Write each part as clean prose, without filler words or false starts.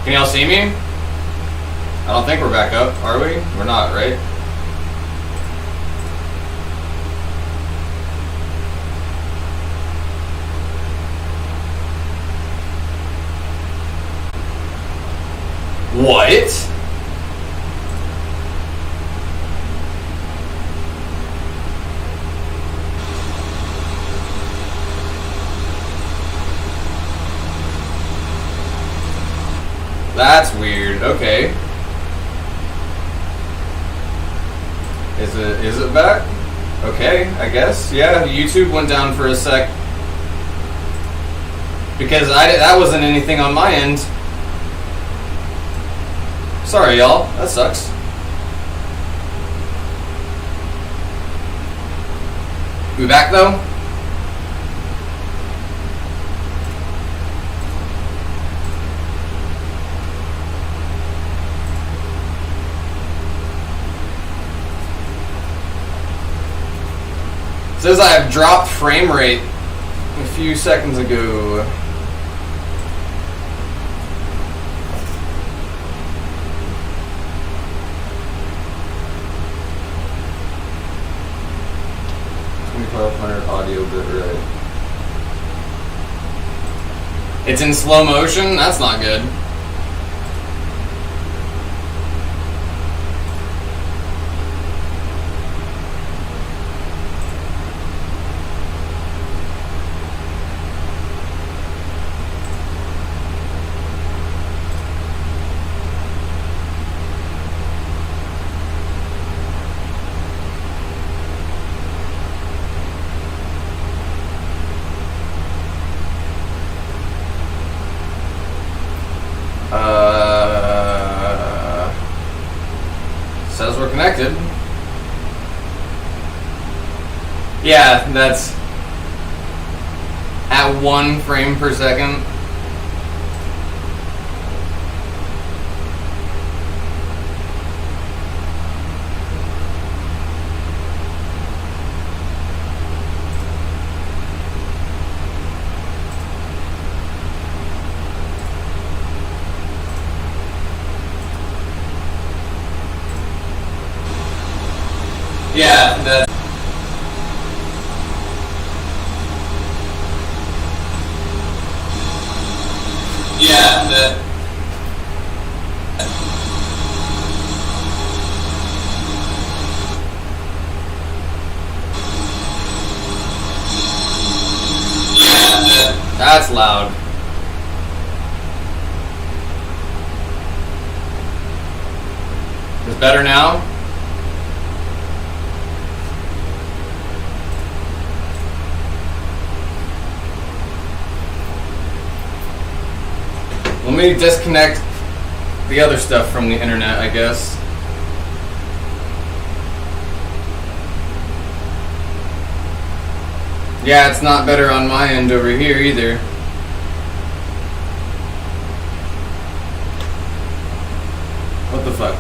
Can y'all see me? I don't think we're back up, are we? We're not, right? What? That's weird. Okay. Is it back? Okay, I guess. Yeah, YouTube went down for a sec because that wasn't anything on my end. Sorry, y'all. That sucks. We back though? Says I have dropped frame rate a few seconds ago. Audio bit right. It's in slow motion? That's not good. Says we're connected. Yeah, that's at 1 frame per second. Yeah, that. Yeah, that. Yeah, that. That's loud. Is it better now? Let me disconnect the other stuff from the internet, I guess. Yeah, it's not better on my end over here either. What the fuck?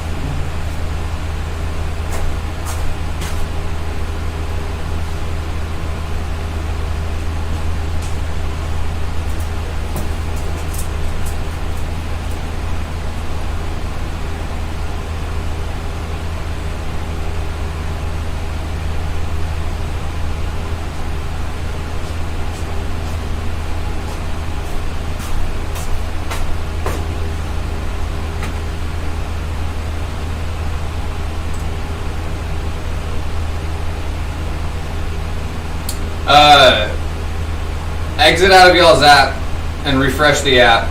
Exit out of y'all's app and refresh the app.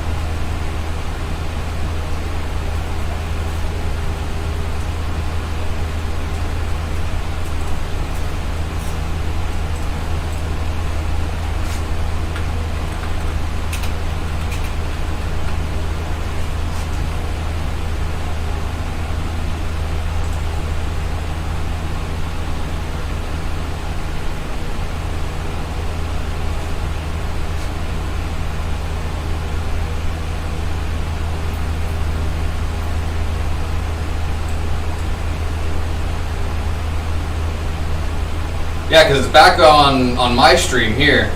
Yeah, because it's back on my stream here.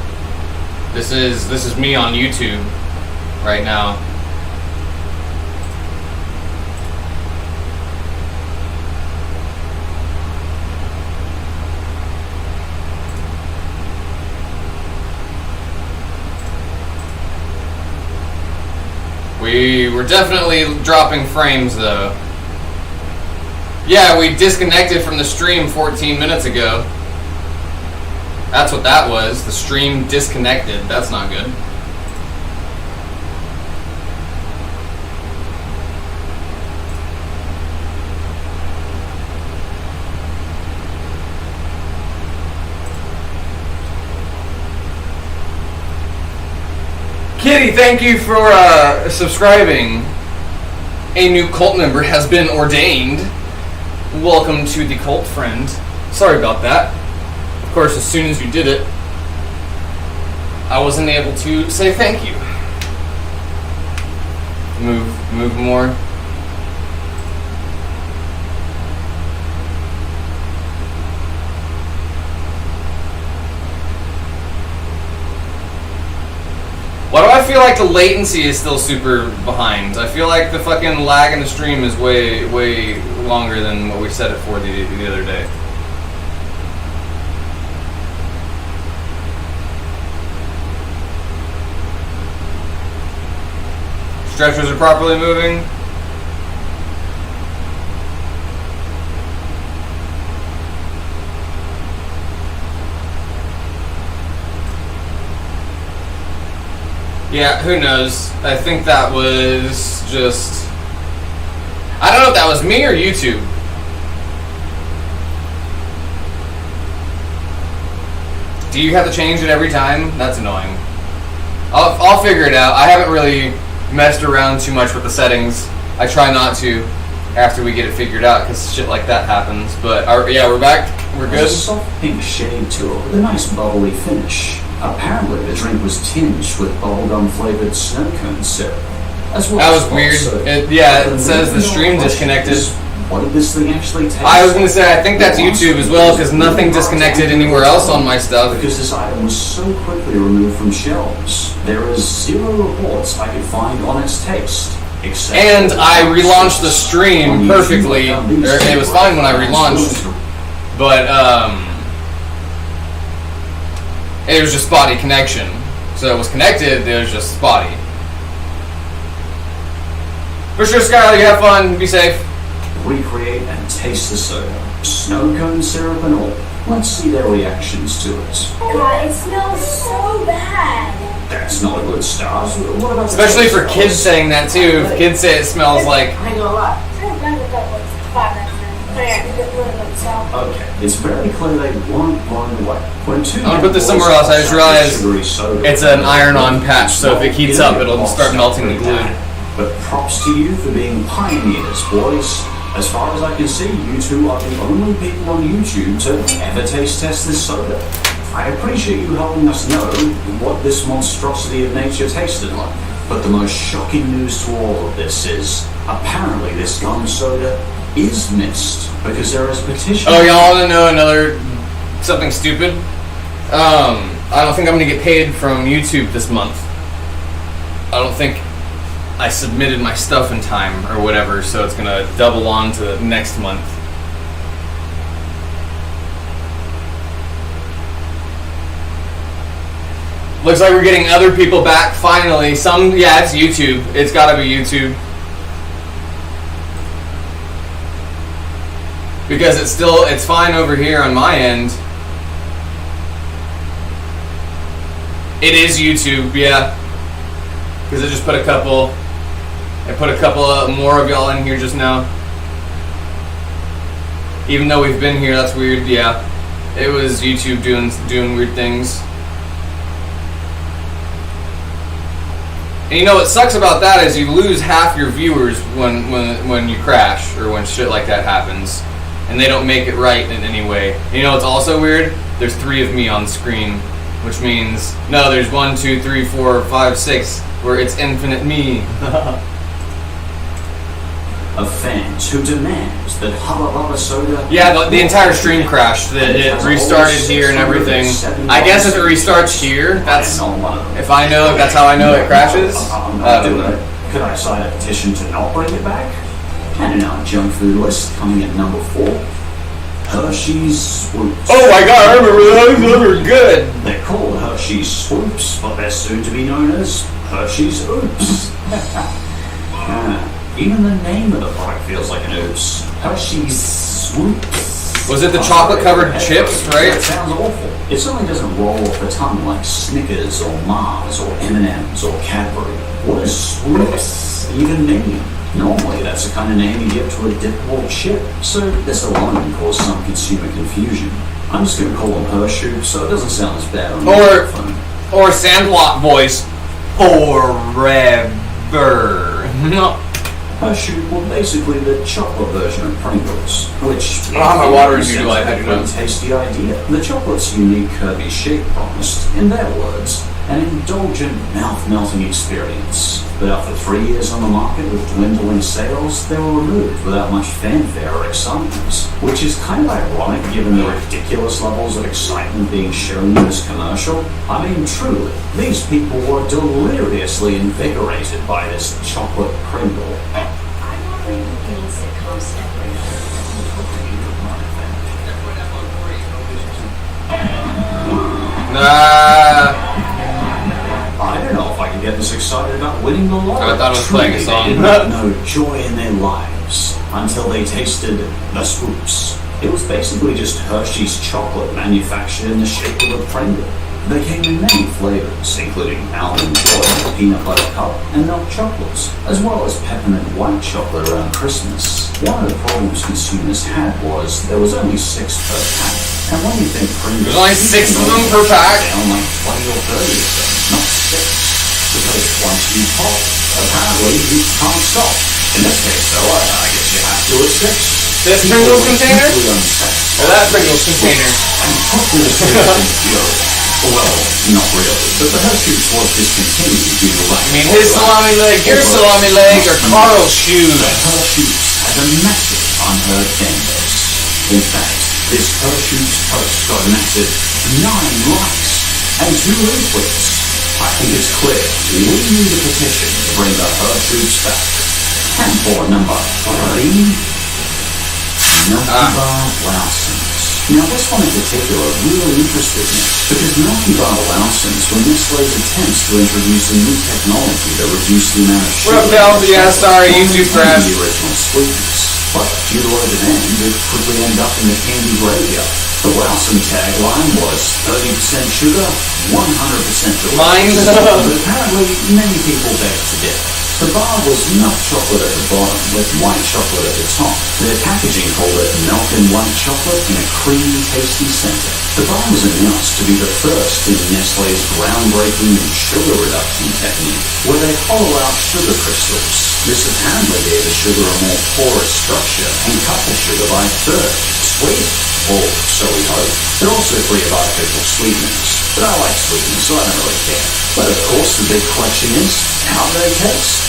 This is me on YouTube right now. you. We're definitely dropping frames, though. Yeah, we disconnected from the stream 14 minutes ago. That's what that was. The stream disconnected. That's not good. Kitty, thank you for subscribing. A new cult member has been ordained. Welcome to the cult, friend. Sorry about that. Of course, as soon as you did it, I wasn't able to say thank you. Move more. Why do I feel like the latency is still super behind? I feel like the fucking lag in the stream is way longer than what we set it for the other day. Stretchers are properly moving. Yeah, who knows? I think that was just... I don't know if that was me or YouTube. Do you have to change it every time? That's annoying. I'll figure it out. I haven't really messed around too much with the settings. I try not to after we get it figured out, because shit like that happens. But yeah, we're back. We're good. There's a soft pink shade to it with a nice bubbly finish. Apparently, the drink was tinged with bubblegum-flavored snow cone syrup. That was weird. It says the stream disconnected. What did this thing actually taste? I was going to say, I think that's YouTube as well, because nothing disconnected anywhere else on my stuff. Because this item was so quickly removed from shelves, there is zero reports I could find on its taste. And I relaunched the stream perfectly. It was fine when I relaunched, but it was just spotty connection. So it was connected, it was just spotty. For sure, Skylar, you have fun, be safe. Recreate and taste the soda, snow cone syrup and all. Let's see their reactions to it. God, it smells so bad. That's not a good start. What about especially for kids saying that too. If kids say it smells like... I know a lot. Okay, it's very clear they weren't blown away. I'm gonna put this somewhere else. I just realized it's an iron-on patch, so if it heats up, it'll start melting the glue. But props to you for being pioneers, boys. As far as I can see, you two are the only people on YouTube to ever taste test this soda. I appreciate you helping us know what this monstrosity of nature tasted like. But the most shocking news to all of this is, apparently this gum soda is missed, because there is a petition... Oh, y'all want to know something stupid? I don't think I'm going to get paid from YouTube this month. I don't think I submitted my stuff in time or whatever, so it's going to double on to next month. Looks like we're getting other people back finally. Yeah, it's YouTube. It's got to be YouTube. Because it's fine over here on my end. It is YouTube, yeah. Because I just put a couple more of y'all in here just now. Even though we've been here, that's weird, yeah. It was YouTube doing weird things. And you know what sucks about that is you lose half your viewers when you crash or when shit like that happens. And they don't make it right in any way. And you know what's also weird? There's 3 of me on screen. Which means, no, there's 1, 2, 3, 4, 5, 6, where it's infinite me. Of fans who demands that Hubba Bubba Soda... Yeah, the entire stream crashed. It restarted here and everything. I guess if it restarts here, that's... If I know, that's how I know it crashes. Could I sign a petition to not bring it back? And in our junk food list, coming at number 4, Hershey's Swoops. Oh my god, I remember those. Those were good. They're called Hershey's Swoops, but they're soon to be known as Hershey's Oops. Even the name of the product feels like an oops. Hershey's Swoops. Was it the chocolate-covered chips, right? That sounds awful. It certainly doesn't roll off the tongue like Snickers or Mars or M&M's or Cadbury. What does Swoops even mean? Normally, that's the kind of name you give to a dippable chip, so this alone caused some consumer confusion. I'm just going to call them Hershey, so it doesn't sound as bad on the microphone. Or Sandlot voice. Forever. Hershey were basically the chocolate version of Pringles, which my water is sounds usually like I a do know. pretty tasty idea. The chocolate's unique curvy shape promised, in their words, an indulgent, mouth-melting experience. But after 3 years on the market with dwindling sales, they were removed without much fanfare or excitement, which is kind of ironic given the ridiculous levels of excitement being shown in this commercial. I mean, truly, these people were deliriously invigorated by this chocolate Pringle. I'm already looking at sitcoms separately. I don't know if I can get this excited about winning the lottery. I thought it was playing a song. They did not know joy in their lives until they tasted the Swoops. It was basically just Hershey's chocolate manufactured in the shape of a Pringle. They came in many flavors, including almond joy, peanut butter cup, and milk chocolates, as well as peppermint white chocolate around Christmas. One of the problems consumers had was there was only 6 per pack. And when you think Pringles, There's only 6 of them per pack? Down like 20 or 30 of them, not 6. Because once you pop, apparently you can't stop. In this case, though, I guess you have to at 6. This Pringles container? Or that Pringles container? And popular fury. Well, not really, but the Hershey's was discontinued due to lack of... I mean, his salami leg, your salami leg, or Carl's shoes. The Hershey's has a massive unheard fan base. In fact, this Hershey's post got a massive 9 likes and 2 retweets. I think it's clear we need a petition to bring the Hershey's back. And for number 3, Milky Bar Lausens. Now this one in particular really interested me, because Milky Bar Lausens were Nestlé's attempts to introduce a new technology that reduced the amount of sugar... What up, Bells? Yeah, sorry, YouTube crash. ...the original sweetness. But due to low demand, it quickly ended up in the candy graveyard. The Lausen tagline was 30% sugar, 100% delicious. Mine. But apparently, many people begged to differ. The bar was milk chocolate at the bottom with white chocolate at the top. Their packaging called it milk and white chocolate in a creamy, tasty center. The bar was announced to be the first in Nestlé's groundbreaking sugar reduction technique, where they hollow out sugar crystals. This apparently gave the sugar a more porous structure and cut the sugar by a third. Sweet. Or so we hope. They're also free of artificial sweeteners. But I like sweeteners, so I don't really care. But of course, the big question is, how do they taste?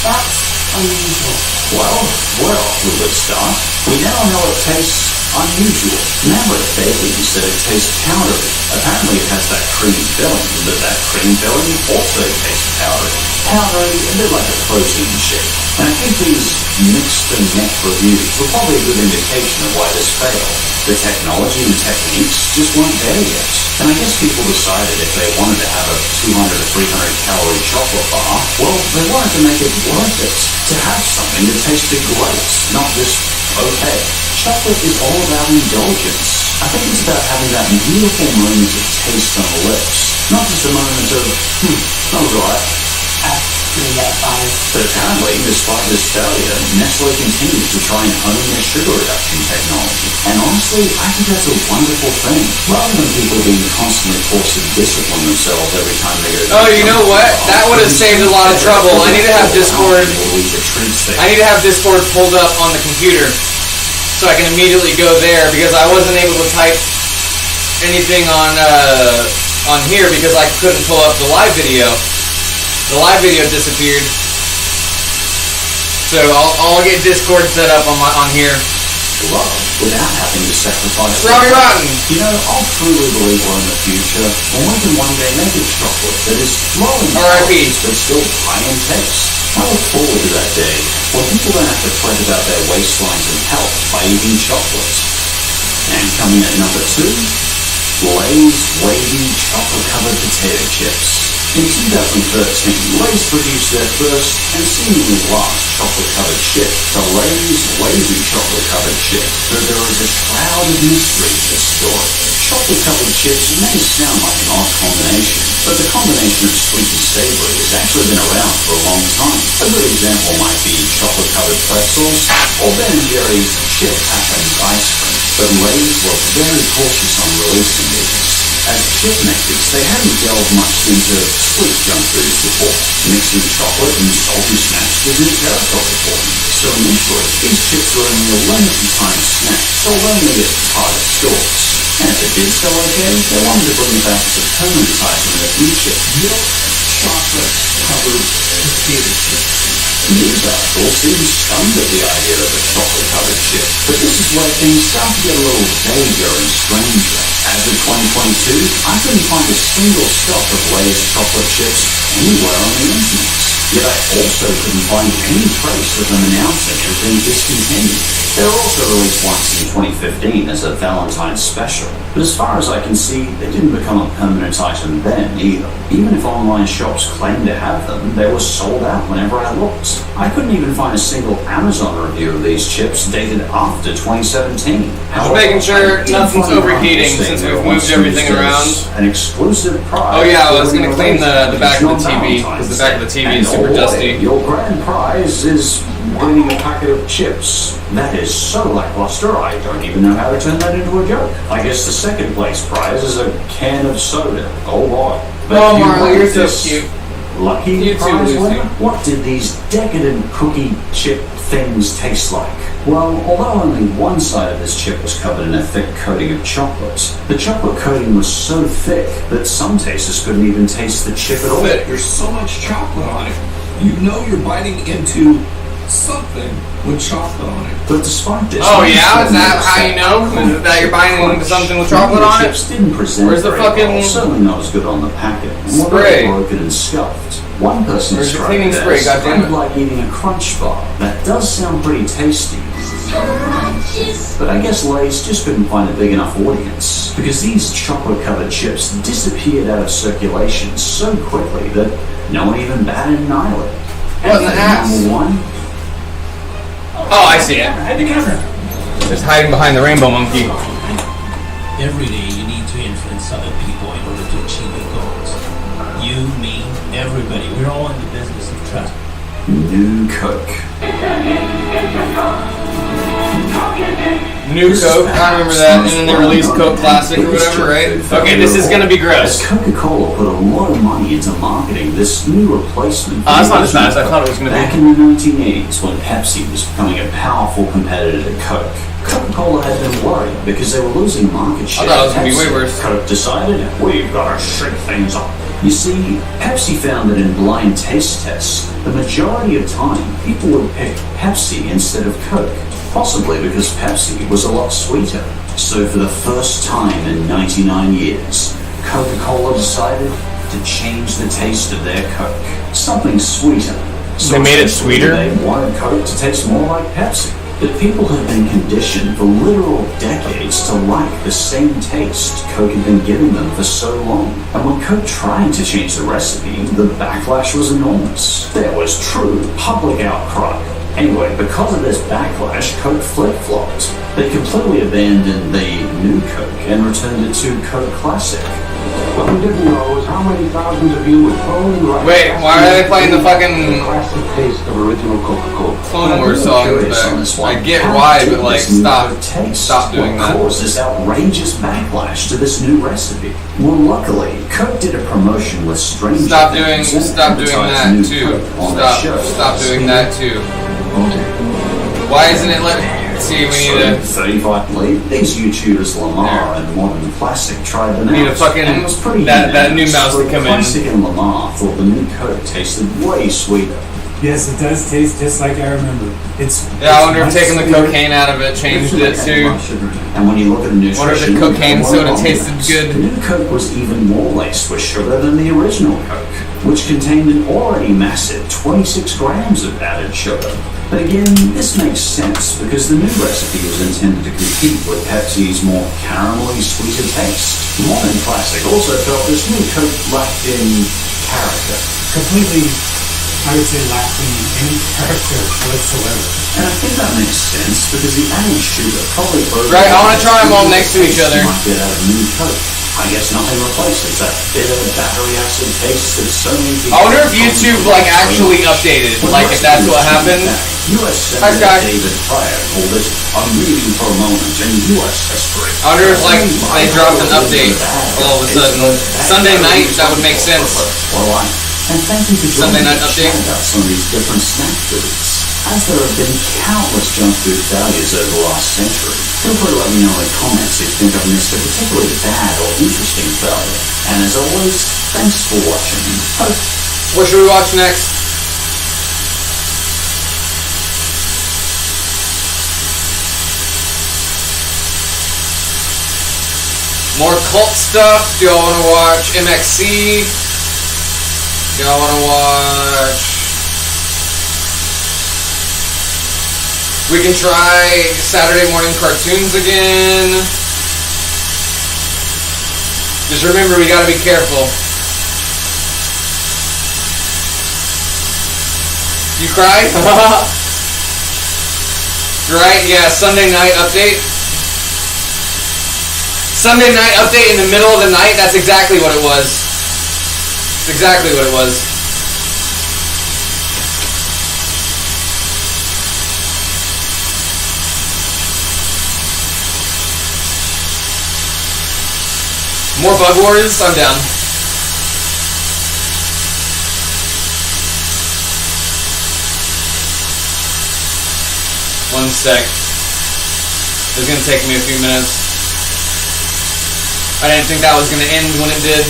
That's unusual. Well, we're off to a good start. We now know it tastes unusual. Maverick Bailey said it tastes powdery. Apparently it has that cream filling, but that cream filling also tastes powdery. Powdery, a bit like a protein shake. And I think these mixed and mixed reviews were probably a good indication of why this failed. The technology and techniques just weren't there yet. And I guess people decided if they wanted to have a 200 to 300 calorie chocolate bar, well, they wanted to make it worth it. To have something that tasted great, not just okay. Chocolate is all about indulgence. I think it's about having that beautiful moment of taste on the lips. Not just a moment of, that was alright. But apparently, despite this failure, Nestle continues to try and hone their sugar reduction technology. And honestly, I think that's a wonderful thing. Rather than people being constantly forced to discipline themselves every time they go to... Oh, you know what? That would have saved a lot of trouble. I need to have Discord. I need to have Discord pulled up on the computer so I can immediately go there, because I wasn't able to type anything on here because I couldn't pull up the live video. The live video disappeared. So I'll get Discord set up on here. Love without having to sacrifice... Robbie Rotten! You know, I'll truly believe we're in the future when we can one day make a chocolate that is low in calories but still high in taste. I look forward to that day when people don't have to fret about their waistlines and health by eating chocolate. And coming at number 2, Lay's wavy chocolate-covered potato chips. In 2013, Lay's produced their first and seemingly last chocolate-covered chip, the Lay's Lazy Chocolate-Covered Chip. But there is a shroud of mystery to this story. Chocolate-covered chips may sound like an odd combination, but the combination of sweet and savory has actually been around for a long time. A good example might be chocolate-covered pretzels or Ben & Jerry's Chip Happens ice cream. But Lay's were very cautious on releasing these. As chip makers, they hadn't delved much into sweet junk foods before. Mixing chocolate and salty snacks was new territory for them. So initially, these chips were only a limited time snack, sold only at target stores. And if it did sell okay, they wanted to bring it back as a permanent item in the future. Milk chocolate-covered potato chips. News articles seemed stunned at the idea of a chocolate-covered chip, but this is where things start to get a little vaguer and stranger. As of 2022, I couldn't find a single stock of Lay's chocolate chips anywhere on the internet. Yet I also couldn't find any trace of them announcing it had been discontinued. They were also released once in 2015 as a Valentine's special, but as far as I can see, they didn't become a permanent item then either. Even if online shops claimed to have them, they were sold out whenever I looked. I couldn't even find a single Amazon review of these chips dated after 2017. Just making sure nothing's overheating since we've moved everything around. An exclusive prize. Oh yeah, I was gonna clean the back of the TV because the back of the TV is super dusty. Your grand prize is winning a packet of chips. That is so lackluster, I don't even know how to turn that into a joke. I guess the second place prize is a can of soda. Oh boy. Oh Marley, you're so cute. Lucky You too, prize Lucy. winner? What did these decadent cookie chip things taste like? Well, although only one side of this chip was covered in a thick coating of chocolate, the chocolate coating was so thick that some tasters couldn't even taste the chip at all. There's so much chocolate on it. You know you're biting into something with chocolate on it. But despite this, Oh yeah, is that how you know? Is it that you're biting into something with chocolate on it? Chips didn't present Where's the very fucking well, certainly not as good on the packet. spray? Broken and scuffed. One person Where's the described cleaning it spray, as goddammit? kind of like eating a crunch bar. That does sound pretty tasty. But I guess Lay's just couldn't find a big enough audience, because these chocolate-covered chips disappeared out of circulation so quickly that no one even batted an eyelid. What in the ass? Number one, Oh, I see it. Hide the camera. Just hiding behind the rainbow monkey. Every day you need to influence other people in order to achieve your goals. You, me, everybody, we're all in the business of trust. New Coke. New Coke, I remember that, and then they released Coke Classic or whatever, right? Okay, this is gonna be gross. As Coca-Cola put a lot of money into marketing this new replacement. Oh, that's not as bad as I thought it was gonna Back be. in the 1980s, when Pepsi was becoming a powerful competitor to Coke, Coca-Cola had been worried because they were losing market share. thought it was gonna be Pepsi. way worse. Coke decided, we've got to shake things up. You see, Pepsi found that in blind taste tests, the majority of time, people would pick Pepsi instead of Coke. Possibly because Pepsi was a lot sweeter. So for the first time in 99 years, Coca-Cola decided to change the taste of their Coke. Something sweeter. So They made it essentially, sweeter? They wanted Coke to taste more like Pepsi. But people had been conditioned for literal decades to like the same taste Coke had been giving them for so long. And when Coke tried to change the recipe, the backlash was enormous. There was true public outcry. Anyway, because of this backlash, Coke flip-flopped. They completely abandoned the new Coke and returned it to Coke Classic. What we didn't know is how many thousands of you would totally right. Wait, why are they playing the the fucking classic taste of original Coca-Cola? Clone Wars song in the back? I get why, but like, stop doing What that. caused this outrageous backlash to this new recipe? Well, luckily, Coke did a promotion with Stranger Stop Things doing and that advertised new too. Coke on their show. Stop doing that too. Why isn't it see, we need a 35 late. These YouTubers Lamar and Modern Classic tried them out. need a fucking- and it was pretty that new unanimous. mouse to Both come in. Classic and Lamar thought the new Coke tasted way sweeter. Yes, it does taste just like I remember. It's Yeah, I wonder if much taking the sweeter. cocaine out of it changed it too. And when you look at the nutrition, Wonder if the cocaine and soda what tasted it good. The new Coke was even more laced with sugar than the original Coke, which contained an already massive 26 grams of added sugar. But again, this makes sense because the new recipe was intended to compete with Pepsi's more caramelly sweeter taste. Modern Classic also felt this new Coke lacked in character. Completely, I would say, lacking any character whatsoever. And I think that makes sense because the added sugar probably Right, I want to try them all next to each other. You might get out of new Coke. I guess nothing replaces that bitter battery acid taste that so many people. I wonder if YouTube like actually updated, like if that's what happened. US Hi, Senator Scott. David Pryor called it a meeting for a moment in US history. I wonder if like they dropped an update all of a sudden. Sunday night, that would make sense. Well, and thank you for Sunday joining night me to update. chat about some of these different snack foods. As there have been countless junk food failures over the last century, feel free to let me know in the comments if you think I've missed a particularly bad or interesting failure. And as always, thanks for watching. What should we watch next? More cult stuff? Do y'all want to watch MXC? Do y'all want to watch... We can try Saturday morning cartoons again. Just remember, we gotta be careful. You cried? Right? Yeah, Sunday night update. Sunday night update in the middle of the night, that's exactly what it was. It's exactly what it was. More Bug Wars? I'm down. One sec. It's gonna take me a few minutes. I didn't think that was gonna end when it did.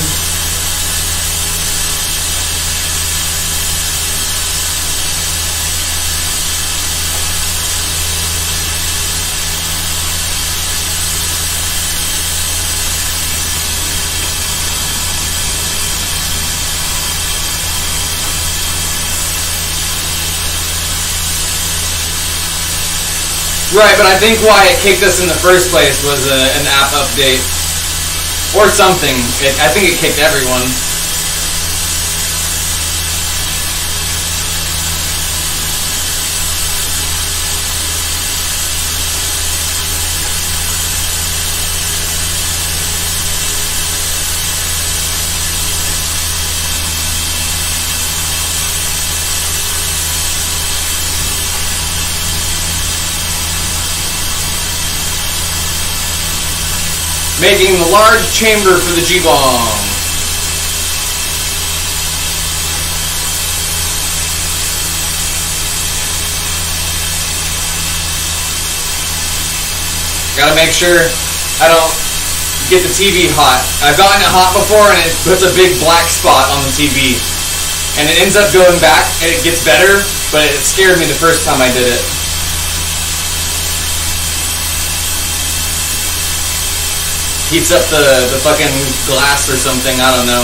Right, but I think why it kicked us in the first place was an app update. Or something. I think it kicked everyone. Making the large chamber for the G-Bong. Gotta make sure I don't get the TV hot. I've gotten it hot before and it puts a big black spot on the TV. And it ends up going back and it gets better, but it scared me the first time I did it. Heats up the fucking glass or something, I don't know,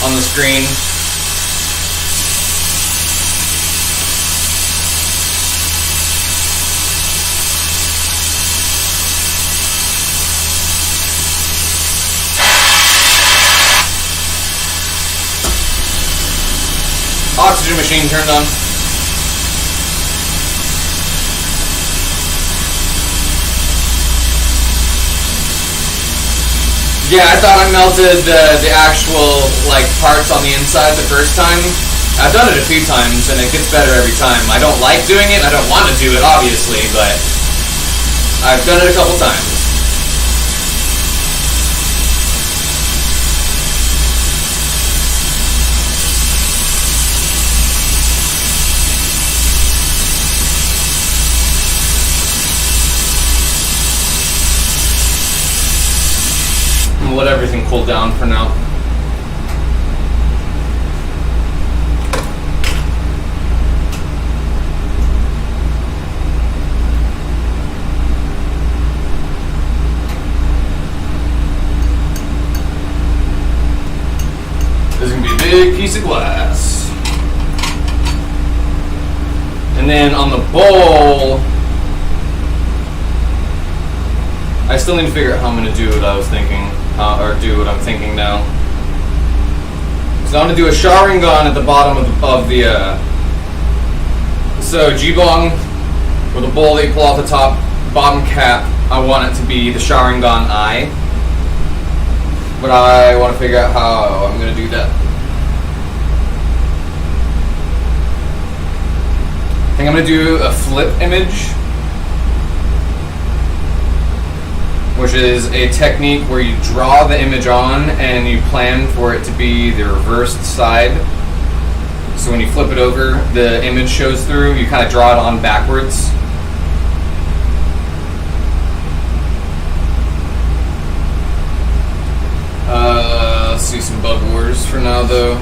on the screen. Oxygen machine turned on. Yeah, I thought I melted the actual like parts on the inside the first time. I've done it a few times and it gets better every time. I don't like doing it, I don't want to do it obviously, but I've done it a couple times. Let everything cool down for now. This is gonna be a big piece of glass. And And then on the bowl, I still need to figure out how I'm going to do what I was thinking, or do what I'm thinking now. So I'm going to do a Sharingan at the bottom of the so Jibong, with a bowl that you pull off the top, bottom cap, I want it to be the Sharingan eye. But I want to figure out how I'm going to do that. I think I'm going to do a flip image, which is a technique where you draw the image on and you plan for it to be the reversed side. So when you flip it over, the image shows through. You kind of draw it on backwards. Let's do some bug wars for now, though.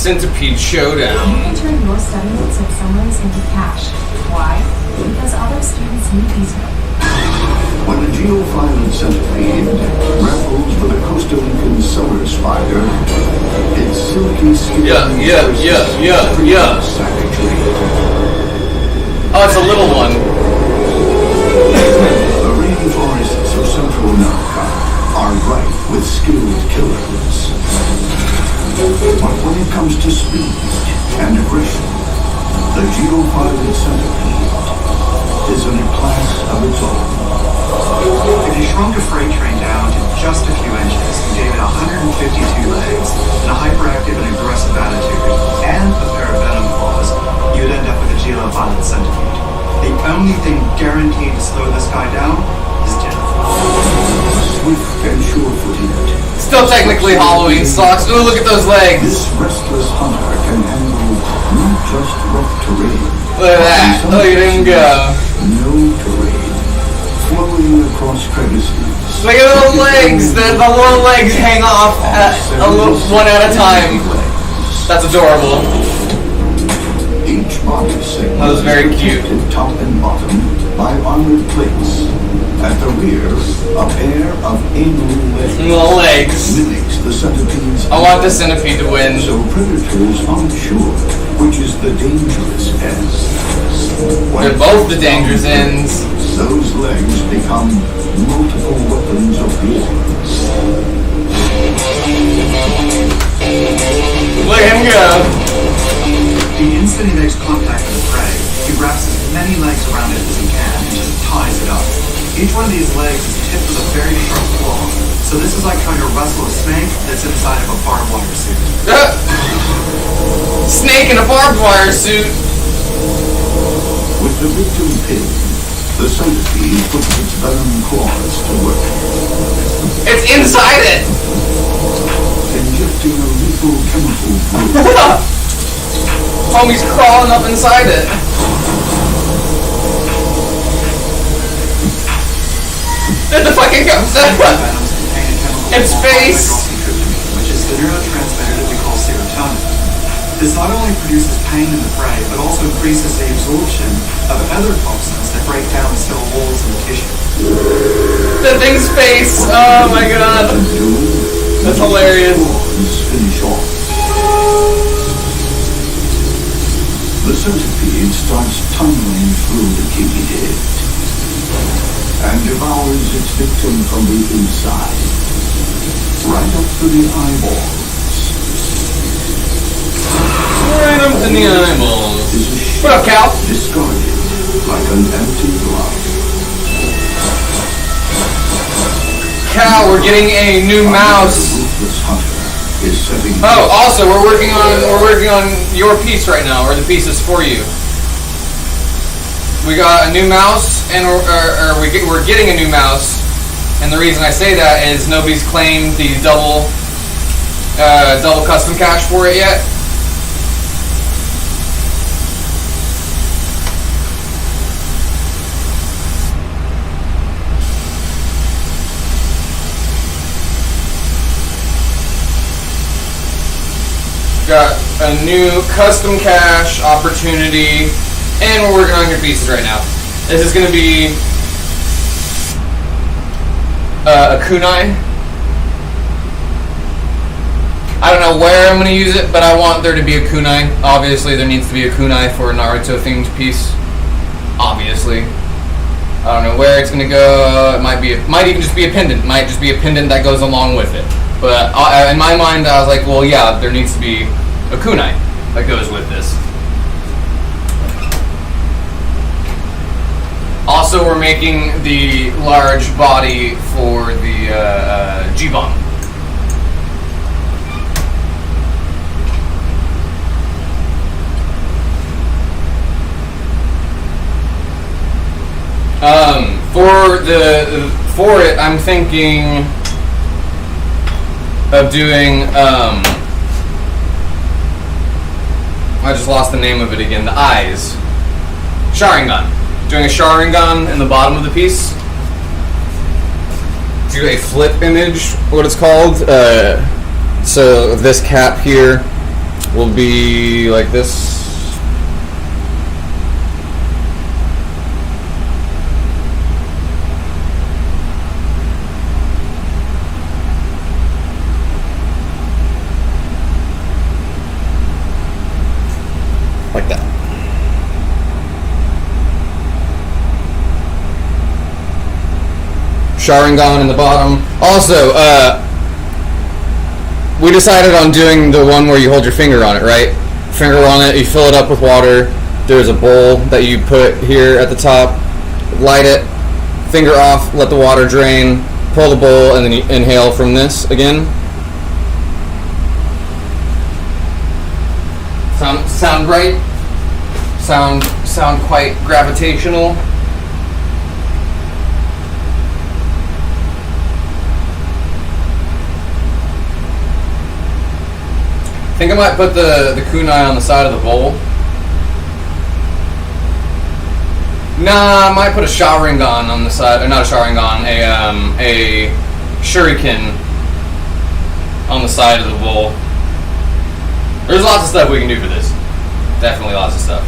Centipede Showdown. You enter your study notes of summaries into cache. Why? Because other students need these notes. When the geophyllid centipede grapples with a Costa Rican summer spider, its silky skin savagely. Oh, it's a little one. The rainforests of Central America are rife with skilled killers. But when it comes to speed and aggression, the geophyllid centipede is in a class of its own. If you shrunk a freight train down to just a few inches and gave it 152 legs and a hyperactive and aggressive attitude and a pair of venom claws, you'd end up with a geophyllid centipede. The only thing guaranteed to slow this guy down is death. Swift and sure-footed. Still technically Halloween socks. Ooh, look at those legs. This restless hunter can handle not just rough terrain. Look at that. Look at him go. No terrain. Flowing across crevices. Look at those legs. The little legs hang off one at a time. That's adorable. Each body segment That was very is cute. protected top and bottom by armored plates. At the rear, a pair of anal legs. Little legs. Mimics the centipede's. I want the centipede to win. So predators aren't sure which is the dangerous end. They're both the dangerous ends. Those legs become multiple weapons of war. Look at him go. The instant he makes contact with the prey, he wraps as many legs around it as he can and just ties it up. Each one of these legs is tipped with a very sharp claw, so this is like trying to wrestle a snake that's inside of a barbed wire suit. Snake in a barbed wire suit. With the victim pinned, the centipede puts its venom claws to work. It's inside it. Injecting a lethal chemical brew. Homie's crawling up inside it. Did the fucking Venoms contain a chemical Its called face. hydroxytryptamine, which is the neurotransmitter that we call serotonin. This not only produces pain in the prey, but also increases the absorption of other toxins that break down cell walls and tissue. The thing's face. Oh my god. That's hilarious. Finish off. The centipede starts tunneling through the kinky head and devours its victim from the inside, right up to the eyeballs. Right up in the eyeballs. What up, Cal? Discarded like an empty glove. Cal, we're getting a new mouse. The ruthless hunter is setting. Oh, also, we're working on your piece right now, or the pieces for you. We got a new mouse, and we're getting a new mouse. And the reason I say that is nobody's claimed the double custom cache for it yet. got a new custom cache opportunity, and we're working on your pieces right now. This is going to be a kunai. I don't know where I'm going to use it, but I want there to be a kunai. Obviously, there needs to be a kunai for a Naruto-themed piece. Obviously. I don't know where it's going to go. It might even just be a pendant. It might just be a pendant that goes along with it. But in my mind, I was like, well, yeah, there needs to be a kunai that goes with this. Also, we're making the large body for the G-Bomb. For it, I'm thinking of doing, I just lost the name of it again, the eyes. Sharingan. Doing a Sharingan in the bottom of the piece. Do a flip image, what it's called. So this cap here will be like this. Like that. Sharingan in the bottom. Also, we decided on doing the one where you hold your finger on it, right? Finger on it, you fill it up with water. There's a bowl that you put here at the top. Light it, finger off, let the water drain, pull the bowl, and then you inhale from this again. Sound right? Sound quite gravitational. I think I might put the kunai on the side of the bowl. Nah, I might put a Sharingan on the side, or not a Sharingan, a Shuriken on the side of the bowl. There's lots of stuff we can do for this. Definitely lots of stuff.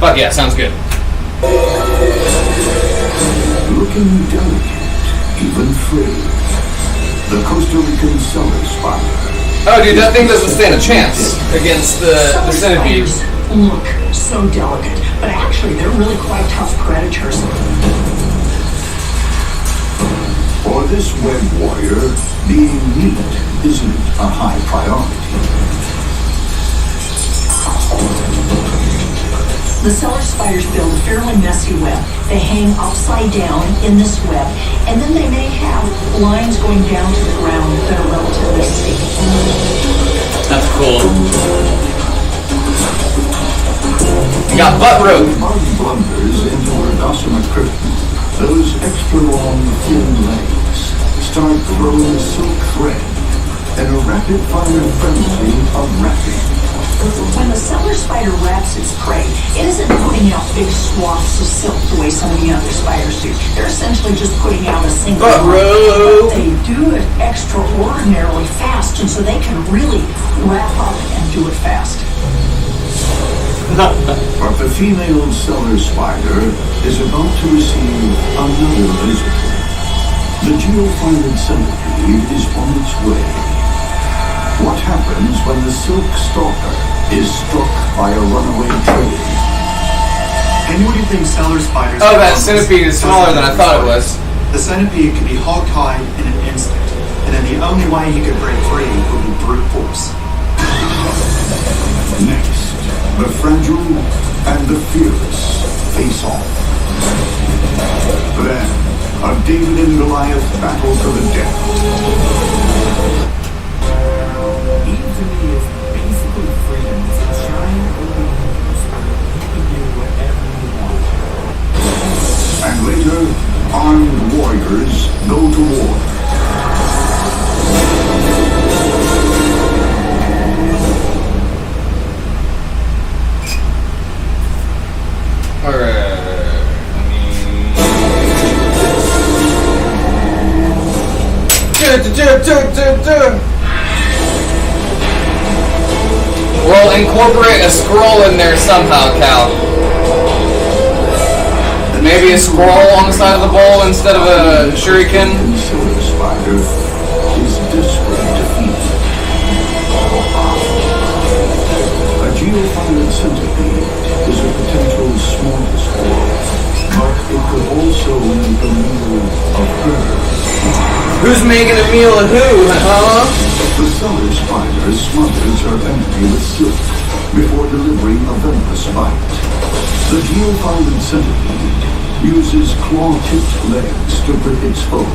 Fuck yeah, sounds good. Looking delicate, even free. The Costa Rican Cellar Spider. Oh, dude, that thing doesn't stand a chance against the centipede. Look so delicate, but actually they're really quite tough predators. For this web warrior, being neat isn't a high priority. The cellar spiders build a fairly messy web. They hang upside down in this web, and then they may have lines going down to the ground that are relatively steep. That's cool. You got butt rope. Bug blunders into her gossamer curtain. Those extra long, thin legs start growing silk thread in a rapid-fire frenzy of wrapping. When the cellar spider wraps its prey, it isn't putting out big swaths of silk the way some of the other spiders do. They're essentially just putting out a single one. But they do it extraordinarily fast, and so they can really wrap up and do it fast. But the female cellar spider is about to receive another visitor. The geophyllid centipede is on its way. What happens when the silk stalker is struck by a runaway train? And what do you think cellar spiders... Oh, that centipede is smaller than I thought it was. The centipede could be hog-tied in an instant, and then the only way he could break free would be brute force. Next, the fragile and the fearless face off. Then, a David and Goliath battle to the death. To me is basically freedom. It's a giant open universe where you can do whatever you want. And later, armed warriors go to war. Alright. Well, incorporate a scroll in there somehow, Cal. Maybe a scroll on the side of the bowl instead of a shuriken. The silver spider is desperate to feed. A geophyllid centipede is a potential smorgasbord, but it could also make a meal of her. Who's making a meal of who, huh? The cellar spider smothers her enemy with silk before delivering a venomous bite. The geophyllid centipede uses claw-tipped legs to grip its foe,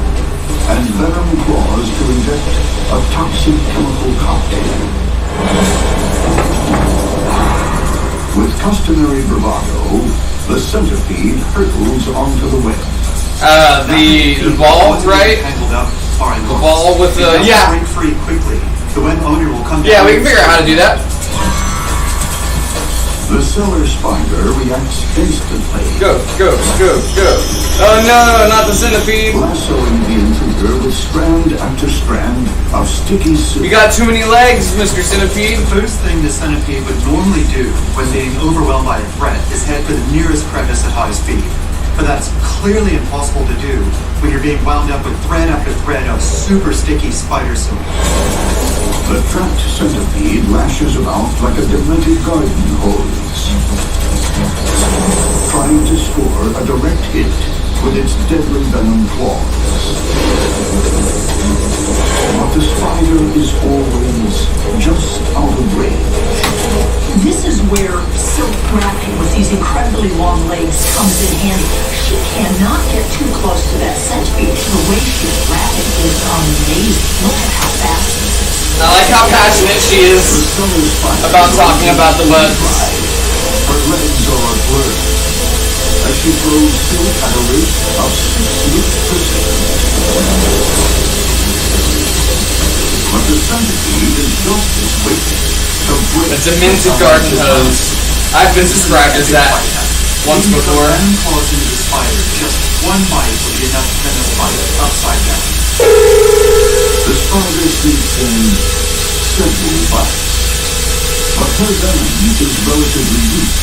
and venom claws to inject a toxic chemical cocktail. With customary bravado, the centipede hurtles onto the web. The ball, right? The ball with the break free quickly. The web owner will come down. Yeah, we can figure out how to do that. The cellar spider reacts instantly. Go. Oh no, not the centipede. Lassoing the intruder with strand after strand of sticky silk. You got too many legs, Mr. Centipede. The first thing the centipede would normally do when being overwhelmed by a threat is head for the nearest crevice at high speed. But that's clearly impossible to do when you're being wound up with thread after thread of super sticky spider silk. The trapped centipede lashes about like a demented garden hose, trying to score a direct hit with its deadly venom claws. But the spider is always just out of range. This is where silk wrapping with these incredibly long legs comes in handy. She cannot get too close to that centipede. The way she's wrapping is amazing. Look at how fast this is. I like how passionate she is about talking about the butts. Her legs are blurred as she throws silk at a rate of 6 meters per second. But the centipede is just as quick to break. A demented garden hose. I've been described as that once before. Venom claws into the spider. Just one bite will be enough to send the spider upside down. The spider sneaks in several bites, but her venom is relatively weak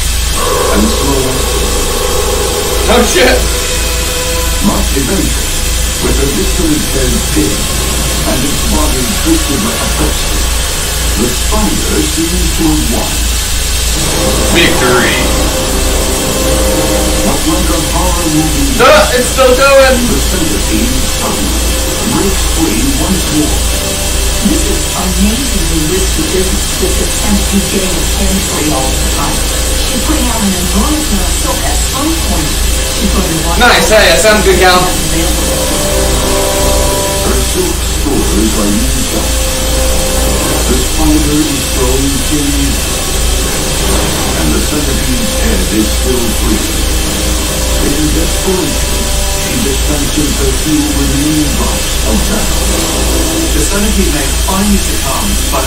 and slow. Oh shit! But eventually, with her victim's head big and its body twisted like a pretzel, the spider seems to have won. Victory! But like a horror movie, It's still going! the centipede suddenly breaks free once more. This is amazingly risky business with the centipede getting its hands free all the time. She's putting out an enormous amount of silk. At some point, she's going to want Nice, hey, that sounds good, Cal. Her silk stores are used up. The spider is thrown thin, and the centipede's head is still free. In desperation, she dispenses the few remaining drops of venom. The centipede may finally succumb, but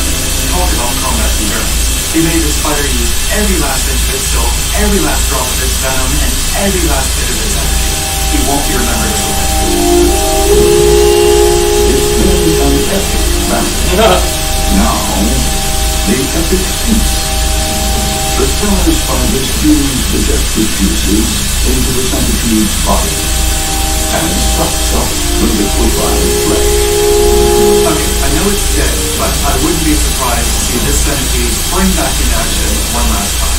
talk about combat endurance. He made the spider use every last inch of its silk, every last drop of its venom, and every last bit of its energy. He won't be remembered as a winner. It's been an epic battle. Now, the epic feast. The cellar spider spews the desperate juices into the centipede's body and sucks up the liquefied flesh. Okay, I know it's dead, but I wouldn't be surprised to see this centipede spring back in action one last time.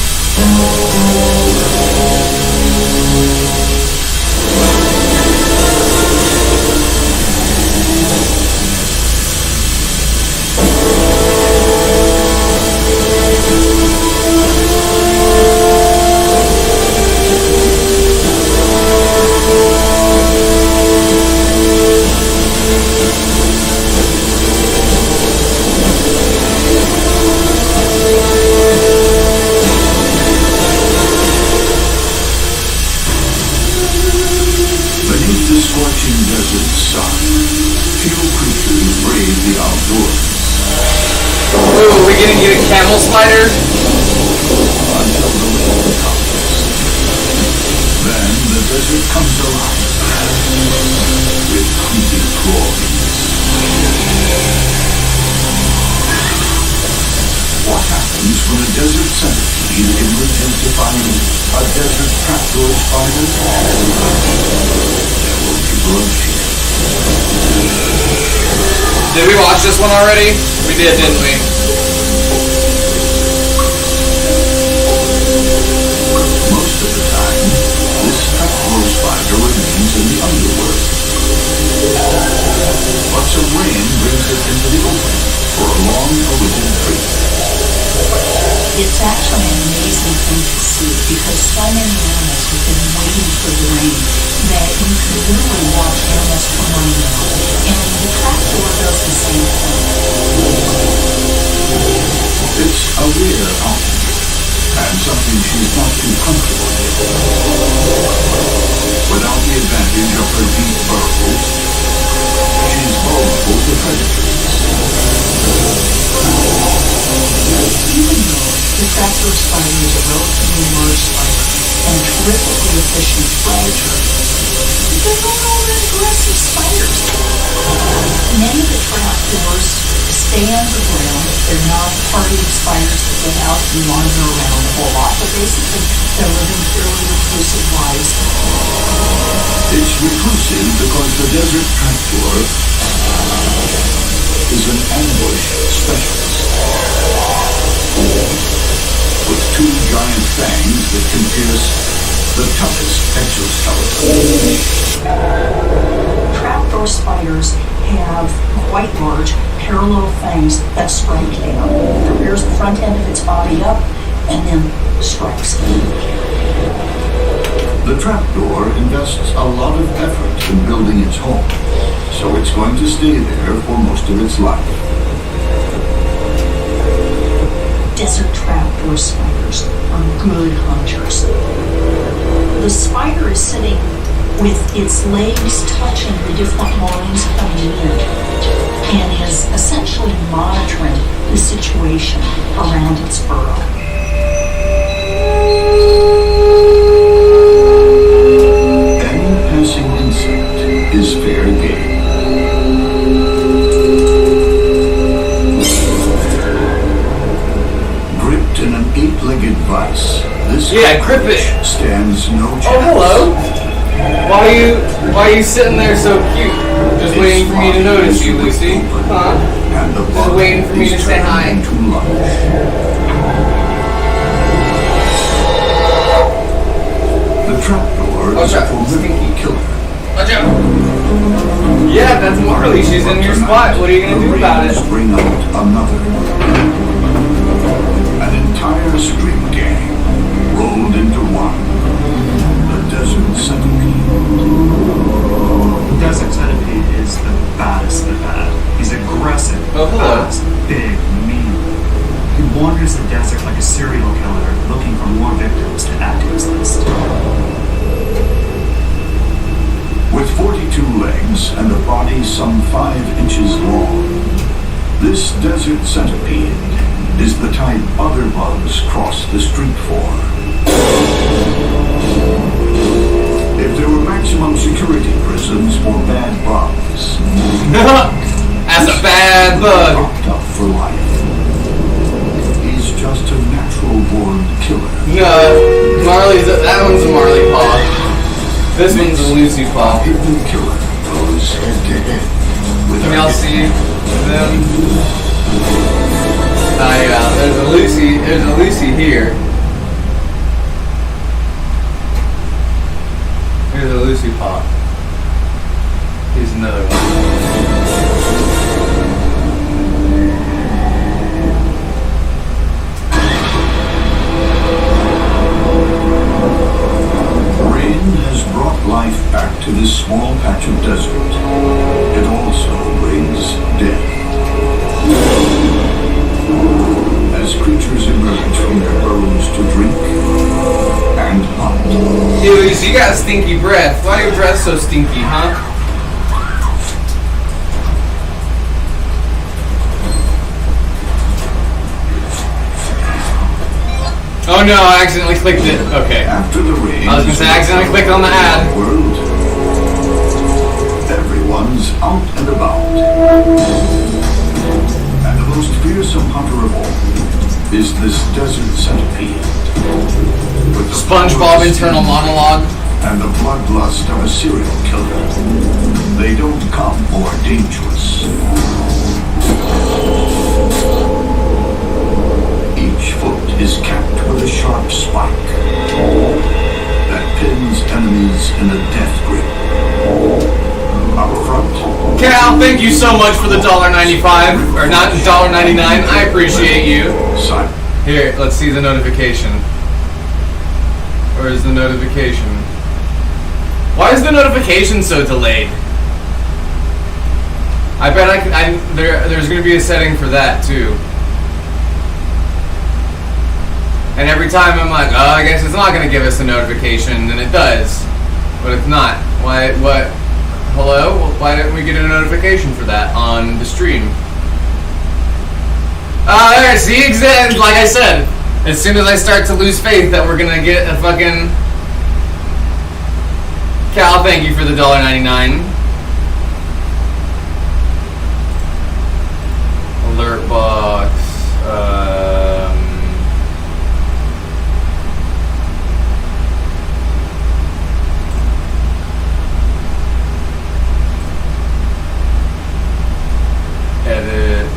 Beneath the scorching desert sun, few creatures brave the outdoors. Ooh, we gonna get a camel spider? Until the rain comes. Then the desert comes alive with creepy crawlies. What happens when a desert centipede emerges to find a desert trapdoor spider? There will be bloodshed. Did we watch this one already? We did, didn't we? Most of the time, this trapdoor spider remains in the underworld. But some rain brings it into the open for a long-awaited treat. It's actually an amazing thing to see because so many animals have been waiting for the rain that you can literally watch animals come running out. And the trapdoor does the same thing. It's a rare outing, and something she's not too comfortable with. Without the advantage of her deep burrows, she's vulnerable to predators. Even though the trapdoor spider is a relatively large spider and a terrifically efficient predator, they're not all that aggressive spiders. Many of the trapdoors stay underground. They're not party spiders that get out and wander around a whole lot, but basically they're living fairly reclusive lives. It's reclusive because the desert trapdoor is an ambush specialist. With two giant fangs that can pierce the toughest exoskeleton. Trapdoor spiders have quite large parallel fangs that strike down. It rears the front end of its body up and then strikes. The trapdoor invests a lot of effort in building its home, so it's going to stay there for most of its life. Desert trapdoor spiders are good hunters. The spider is sitting with its legs touching the different lines coming in and is essentially monitoring the situation around its burrow. Any passing insect is fair game. Gripped in an 8-legged vice, this grip it. stands no chance. Oh, hello. Why are you sitting there so cute? Just waiting for me to notice you, Lucy. Huh? And the Just waiting for me to say hi. into lunch. The trapdoor is a formidable killer. Watch out. Yeah, that's Marley. She's in your spot. What are you going to do about it? Bring out another. An entire street gang rolled into one. The desert centipede. The desert centipede is the baddest of the bad. He's aggressive, fast, big, mean. He wanders the desert like a serial killer, looking for more victims to add to his list. With 42 legs and a body some 5 inches long, this desert centipede is the type other bugs cross the street for. If there were maximum security prisons for bad bugs, That's a bad bug. locked up for life. He's just a natural-born killer. No, that one's a Marley paw. This one's a Lucy paw. Hidden killer goes head-to-head with Can y'all see them? Yeah, there's a Lucy here. Here's a Lucy paw. Here's another one. Rain has brought life back to this small patch of desert. It also brings death. As creatures emerge from their burrows to drink and hunt. Hey, Lucy, you got stinky breath. Why your breath so stinky, huh? Oh no, I accidentally clicked it. Okay. After the rain, I was gonna say I accidentally clicked on the ad. World, everyone's out and about. And the most fearsome hunter of all is this desert centipede. With the SpongeBob power of internal steam monologue. and the bloodlust of a serial killer, they don't come more dangerous. Each foot is capped with a sharp spike that pins enemies in a death grip. Up front, Cal, thank you so much for the $1.95, or not $1.99. I appreciate you. silent. Here, let's see the notification. Where is the notification? Why is the notification so delayed? I bet there's going to be a setting for that too. And every time I'm like, oh, I guess it's not going to give us a notification, and it does. But it's not. Why? What? Hello? Why didn't we get a notification for that on the stream? There, see, exactly, like I said, as soon as I start to lose faith that we're gonna get a fucking... Cal, thank you for the $1.99. Alert box. Edit.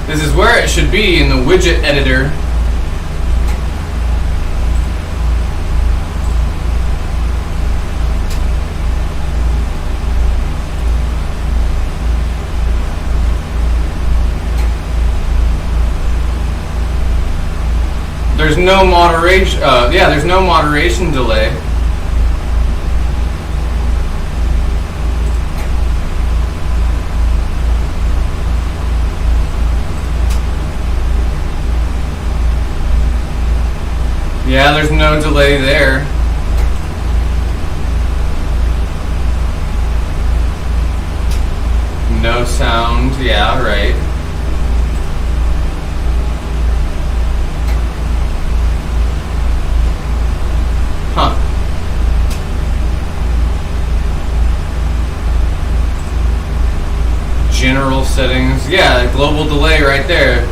This is where it should be in the widget editor. There's no moderation. Yeah, there's no moderation delay. Yeah, there's no delay there. No sound. Yeah, right. Huh. General settings. Yeah, global delay right there.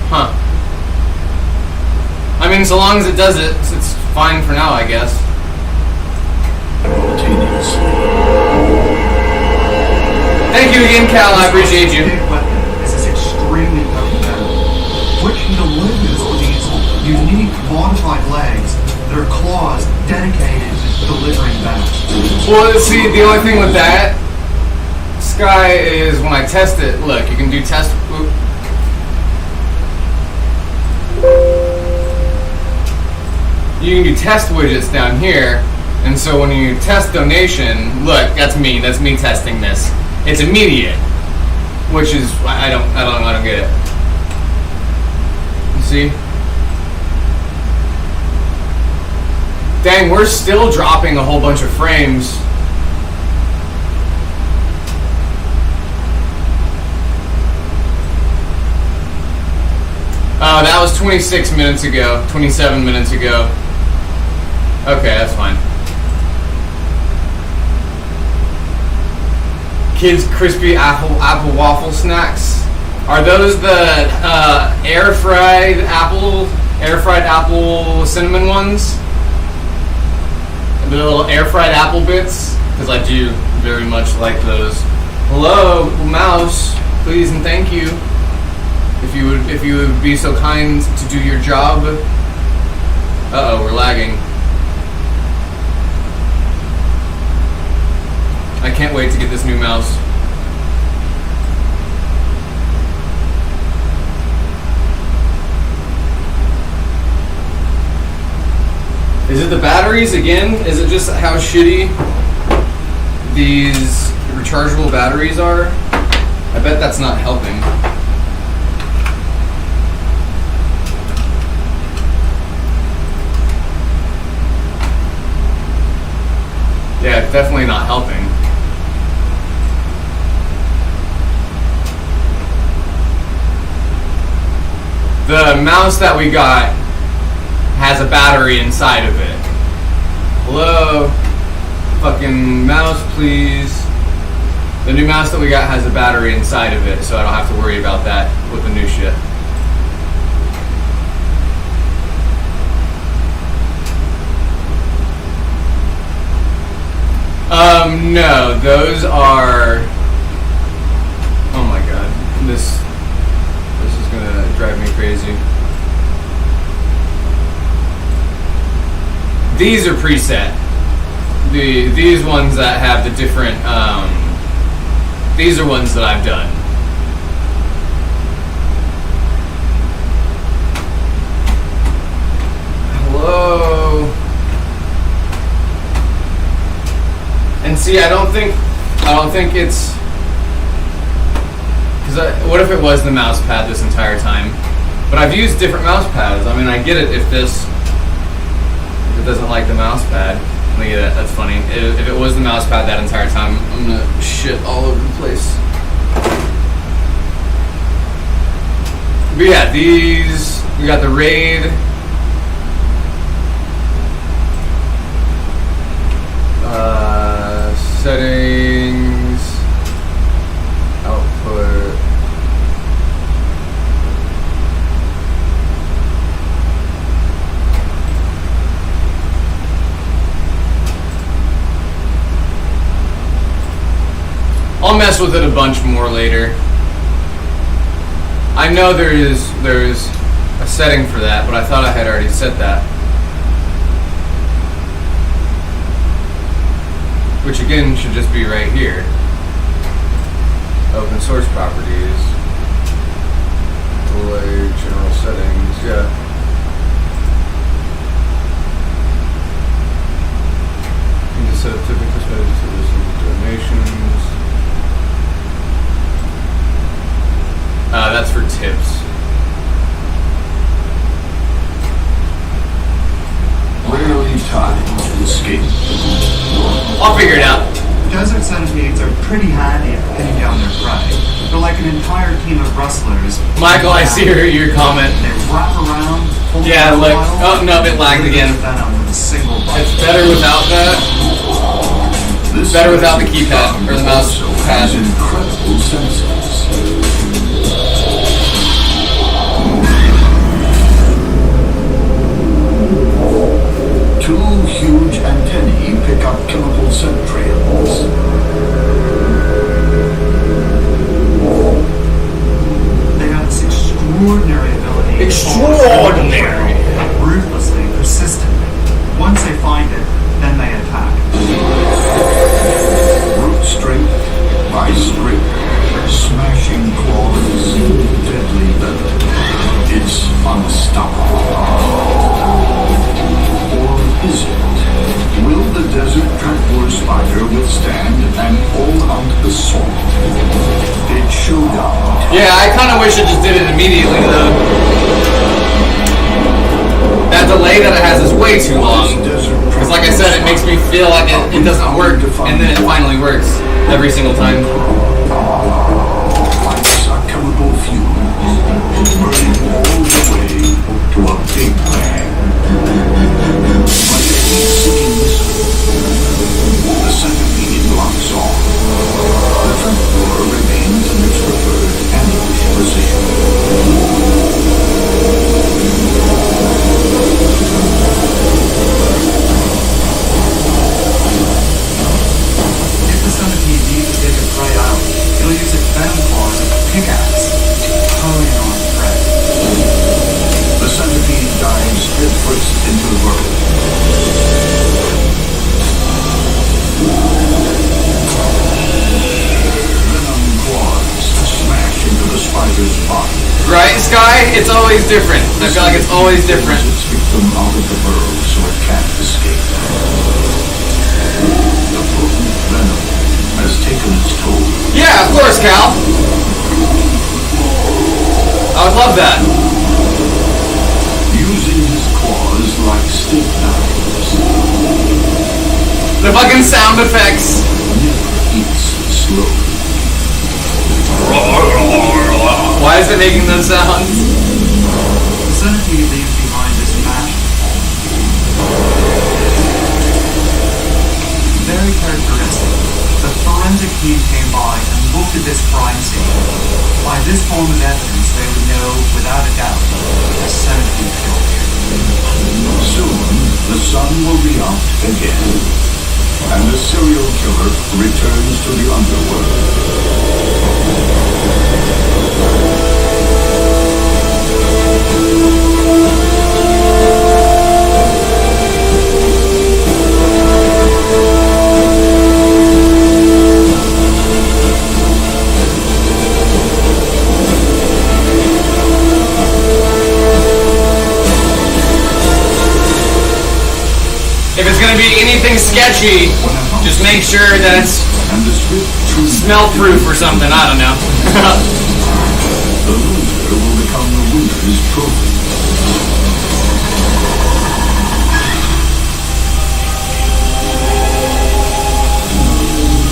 Huh. I mean, so long as it does it, it's fine for now, I guess. Thank you again, Cal. I appreciate you. Big weapon is this extremely potent venom, which delivers these unique modified legs that are claws dedicated to delivering venom. Well, see, the only thing with that, Sky, is when I test it, look, you can do test... Oop. You can do test widgets down here, and so when you test donation, look, that's me testing this. It's immediate, which is I don't get it. You see? Dang, we're still dropping a whole bunch of frames. Oh, that was 26 minutes ago, 27 minutes ago. Okay, that's fine. Kids crispy apple waffle snacks. Are those the air fried apple cinnamon ones? The little air fried apple bits? Because I do very much like those. Hello, mouse. Please and thank you. If you would be so kind to do your job. Uh-oh, we're lagging. I can't wait to get this new mouse. Is it the batteries again? Is it just how shitty these rechargeable batteries are? I bet that's not helping. definitely not helping. The mouse that we got has a battery inside of it. Hello? Fucking mouse, please. The new mouse that we got has a battery inside of it, so I don't have to worry about that with the new shit. No, those are... Oh my god, this is gonna drive me crazy. These are preset. These ones that have the different, these are ones that I've done. Hello? And see, I don't think it's, because what if it was the mouse pad this entire time? But I've used different mouse pads. I mean, I get it if it doesn't like the mouse pad. Look at that, that's funny. If it was the mouse pad that entire time, I'm gonna shit all over the place. But yeah, these, we got the Raid. Settings, output. I'll mess with it a bunch more later. I know there's a setting for that, but I thought I had already set that. Which again should just be right here. Open source properties. Delay, general settings, yeah. You can just set up typical settings to listen to donations. That's for tips. Rarely time to escape. I'll figure it out. Desert centipedes are pretty handy at pinning down their prey. They're like an entire team of rustlers. Michael, I see your comment. They wrap around. Yeah, look. Oh no, it lagged again. It's better without that. It's better without the keypad or the mouse pad. Incredible senses. Two huge antennae pick up chemical scent trails. They have this extraordinary ability. Extraordinary. Ruthlessly, persistently. Once they find it, then they attack. Root strength by strength. Smashing claws, deadly venom. It's unstoppable. Or is it? Will the desert trapdoor spider withstand and all-out assault? It showdown. Yeah, I kind of wish it just did it immediately though. That delay that it has is way too long. Because like I said, it makes me feel like it doesn't work, and then it finally works every single time. Lights a chemical fume, burning all the way to a big bang. Like a heat-seeking missile, the centipede locks on. The trapdoor remains in its preferred ambush position. If the centipede needs to take a prey out, it'll use its venom claws as a pickaxe to hurry on prey. The centipede dives headfirst into the burrow. Venom claws smash into the spider's body. Right, Sky? It's always different. I feel like it's always different. Its victim out of the burrow so it can't escape. The potent venom has taken its toll. Yeah, of course, Cal. I would love that. Using his claws like steak knives, the The fucking sound effects. Eats slowly. Why is it making those sounds? The centipede leaves behind this match. Very characteristic. The forensic team came by and looked at this crime scene. By this form of evidence, they would know without a doubt a centipede killed here. Soon, the sun will be out again, and the serial killer returns to the underworld. If it's gonna be anything sketchy, just make sure that it's smell-proof or something. I don't know. The loser will become the winner's trophy.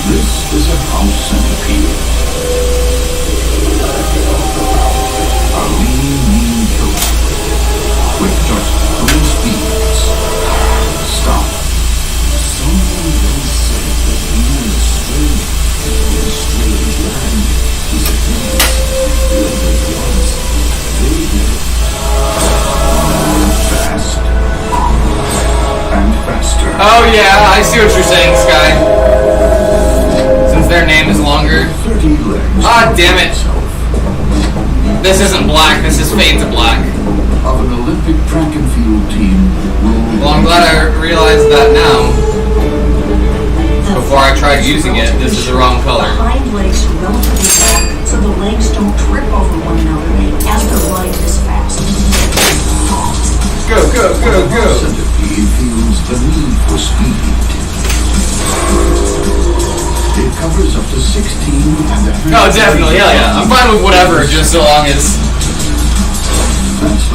This is a house centipede. A mean killer with just 3 speeds. Stop. Someone once said that being a stranger in a strange land is a thing. Whoever it was, they did it. Fast. And faster. Oh yeah, I see what you're saying, Sky. Since their name is longer. 30 legs. Ah, damn it. This isn't black, this is fade to black. Of an Olympic track and field team. Well, I'm glad I realized that now. Before I tried using it, this is the wrong color. The hind legs are relatively long, so the legs don't trip over one another as they're running this fast. Go, go, go, go! Centipede feels the need for speed. It covers up to 16 and a half. Oh, definitely, hell yeah. I'm fine with whatever, just so long as...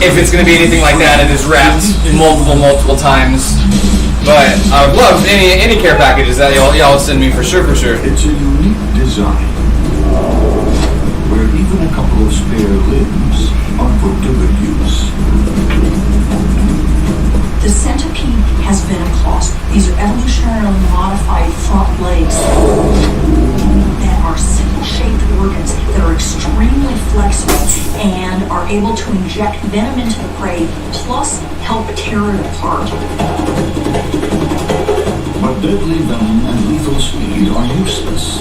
If it's gonna be anything like that, it is wrapped multiple times. But I would love any care packages that y'all would send me for sure. It's a unique design where even a couple of spare limbs are put to good use. The centipede has venom claws. These are evolutionarily modified front legs that are sickle-shaped organs that are extremely flexible and are able to inject venom into the prey, plus help tear it apart. But deadly venom and lethal speed are useless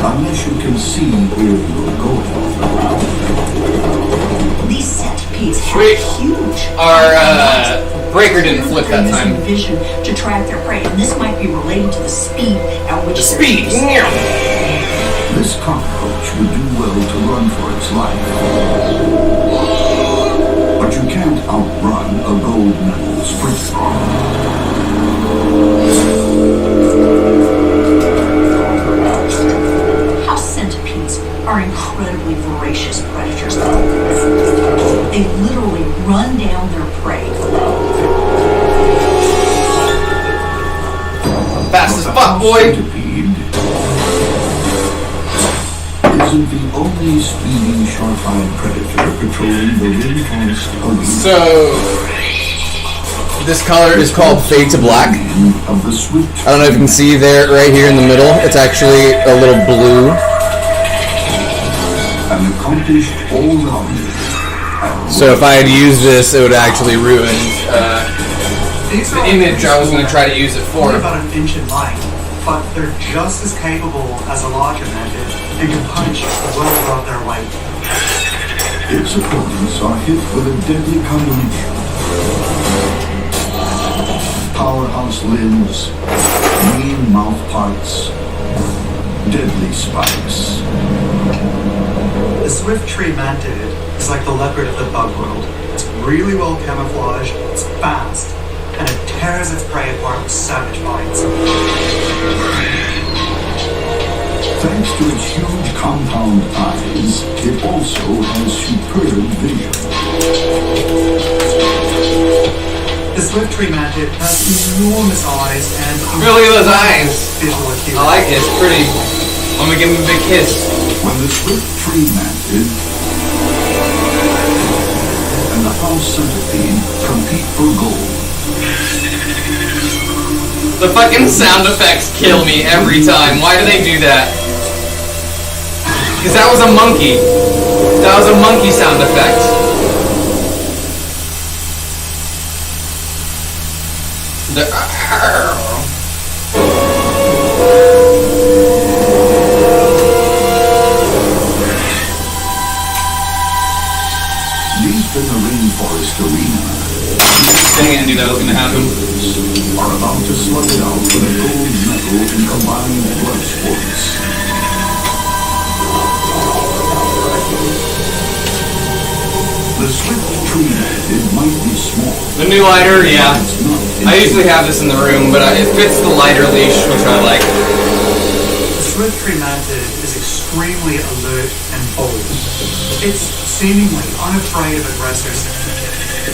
unless you can see where you're going. These centipedes Sweet. have huge. Our breaker didn't flip that They're time. using vision to track their prey, and this might be related to the speed at which The they're speed! used. This cockroach would do well to run for its life. But you can't outrun a gold medal sprinter. House centipedes are incredibly voracious predators. They literally run down their prey. Fast as fuck, boy! Centipede isn't the only speedy, sharp-eyed predator patrolling the rainforest of the So, this color is called Fade to Black. of the swift. I don't know if you can see there, right here in the middle. It's actually a little blue. An accomplished all-rounder. So if I had used this, it would actually ruin These the are image I was going to try to use it for. only about an inch in length, but they're just as capable as a larger method and can punch well above their weight. Its opponents are hit with a deadly combination. Powerhouse limbs, mean mouth parts, deadly spikes. The swift tree mantid is like the leopard of the bug world. It's really well camouflaged, it's fast, and it tears its prey apart with savage bites. Thanks to its huge compound eyes, it also has superb vision. The swift tree mantid has enormous eyes and Look at those eyes. visual acuity. I like it. It's pretty. I'm gonna give him a big kiss. When the swift tree mantid and the house centipede compete for gold, The fucking sound effects kill me every time. Why do they do that? Because that was a monkey. That was a monkey sound effect. deep in the rainforest arena, Dang it, I knew that was gonna happen. are about to slug it out for the gold medal in combined blood sports. The swift tree mantid might be small. The new lighter, yeah. It's not I usually have this in the room, but it fits the lighter leash, which I like. The swift tree mantid is extremely alert and bold. It's seemingly unafraid of aggressors,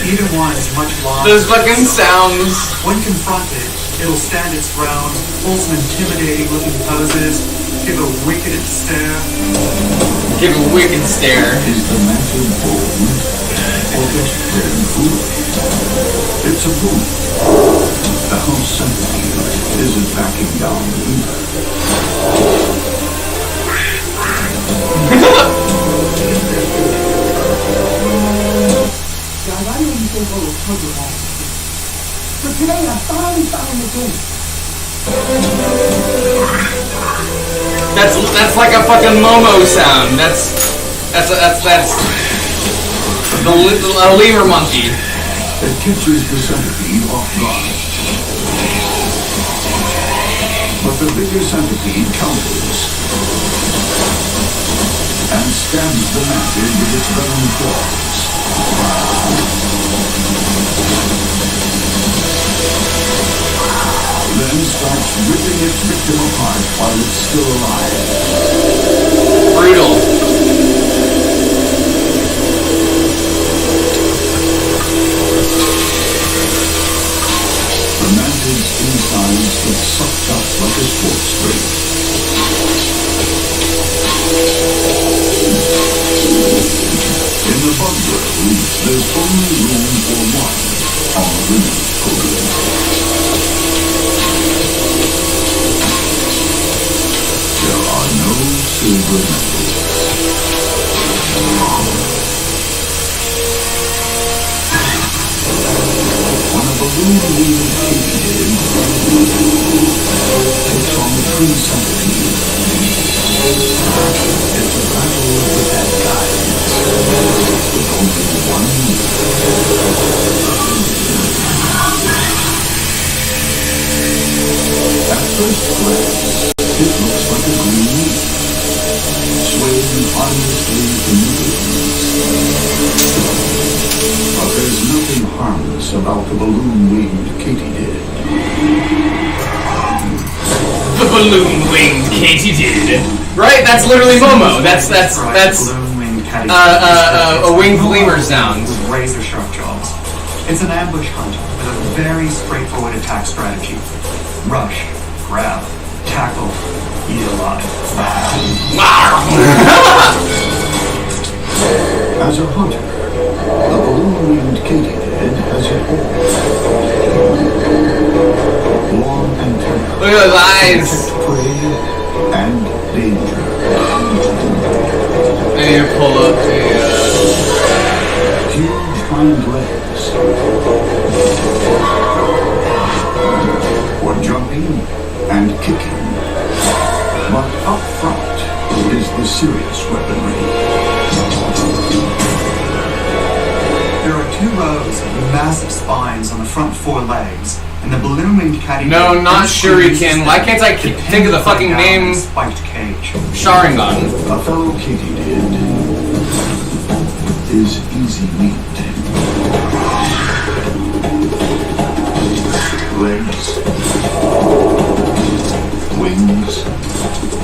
even ones much larger. Those fucking sounds. When confronted, it'll stand its ground, pull some intimidating looking poses, give a wicked stare. Give a wicked stare. Is the mantid bold or just plain foolish? It's a boom. The house centipede isn't backing down either. Guys, I know you think all those puzzle monsters, but today I finally found the game. That's like a fucking Momo sound. That's a lemur monkey. It catches the centipede off guard. But the bigger centipede counters and stabs the mantid with its venom claws. Then starts ripping its victim apart while it's still alive. Brutal. The mantid's insides get sucked up like a sports drink. In the bug world, there's only room for one on the women's program. There are no silver medals. When a balloon-wheeled katydid takes on the tree centipede, it's a battle of the bad guys with only one At first glance, it looks like a green leaf, swaying harmlessly in the breeze. But there's nothing harmless about the balloon-winged katydid. The balloon-winged katydid. Right? That's literally Momo. That's balloon-winged catty a winged lemur sound. with razor-sharp jaws. It's an ambush hunter with a very straightforward attack strategy. Rush, grab, tackle, eat alive. As a hunter, the balloon-winged katydid has it all. Long antennae. Look at those eyes. Protect prey and danger. I need to pull up the. Huge hind legs. For jumping and kicking. But up front is the serious weaponry. There are 2 rows of massive spines on the front 4 legs, and the balloon-winged catty. No, not Shuriken. Why can't I think of the fucking name? Spiked cage. Sharingan. A fellow katydid is easy meat. Legs, wings,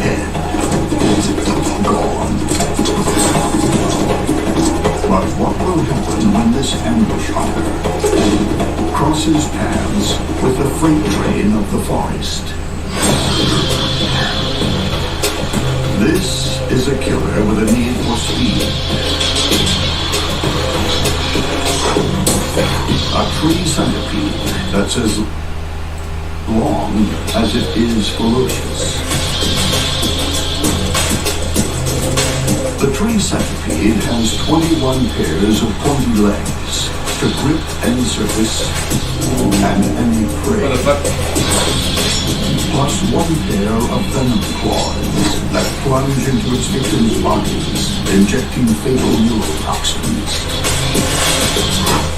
head, gone. But what will happen when this ambush hunter crosses with the freight train of the forest. This is a killer with a need for speed. A tree centipede that's as long as it is ferocious. The tree centipede has 21 pairs of pointy legs to grip any surface and any prey. What the fuck? Plus 1 pair of venom claws that plunge into its victims' bodies, injecting fatal neurotoxins.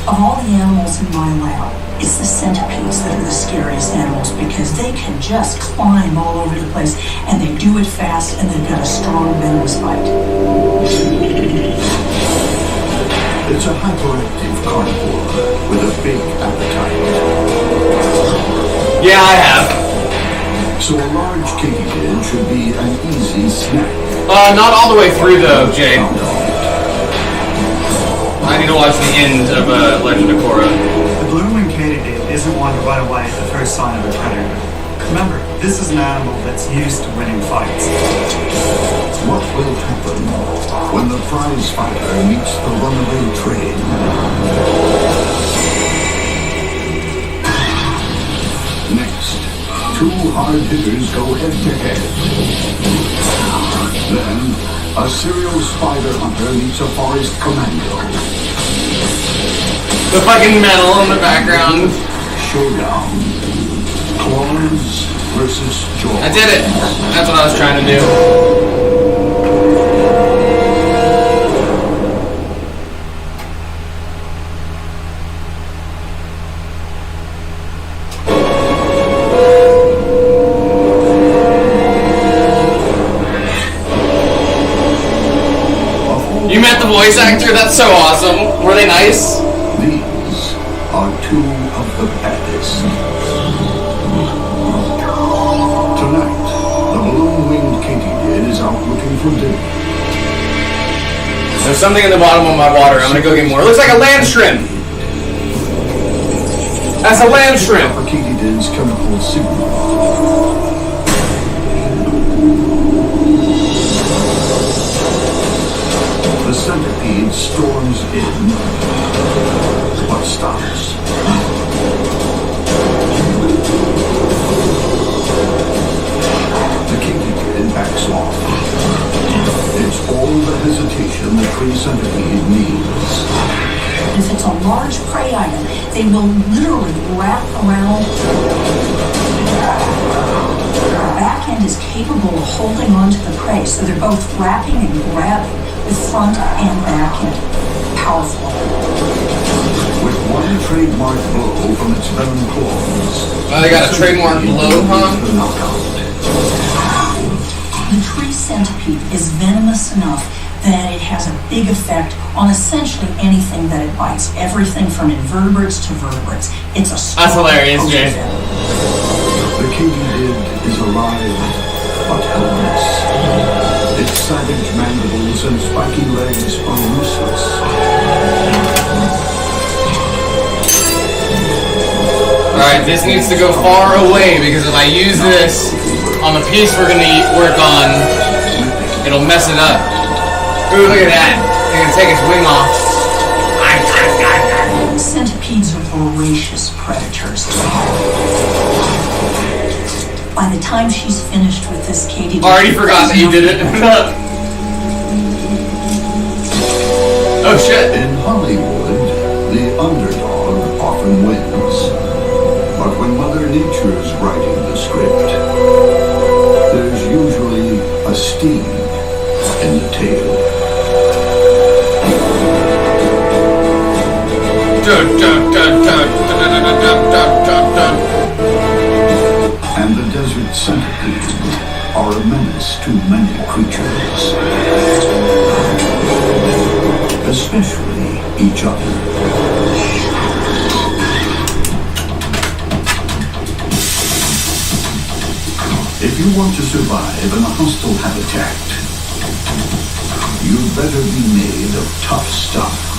Of all the animals in my lab, it's the centipedes that are the scariest animals because they can just climb all over the place and they do it fast and they've got a strong venomous bite. It's a hyperactive carnivore with a big appetite. Yeah, I have. So a large katydid should be an easy snack. Not all the way through though, Jay. I need to watch the end of Legend of Korra. The blue-winged katydid isn't one to run away at the first sign of a predator. Remember, this is an animal that's used to winning fights. What will happen when the prize fighter meets the runaway train? Next, 2 hard hitters go head-to-head. Then, a serial spider hunter meets a forest commando. The fucking metal in the background. Showdown. Claws versus jaws. I did it. That's what I was trying to do. You met the voice actor? That's so awesome. Were they nice? These are 2 of the baddest. Tonight, the balloon-winged katydid is out looking for dinner. There's something in the bottom of my water. I'm gonna go get more. It looks like a land shrimp. That's a land shrimp. A katydid's chemical signal. The centipede storms in, but stops. The katydid backs off. It's all the hesitation the tree centipede needs. If it's a large prey item, they will literally wrap around. The back end is capable of holding onto the prey, so they're both wrapping and grabbing with front and back end. Powerful. With 1 trademark blow from its venom claws. Oh, they got a trademark blow, huh? The knockout. The tree centipede is venomous enough that it has a big effect on essentially anything that it bites. Everything from invertebrates to vertebrates. It's a strong, That's hilarious, Jay. venom. The katydid is alive, but helpless. Its savage mandibles and spiky legs are useless. Alright, this needs to go far away because if I use this on the piece we're gonna work on, it'll mess it up. Ooh, look at that. It's gonna take its wing off. Centipedes are voracious predators. By the time she's finished with this katydid... Already forgot that you did it. Oh shit. In Hollywood, the underdog often wins. But when Mother Nature's writing the script, there's usually a sting in the tail. And the desert centipede are a menace to many creatures, especially each other. If you want to survive in a hostile habitat, you'd better be made of tough stuff.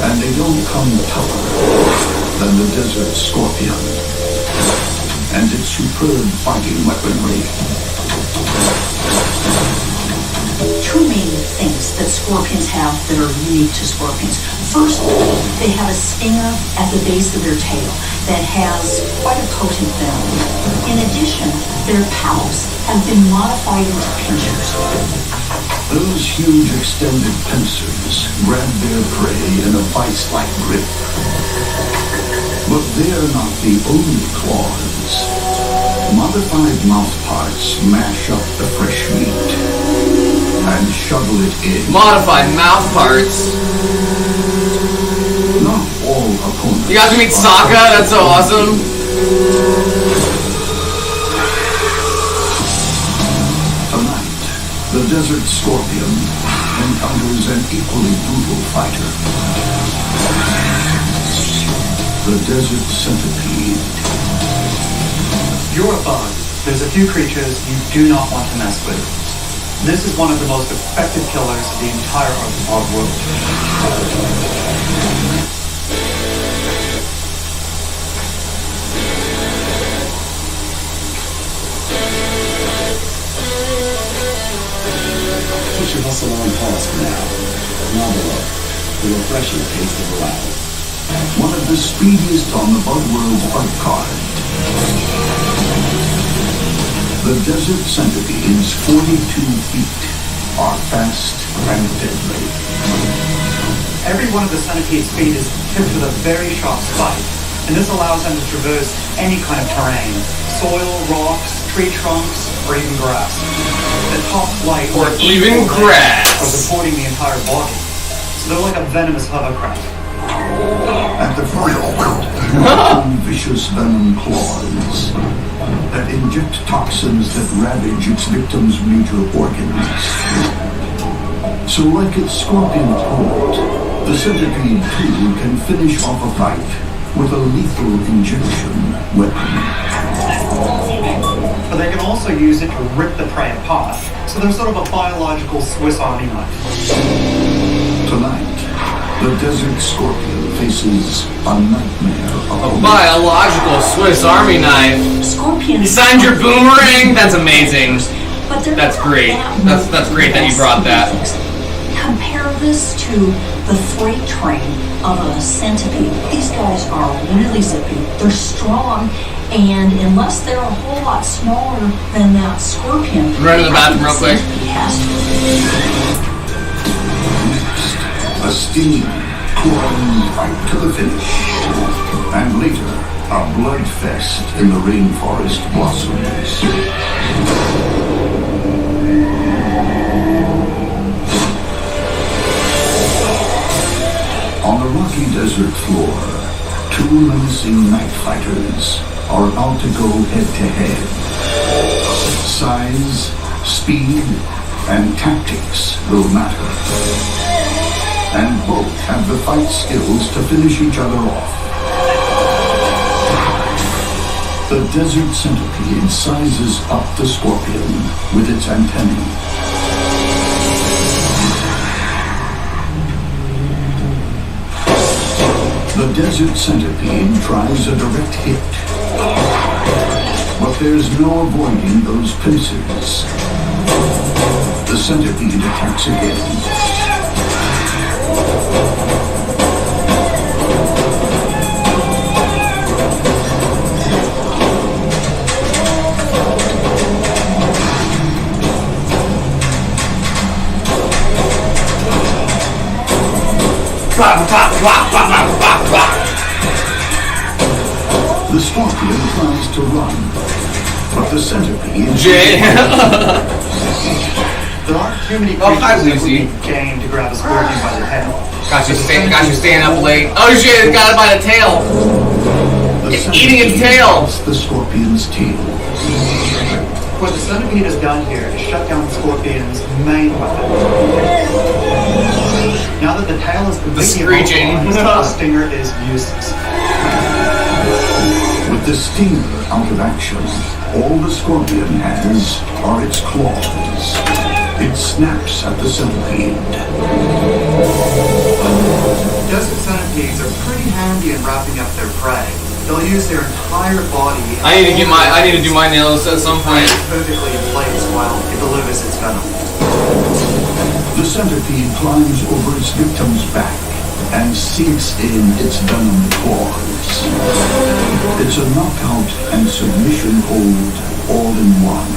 And they don't come tougher than the desert scorpion and its superb fighting weaponry. Two main things that scorpions have that are unique to scorpions. First, they have a stinger at the base of their tail that has quite a potent venom. In addition, their palps have been modified into pincers. Those huge extended pincers grab their prey in a vice-like grip. But they're not the only claws. Modified mouth parts mash up the fresh meat and shovel it in. Modified mouth parts. Not all opponents. You got to meet Sokka? That's so awesome. Tonight, the desert scorpion encounters an equally brutal fighter. The desert centipede. You're a bug. There's a few creatures you do not want to mess with. This is one of the most effective killers of the entire arthropod world. Put your hustle on pause for now. Now below, the refreshing taste of arrival. One of the speediest on the Bug World fight card. The desert centipede's 42 feet are fast and deadly. Every one of the centipede's feet is tipped with a very sharp spike, and this allows them to traverse any kind of terrain: soil, rocks, tree trunks, or even grass. The top flight Or even grass are supporting the entire body, so they're like a venomous hovercraft. At the front, vicious venom claws that inject toxins that ravage its victim's major organs. So like its scorpion opponent, the centipede too can finish off a fight with a lethal injection weapon. But they can also use it to rip the prey apart, so they're sort of a biological Swiss Army knife. Tonight, the desert scorpion faces a nightmare A of biological Swiss Army knife. Scorpions. You signed your boomerang? That's amazing. But they're That's not great. that That's great that you brought that. Compare this to the freight train of a centipede. These guys are really zippy. They're strong, and unless they're a whole lot smaller than that scorpion, Run to the bathroom real quick. a steamy, clawing fight to the finish. And later, a blood fest in the rainforest blossoms. On the rocky desert floor, two menacing night fighters are about to go head-to-head. Size, speed, and tactics will matter. And both have the fight skills to finish each other off. The desert centipede sizes up the scorpion with its antennae. The desert centipede tries a direct hit. But there's no avoiding those pincers. The centipede attacks again. The scorpion tries to run, but the centipede... Jay! There aren't too many Oh, hi, creatures that would Lucy. be game to grab a scorpion by the tail. Got you staying up late. Oh shit, it got it by the tail. The It's eating its tail. bites the scorpion's tail. What the centipede has done here is shut down the scorpion's main weapon. Now that the tail is completely screeching. immobilized, the stinger is useless. With the stinger out of action, all the scorpion has are its claws. It snaps at the centipede. Desert centipedes are pretty handy in wrapping up their prey. They'll use their entire body. I need to do my nails at some point. Perfectly in place while it delivers its venom. The centipede climbs over its victim's back and sinks in its venom claws. It's a knockout and submission hold all in one.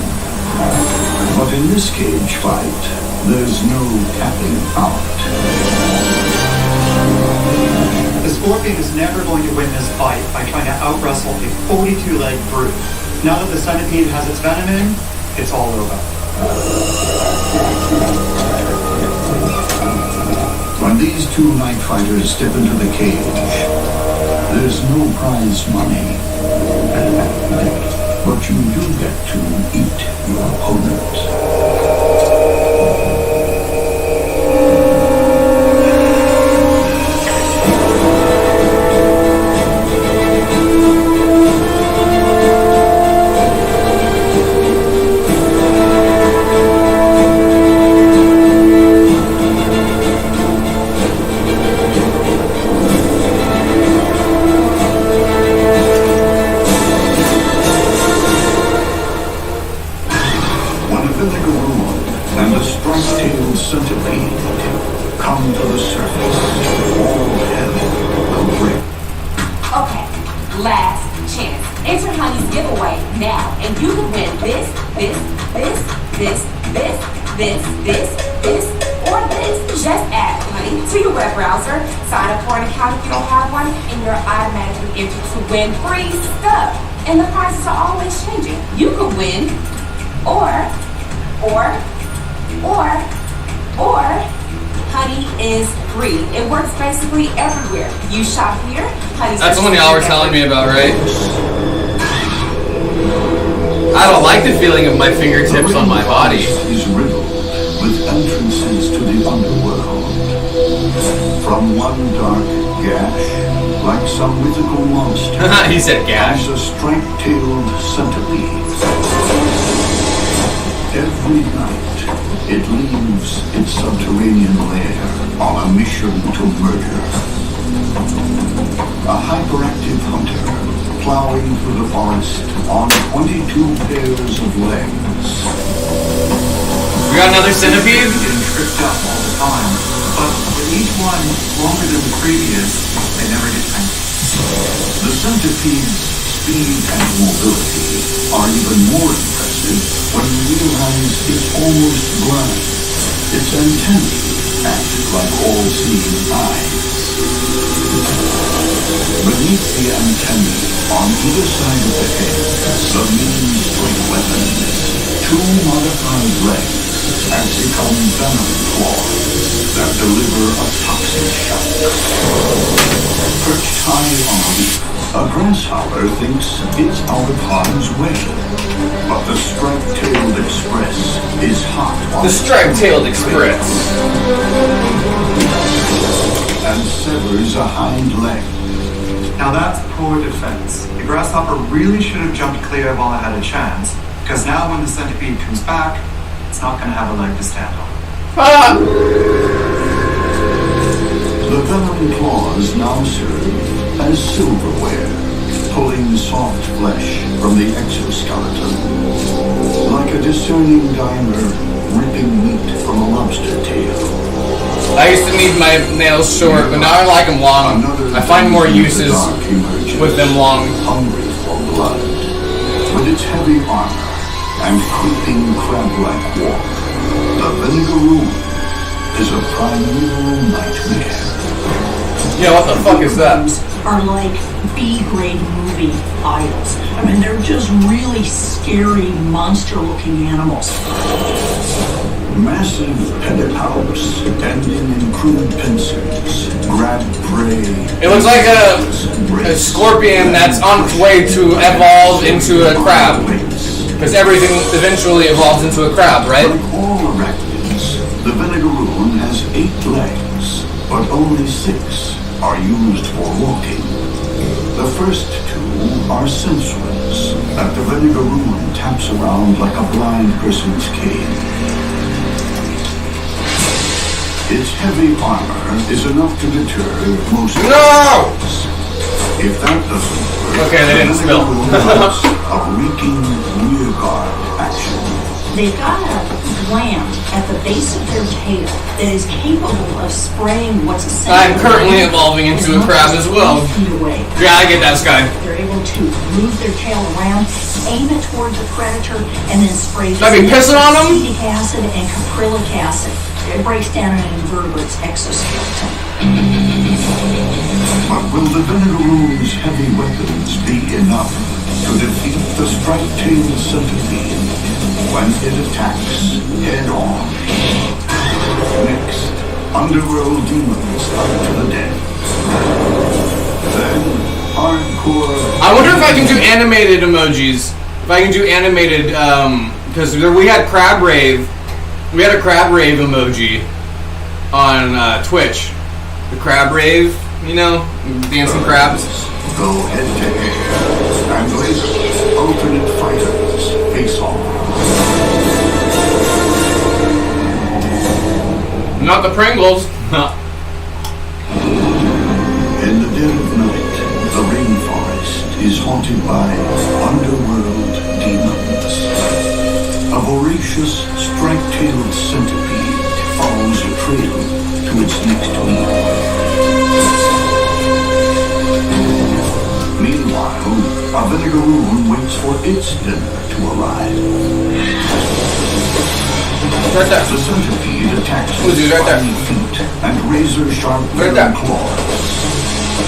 But in this cage fight, there's no tapping out. The scorpion is never going to win this fight by trying to out-wrestle a 42-leg brute. Now that the centipede has its venom in, it's all over. When these two night fighters step into the cage, there's no prize money. But you do get to eat your opponent. That's the one y'all were telling me about, right? I don't like the feeling of my fingertips on my body. Is riddled with entrances to the underworld. From one dark gash, like some mythical monster, he said gash. comes a striped-tailed centipede. Every night, it leaves its subterranean lair on a mission to murder. A hyperactive hunter plowing through the forest on 22 pairs of legs. We got another centipede? Getting tripped up all the time, but with each one longer than the previous, they never get tangled. The centipede's speed and mobility are even more impressive when you realize it's almost blind. Its antennae act like all-seeing eyes. Beneath the antennae, on either side of the head, the main straight weapon, two modified legs have become venom claws that deliver a toxic shock. Perched high on a leaf, a grasshopper thinks it's out of harm's way. But the striped-tailed express is hot on the striped-tailed express. And severs a hind leg. Now that's poor defense. The grasshopper really should have jumped clear while it had a chance, because now when the centipede comes back, it's not going to have a leg to stand on. Ah! The venom claws now serve as silverware, pulling soft flesh from the exoskeleton. Like a discerning diver ripping meat from a lobster tail. I used to need my nails short, but now I like them long. I find more uses with them long. Hungry for blood. With its heavy armor and creeping crab-like walk, the Vinegar Room is a primeval nightmare. Yeah, what the fuck is that? Are like B-grade movie idols. I mean, they're just really scary, monster-looking animals. Massive pedipalps ending in crude pincers grab prey. It looks like a scorpion that's on its way to evolve into a crab. Because everything eventually evolves into a crab, right? Like all arachnids, the Vinegaroon has 8 legs, but only 6 are used for walking. The first 2 are sensories that the Vinegaroon taps around like a blind person's cane. Its heavy armor is enough to deter most No! predators. If that doesn't work, Okay, they didn't spill. a reeking rearguard action. They've got a gland at the base of their tail that is capable of spraying what's essentially... I'm currently evolving into a crab as well. Away. Yeah, I get that, Sky. They're able to move their tail around, aim it towards the predator, and then spray... Should I be pissing on them? Acetic acid and caprylic acid. It breaks down an invertebrate's exoskeleton. But will the Venegaroon's heavy weapons be enough to defeat the striped-tailed centipede when it attacks head-on? Next, underworld demons fight to the death. Then, hardcore... I wonder if I can do animated emojis. If I can do animated, because we had Crab Rave. We had a Crab Rave emoji on Twitch. The Crab Rave, you know, dancing crabs. Go head-to-head, and laser alternate fighters face off. Not the Pringles. In the dead of night, the rainforest is haunted by underworld demons. A voracious, striped-tailed centipede follows a trail to its next meal. Meanwhile, a Venegaroon waits for its dinner to arrive. Right there. The centipede attacks Who's with he? Right there. spiny feet and razor-sharp Right there. claws.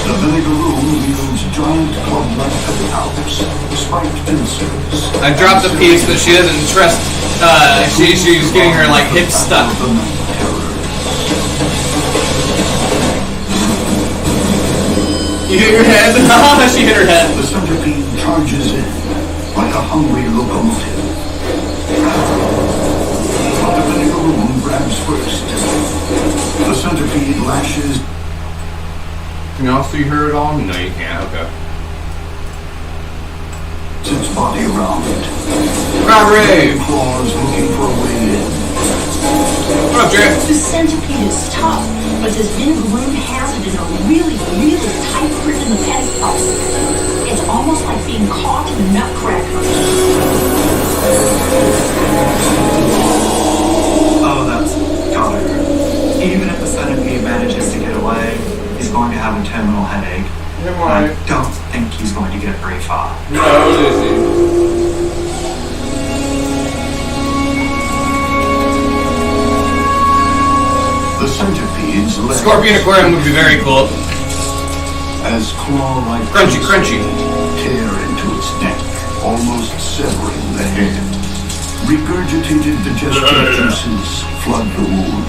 The Venegaroon wields giant club-like powers, spiked pincers. I dropped a piece, but she doesn't trust. She's getting her like hips stuck. The night terrors. You hit your head? She hit her head. The centipede charges in like a hungry locomotive. But the Venegaroon grabs first. The centipede lashes. Can y'all see her at all? No, you can't. Okay. Its body around it. Crab Rave! Claws looking for a way in. What up, Jay? The centipede is tough, but this Venegaroon has it in a really, really tight grip in the pedipalp. It's almost like being caught in a nutcracker. Oh, that's gotta hurt. Even if the centipede manages to get away, he's going to have a terminal headache. I don't think he's going to get very far. No, it isn't. The centipede's legs Scorpion Aquarium would be very cool. as claw-like Crunchy, crunchy. tear into its neck, almost severing the head. Regurgitated digestive juices flood the wound,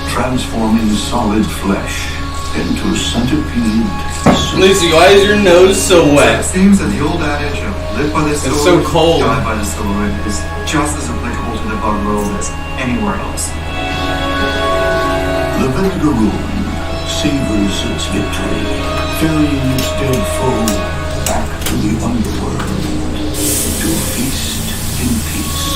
transforming solid flesh into centipede soup. Lucy, why is your nose so It wet? seems that the old adage of live by the sword, so cold. die by the sword is just as applicable to the bug world as anywhere else. The Venegaroon savors its victory, ferrying its dead foe back to the underworld to feast in peace.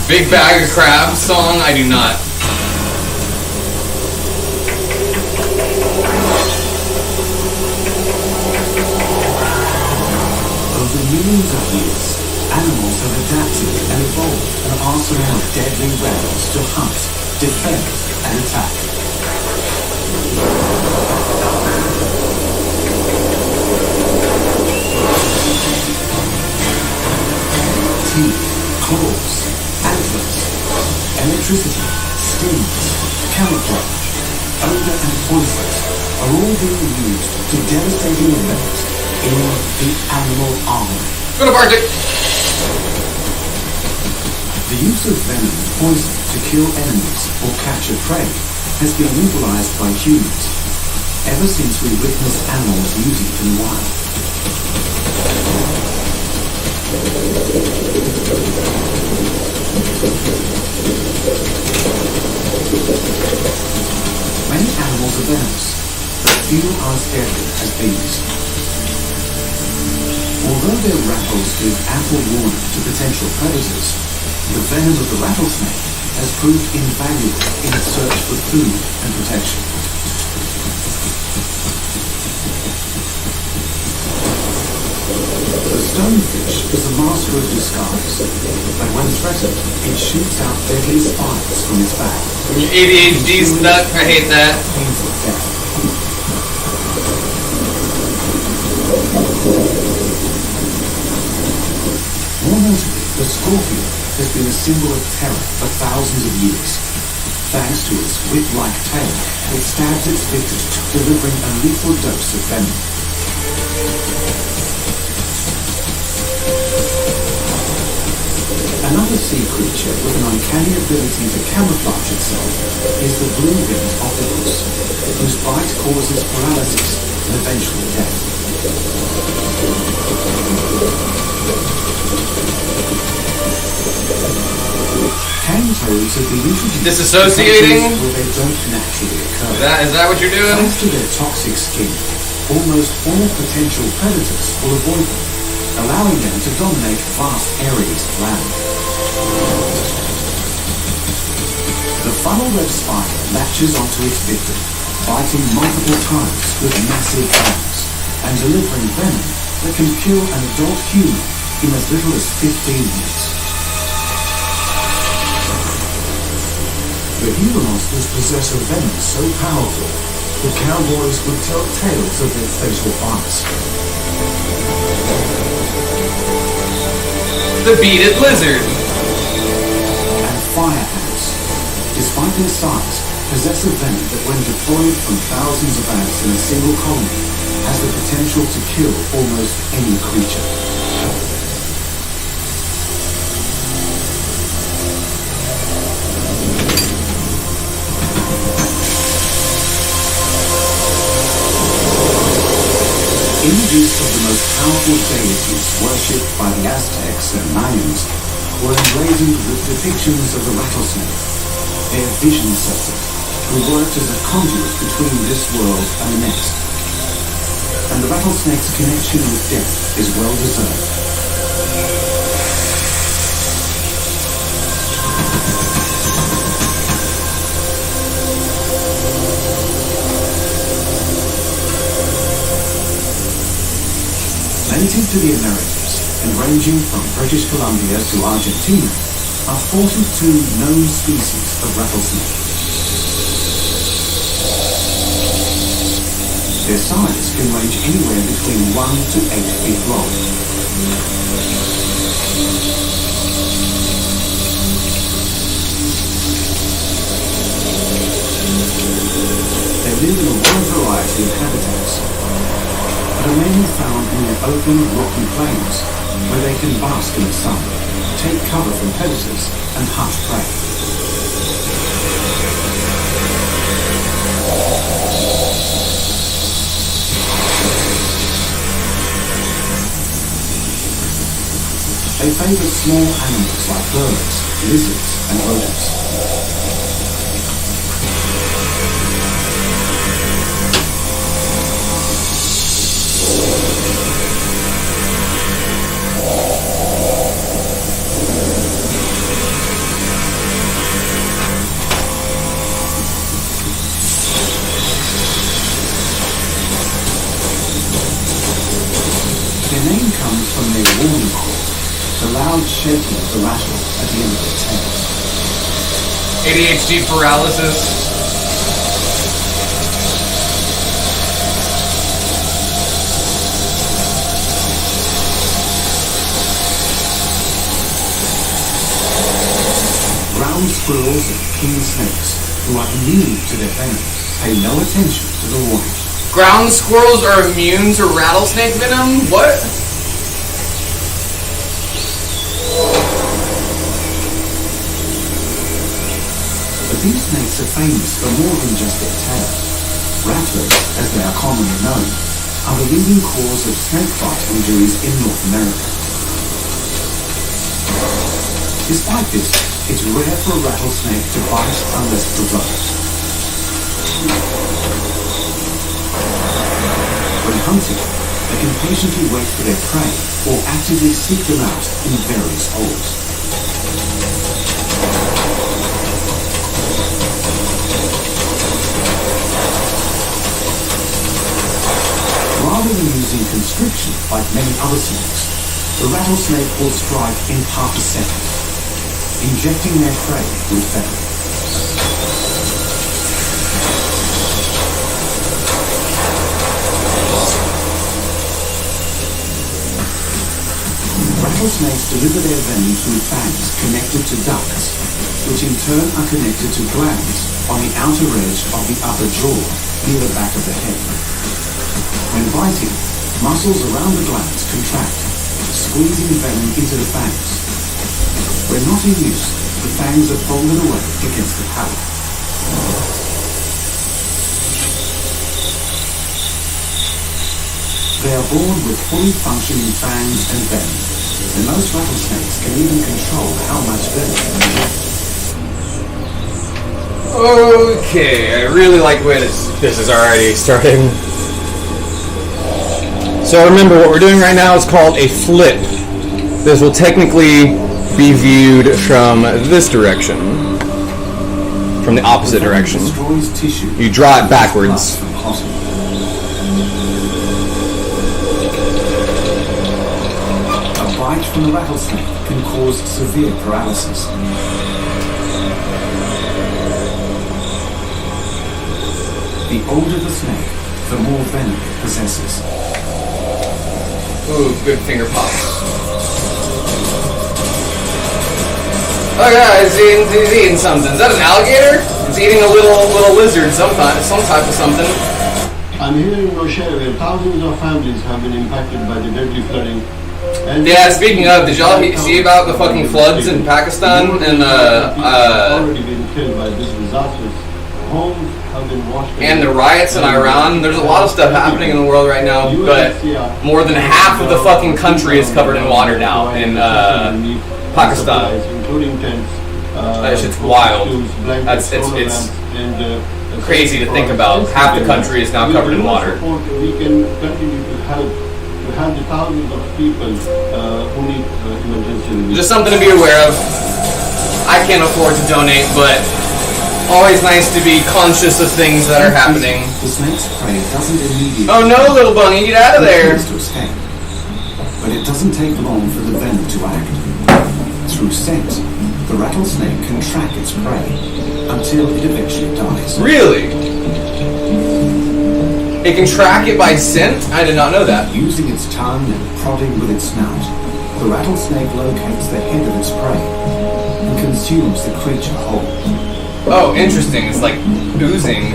Big Bag of Crabs song? I do not. Over millions of years, animals have adapted and evolved an arsenal of deadly weapons to hunt, defend, and attack. Teeth, claws, antlers, electricity, stings, camouflage, odor and poisons are all being used to devastating effect in the animal army. Go to Bartek! The use of venom and poison to kill enemies or capture prey has been utilized by humans ever since we witnessed animals using it in the wild. Many animals are venomous, but few are as deadly as bees. Although their rattles give ample warning to potential predators, the venom of the rattlesnake has proved invaluable in its search for food and protection. The stonefish is a master of disguise, but when threatened, it shoots out deadly spikes from its back. Your ADHD stuck. I hate that. Painful death. More notably, the scorpion has been a symbol of terror for thousands of years. Thanks to its whip-like tail, it stabs its victim, delivering a lethal dose of venom. Another sea creature with an uncanny ability to camouflage itself is the blue-ringed octopus, whose bite causes paralysis and eventually death. Cane toads have been introduced Disassociating? where they don't naturally occur. Is that what you're doing? Thanks to their toxic skin, almost all potential predators will avoid them, allowing them to dominate vast areas of land. The funnel-web spider latches onto its victim, biting multiple times with massive fangs, and delivering venom that can kill an adult human in as little as 15 minutes. The Gila monsters possess a venom so powerful that cowboys would tell tales of their fatal bites. The beaded lizard. And fire ants, despite their size, possess a venom that when deployed from thousands of ants in a single colony, has the potential to kill almost any creature. Images of the most powerful deities worshipped by the Aztecs and Mayans were emblazoned with depictions of the rattlesnake, their vision serpent, who worked as a conduit between this world and the next. And the rattlesnake's connection with death is well deserved. Native to the Americas and ranging from British Columbia to Argentina are 42 known species of rattlesnake. Their size can range anywhere between 1 to 8 feet long. They live in a wide variety of habitats, but are mainly found near open, rocky plains, where they can bask in the sun, take cover from predators, and hunt prey. They favor small animals like birds, lizards, and rodents. Their name comes from their warning call, the loud shaking of the rattle at the end of their tails. ADHD paralysis. Ground squirrels and king snakes, who are immune to their venom, pay no attention to the warning. Ground squirrels are immune to rattlesnake venom? What? these snakes are famous for more than just their tail. Rattlers, as they are commonly known, are the leading cause of snakebite injuries in North America. Despite this, it's rare for a rattlesnake to bite unless provoked. When hunting, they can patiently wait for their prey or actively seek them out in various holes. Rather than using constriction like many other snakes, the rattlesnake will strike in half a second, injecting their prey with venom. Rattlesnakes deliver their venom through fangs connected to ducts, which in turn are connected to glands on the outer edge of the upper jaw near the back of the head. When biting, muscles around the glands contract, squeezing venom into the fangs. When not in use, the fangs are folded away against the palate. They are born with fully functioning fangs and venom, and most rattlesnakes can even control how much venom they inject. Okay, I really like the way this is already starting. So remember, what we're doing right now is called a flip. This will technically be viewed from this direction, from the opposite direction. You draw it backwards. A bite from a rattlesnake can cause severe paralysis. The older the snake, the more venom it possesses. Ooh, good finger pops. Oh yeah, he's eating something. Is that an alligator? It's eating a little lizard, some type of something. I'm here in Rochelle where thousands of families have been impacted by the deadly flooding. And yeah, speaking of, did y'all see about the fucking floods in Pakistan and already been killed by this disaster. Homes have been washed away. And the riots in Iran? There's a lot of stuff happening in the world right now, but more than half of the fucking country is covered in water now in Pakistan. Including tents. That shit's wild. It's crazy to think about. Half the country is now covered in water. We can continue to help. We have the thousands of people who need emergency relief. Just something to be aware of. I can't afford to donate, but always nice to be conscious of things that are happening. The snake's prey doesn't immediately... Oh no, little bunny, get out of there! To escape. But it doesn't take long for the venom to act. Through scent, the rattlesnake can track its prey until it eventually dies. Really? It can track it by scent? I did not know that. Using its tongue and prodding with its snout, the rattlesnake locates the head of its prey and consumes the creature whole. Oh, interesting. It's like oozing.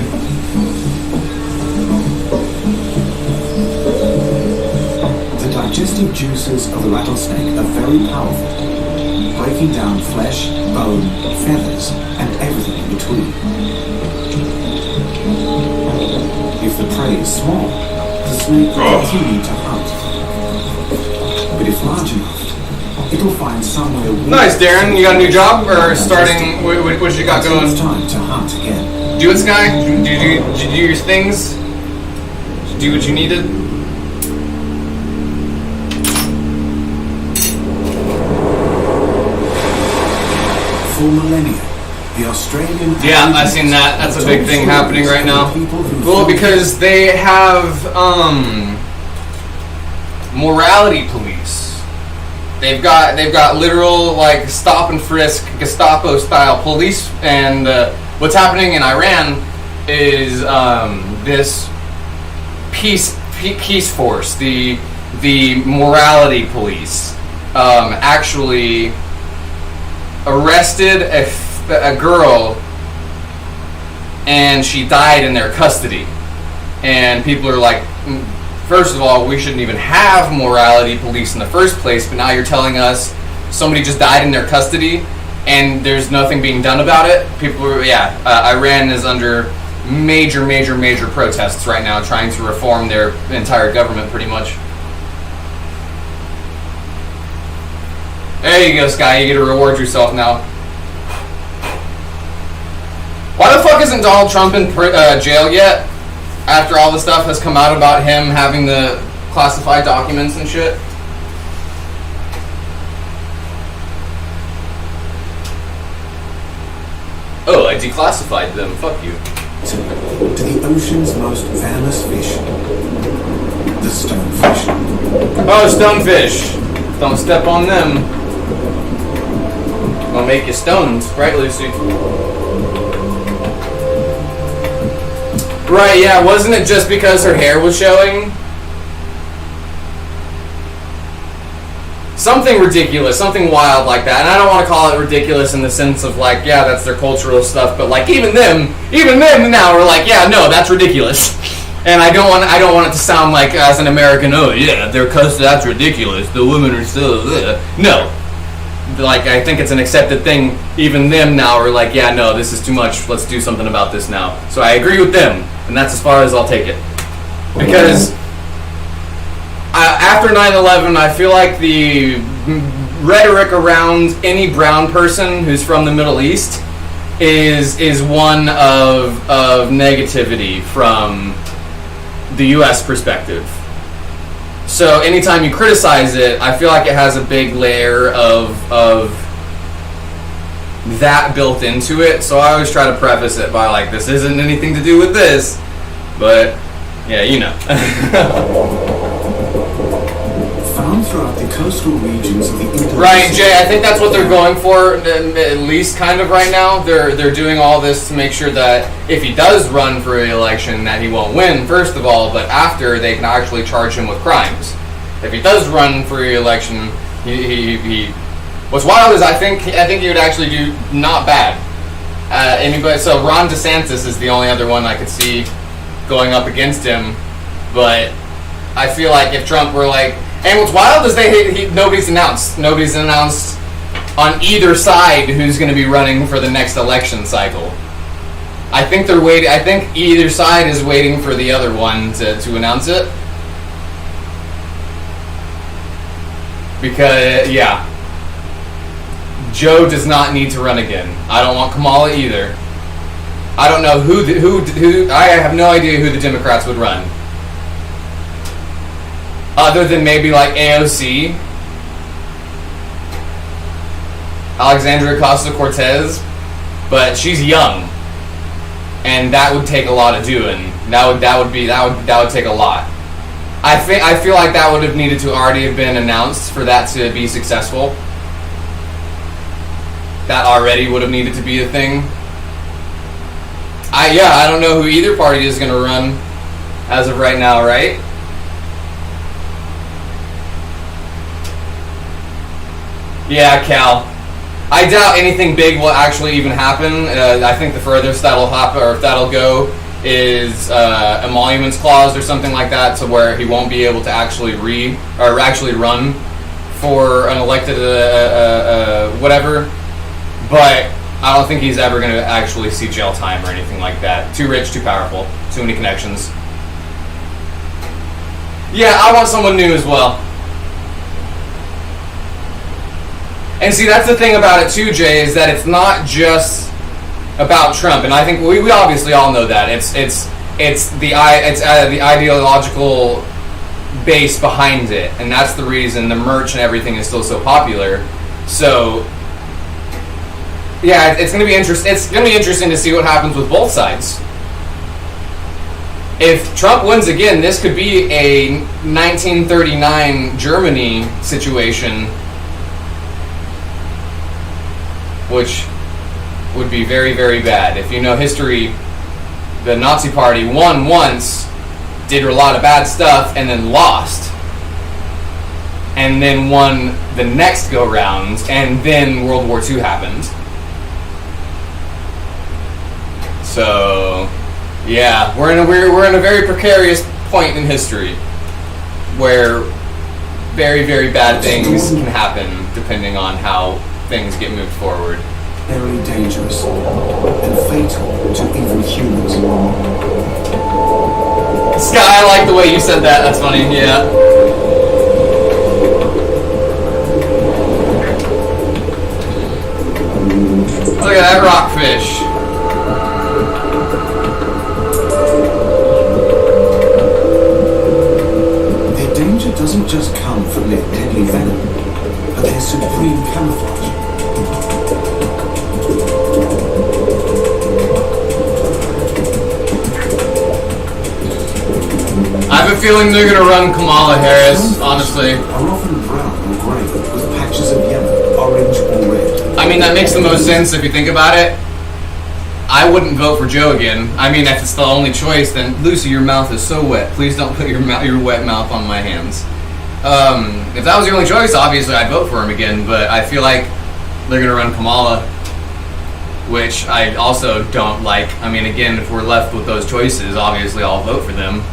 The digestive juices of the rattlesnake are very powerful, breaking down flesh, bone, feathers, and everything in between. If the prey is small, the snake will continue to hunt. But if large enough, it'll find somewhere... Nice, Darren. You got a new job? Or starting... What you got going? It's time to hunt again. Do it, Sky? Did you do your things? Did you do what you needed? For millennia, the Australian... Yeah, I've seen that. That's a big thing happening right now. Well, because they have, morality police. They've got literal, like, stop and frisk, Gestapo-style police, and what's happening in Iran is this peace force, the morality police, actually arrested a girl, and she died in their custody. And people are like, first of all, we shouldn't even have morality police in the first place, but now you're telling us somebody just died in their custody and there's nothing being done about it. People are, Iran is under major protests right now, trying to reform their entire government, pretty much. There you go, Sky. You get to reward yourself now. Why the fuck isn't Donald Trump in jail yet? After all the stuff has come out about him having the classified documents and shit. Oh, I declassified them. Fuck you. To the ocean's most venomous fish, the stonefish. Oh, stonefish. Don't step on them. I'll make you stoned, right, Lucy? Right, yeah, wasn't it just because her hair was showing? Something ridiculous, something wild like that. And I don't want to call it ridiculous in the sense of like, yeah, that's their cultural stuff, but like even them now are like, yeah, no, that's ridiculous. And I don't want it to sound like as an American, oh yeah, they're that's ridiculous. The women are still no. Like, I think it's an accepted thing. Even them now are like, yeah, no, this is too much. Let's do something about this now. So I agree with them, and that's as far as I'll take it. Because after 9/11, I feel like the rhetoric around any brown person who's from the Middle East is one of negativity from the U.S. perspective. So anytime you criticize it, I feel like it has a big layer of that built into it. So I always try to preface it by like, this isn't anything to do with this, but yeah, you know. Found throughout the coastal regions of the Indonesian. Right, Jay. I think that's what they're going for, at least kind of right now. They're doing all this to make sure that if he does run for re-election, that he won't win, first of all, but after they can actually charge him with crimes. If he does run for re-election, he what's wild is I think he would actually do not bad. So Ron DeSantis is the only other one I could see going up against him, but I feel like if Trump were like. And what's wild is nobody's announced. Nobody's announced on either side who's going to be running for the next election cycle. I think they're waiting. I think either side is waiting for the other one to announce it. Because yeah, Joe does not need to run again. I don't want Kamala either. I don't know who. I have no idea who the Democrats would run. Other than maybe like AOC, Alexandria Ocasio-Cortez, but she's young, and that would take a lot of doing. That would take a lot. I feel like that would have needed to already have been announced for that to be successful. That already would have needed to be a thing. I don't know who either party is going to run as of right now, right? Yeah, Cal. I doubt anything big will actually even happen. I think the furthest that'll happen or that'll go is emoluments clause or something like that, to where he won't be able to actually run for an elected whatever. But I don't think he's ever going to actually see jail time or anything like that. Too rich, too powerful, too many connections. Yeah, I want someone new as well. And see, that's the thing about it too, Jay, is that it's not just about Trump, and I think we obviously all know that it's the ideological base behind it, and that's the reason the merch and everything is still so popular. So, yeah, it's gonna be interesting to see what happens with both sides. If Trump wins again, this could be a 1939 Germany situation, which would be very, very bad. If you know history, the Nazi Party won once, did a lot of bad stuff, and then lost. And then won the next go-round, and then World War II happened. So, yeah, we're in a very precarious point in history where very, very bad things can happen depending on how things get moved forward. very dangerous and fatal to even humans. Sky, I like the way you said that. That's funny. Yeah. Look at that rockfish. Their danger doesn't just come from their deadly venom, but their supreme camouflage. I have a feeling they're gonna run Kamala Harris, honestly. Are often brown or grey with patches of yellow, orange, or red. I mean, that makes the most sense if you think about it. I wouldn't vote for Joe again. I mean, if it's the only choice, then Lucy, your mouth is so wet. Please don't put your wet mouth on my hands. If that was the only choice, obviously I'd vote for him again. But I feel like they're gonna run Kamala, which I also don't like. I mean, again, if we're left with those choices, obviously I'll vote for them.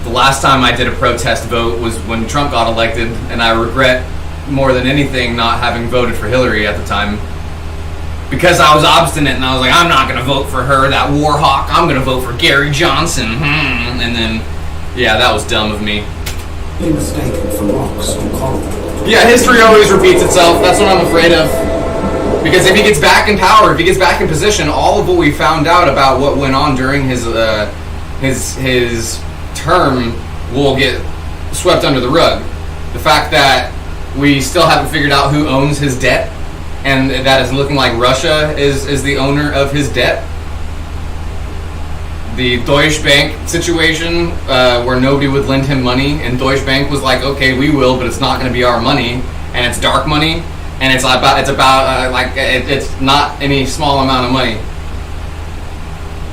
The last time I did a protest vote was when Trump got elected, and I regret more than anything not having voted for Hillary at the time, because I was obstinate and I was like, I'm not going to vote for her, that war hawk, I'm going to vote for Gary Johnson. And then, yeah, that was dumb of me. Be mistaken for rocks or coral. Yeah, history always repeats itself. That's what I'm afraid of. Because if he gets back in power, if he gets back in position, all of what we found out about what went on during his term will get swept under the rug. The fact that we still haven't figured out who owns his debt, and that is looking like Russia is the owner of his debt. The Deutsche Bank situation, where nobody would lend him money, and Deutsche Bank was like, okay, we will, but it's not going to be our money, and it's dark money, and it's not any small amount of money.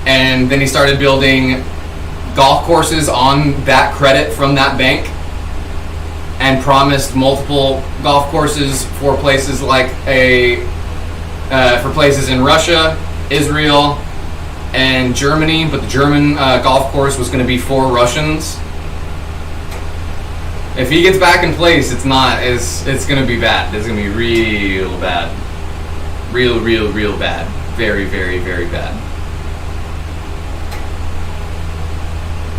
And then he started building golf courses on that credit from that bank, and promised multiple golf courses for places like for places in Russia, Israel, and Germany. But the German golf course was going to be for Russians. If he gets back in place, it's going to be bad. It's going to be real bad, real bad, very, very, very bad.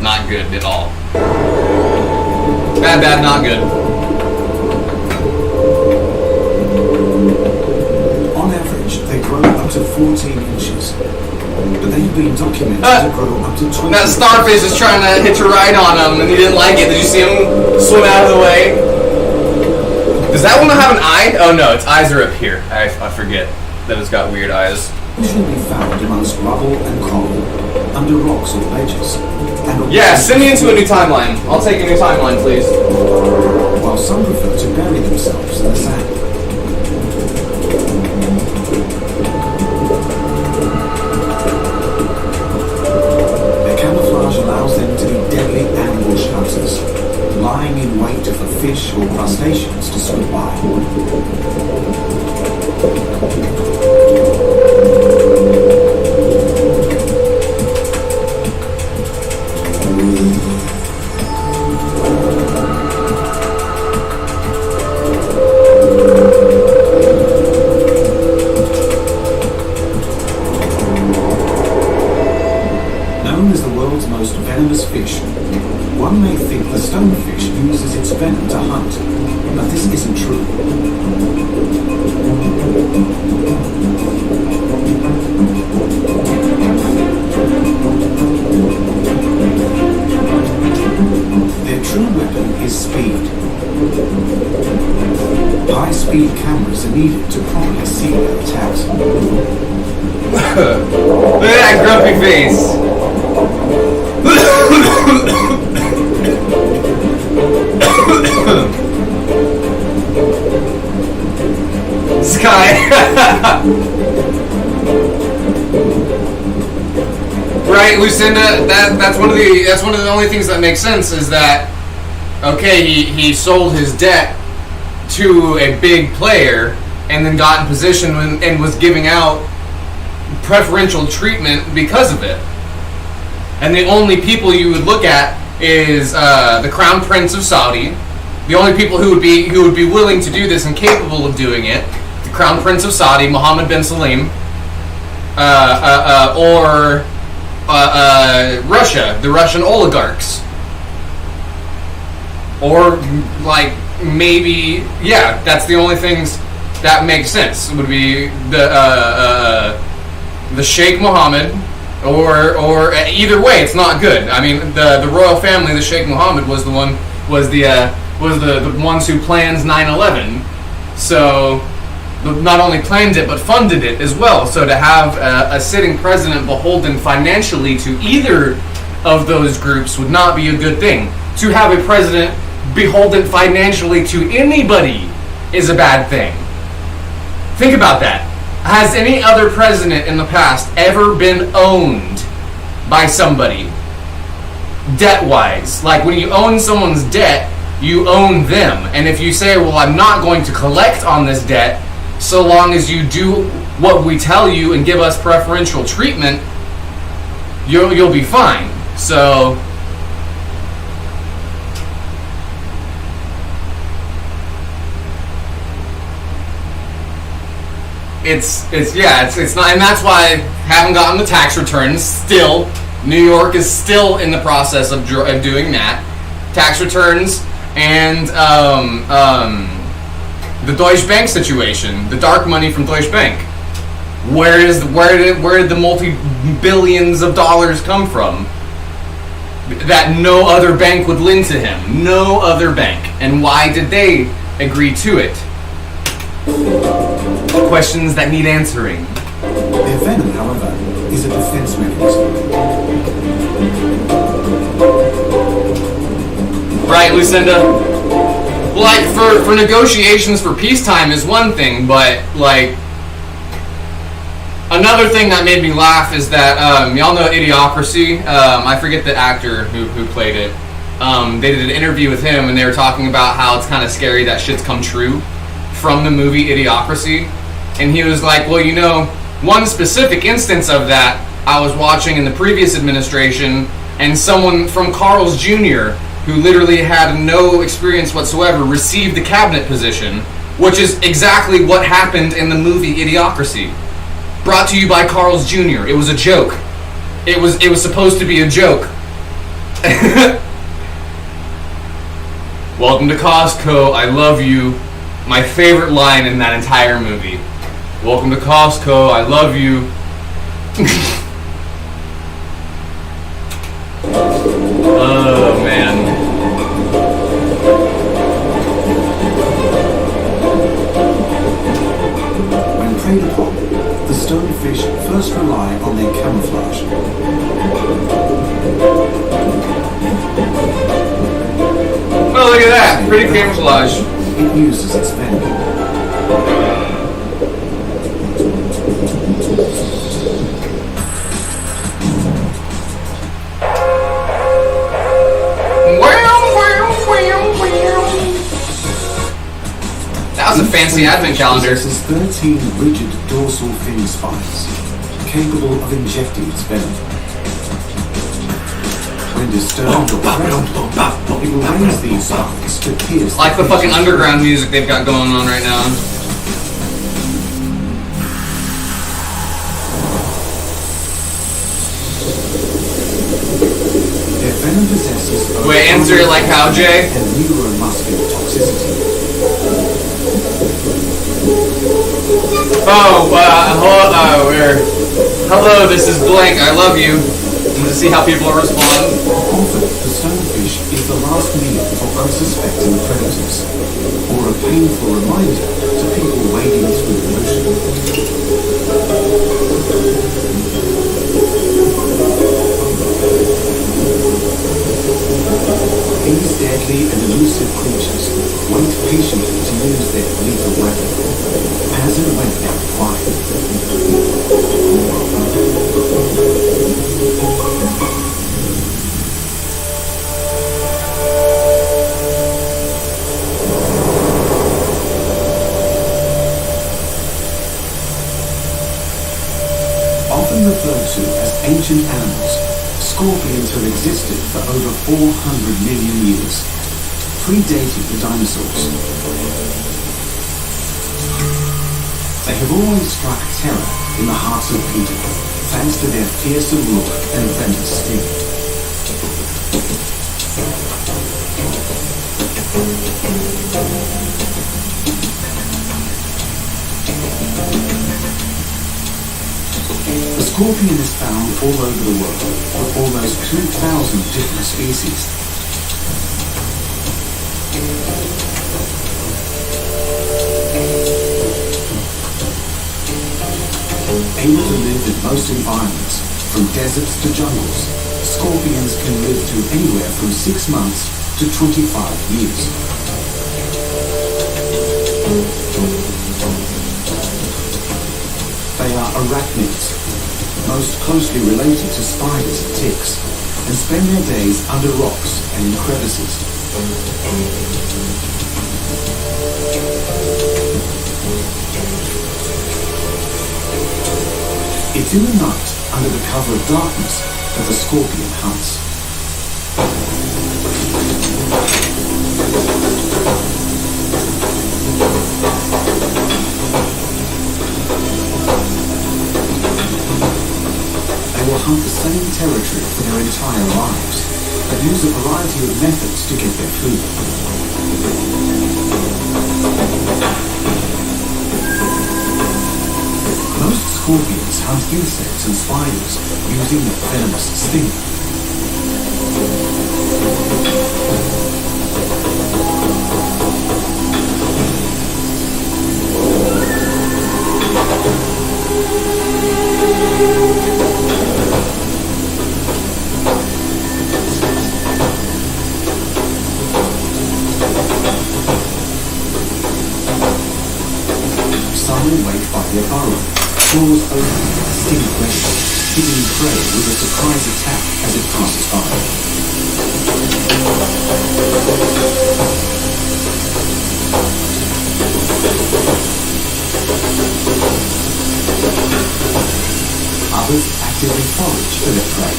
Not good at all. Bad, not good. On average, they grow up to 14 inches. But they've been documented to grow up to 20. That starfish is trying to hitch a ride on him, and he didn't like it. Did you see him swim out of the way? Does that one have an eye? Oh no, its eyes are up here. I forget that it's got weird eyes. Usually found amongst rubble and coral, under rocks or ledges. Yeah, send me into a new timeline. I'll take a new timeline, please. While some prefer to bury themselves in the sand. Their camouflage allows them to be deadly ambush hunters, lying in wait for fish or crustaceans to swim by. Known as the world's most venomous fish, one may think the stonefish uses its venom to hunt, but this isn't true. Their true weapon is speed. High-speed cameras are needed to properly see their attacks. Look at that grumpy face. Sky. Right, Lucinda. That's one of the only things that makes sense is that okay, he sold his debt to a big player and then got in position and was giving out preferential treatment because of it. And the only people you would look at is the Crown Prince of Saudi. The only people who would be willing to do this and capable of doing it, the Crown Prince of Saudi, Mohammed bin Salim, or Russia, the Russian oligarchs, or like maybe that's the only things that make sense. Would be the Sheikh Mohammed, or either way, it's not good. I mean, the royal family, the Sheikh Mohammed was the ones who plans 9/11. So not only planned it but funded it as well. So to have a sitting president beholden financially to either of those groups would not be a good thing. To have a president beholden financially to anybody is a bad thing. Think about that. Has any other president in the past ever been owned by somebody debt-wise? Like when you own someone's debt, you own them. And if you say, well, I'm not going to collect on this debt so long as you do what we tell you and give us preferential treatment, you'll be fine. So it's not, and that's why I haven't gotten the tax returns still. New York is still in the process of doing that. Tax returns and the Deutsche Bank situation, the dark money from Deutsche Bank. Where did the multi-billions of dollars come from that no other bank would lend to him? No other bank. And why did they agree to it? Questions that need answering. Their venom, however, is a defense mechanism. Right, Lucinda? Like, for negotiations for peacetime is one thing, but, like, another thing that made me laugh is that, y'all know Idiocracy? I forget the actor who played it. They did an interview with him, and they were talking about how it's kind of scary that shit's come true from the movie Idiocracy. And he was like, well, you know, one specific instance of that I was watching in the previous administration, and someone from Carl's Jr., who literally had no experience whatsoever, received the cabinet position, which is exactly what happened in the movie Idiocracy. Brought to you by Carl's Jr. It was a joke. It was supposed to be a joke. Welcome to Costco, I love you. My favorite line in that entire movie. Welcome to Costco, I love you. Oh, man. When preyed upon, the stonefish first rely on their camouflage. Oh, look at that. Pretty camouflage. It uses its venom. That was a fancy advent calendar. Possesses 13 rigid dorsal fin spines, capable of injecting its venom. When disturbed or threatened, it will raise these spines to pierce. Like the fucking underground music they've got going on right now. Their venom possesses. Wait, answer it like how, Jay? And neuromuscular toxicity. Hello, this is Blank, I love you. I'm gonna see how people respond. Often, the stonefish is the last meal for unsuspecting predators, or a painful reminder to people wading through the ocean. These deadly and elusive creatures wait patiently to use their lethal weapon, as and when they require. Often referred to as ancient animals, scorpions have existed for over 400 million years, predating the dinosaurs. They have always struck terror in the hearts of people, thanks to their fearsome look and venomous sting. The scorpion is found all over the world, with almost 2,000 different species. Able to live in most environments, from deserts to jungles, scorpions can live through anywhere from 6 months to 25 years. They are arachnids, most closely related to spiders and ticks, and spend their days under rocks and in crevices. It's in the night, under the cover of darkness, that the scorpion hunts. They will hunt the same territory for their entire lives, but use a variety of methods to get their food. Most scorpions hunt insects and spiders using their venomous sting. Some will wait by their burrow, claws open, sting ready, hitting prey with a surprise attack as it passes by. Others actively forage for their prey.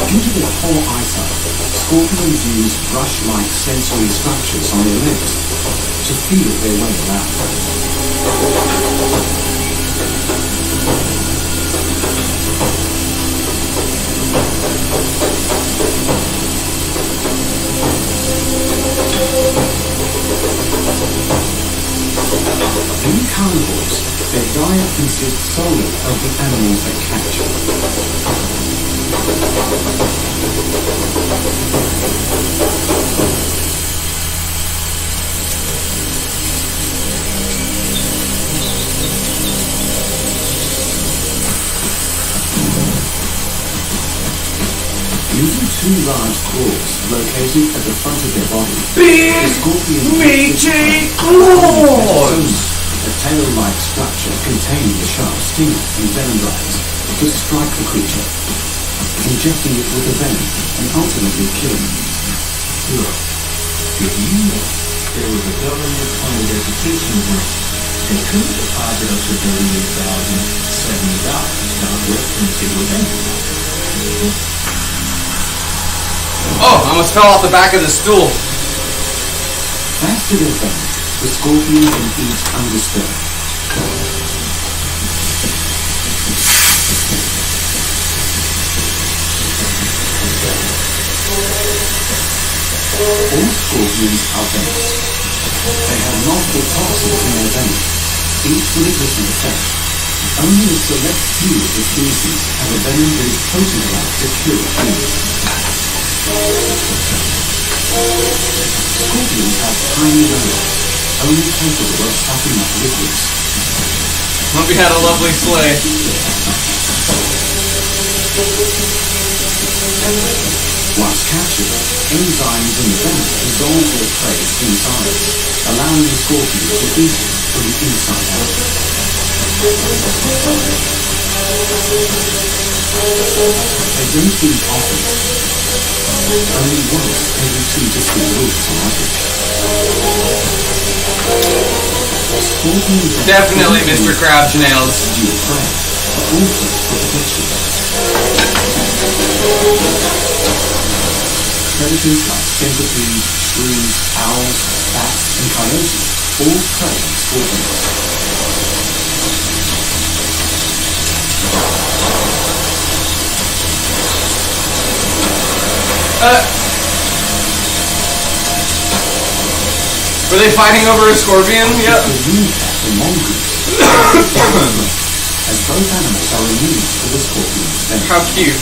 Due to their poor eyesight, scorpions use brush-like sensory structures on their legs to feel their way around. In carnivores, their diet consists solely of the animals they catch. Using two large claws located at the front of their body, the scorpion meaty claws! A tail-like structure containing the sharp stinger and venom glands to strike the creature, injecting it with the venom and ultimately killing it. Look, if you knew there was a government-funded education grant, they couldn't deposit up to $38,070 down with printed with anything. Oh, I almost fell off the back of the stool. Thanks to their venom, the scorpion can eat undisturbed. All scorpions are venomous. They have multiple toxins in their venom, each with a different effect. Only a select few of the species have a venom that is potent enough to kill humans. Scorpions have tiny venom, only capable of sucking up liquids. Hope you had a lovely sleigh. Once captured, enzymes in the venom dissolve their prey's insides, allowing the scorpion to eat it from the inside out. They don't eat often, only once every 2 to 3 weeks on average. Definitely Mr. Crab's nails. Due prey, but also for protection. Predators like centipedes, shrews, owls, bats, and coyotes all prey on scorpions. Were they fighting over a scorpion? Yep. The meerkat and mongoose, as both animals are immune to the scorpion's venom. How cute.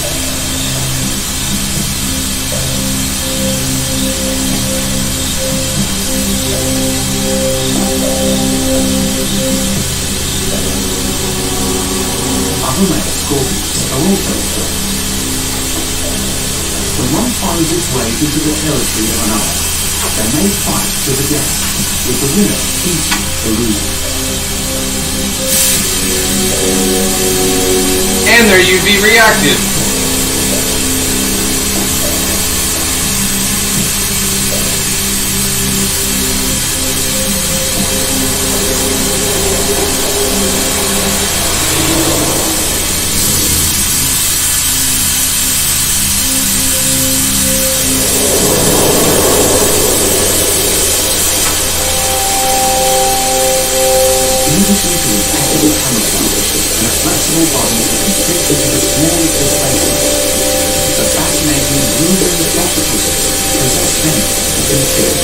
Other male scorpions are also a threat. When one finds its way into the territory of another, they may fight to the death, with the winner eating the loser. And they're UV reactive. Camouflage and a flexible body that can fit into the smallest of spaces. The fascinating blue-ringed octopuses possess venom that can kill.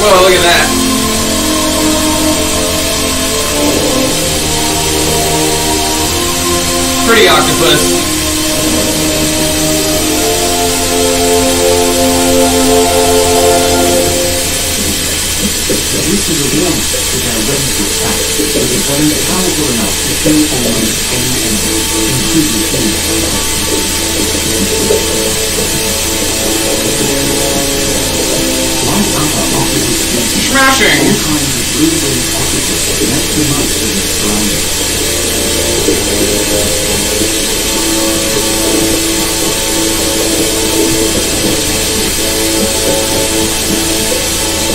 Whoa, look at that. Pretty octopus. This is a warning that they're ready to attack, with a body powerful enough to kill almost any enemy, including humans. Like other octopus species, Smashing! all kinds of blue-winged octopus make the most of their surroundings.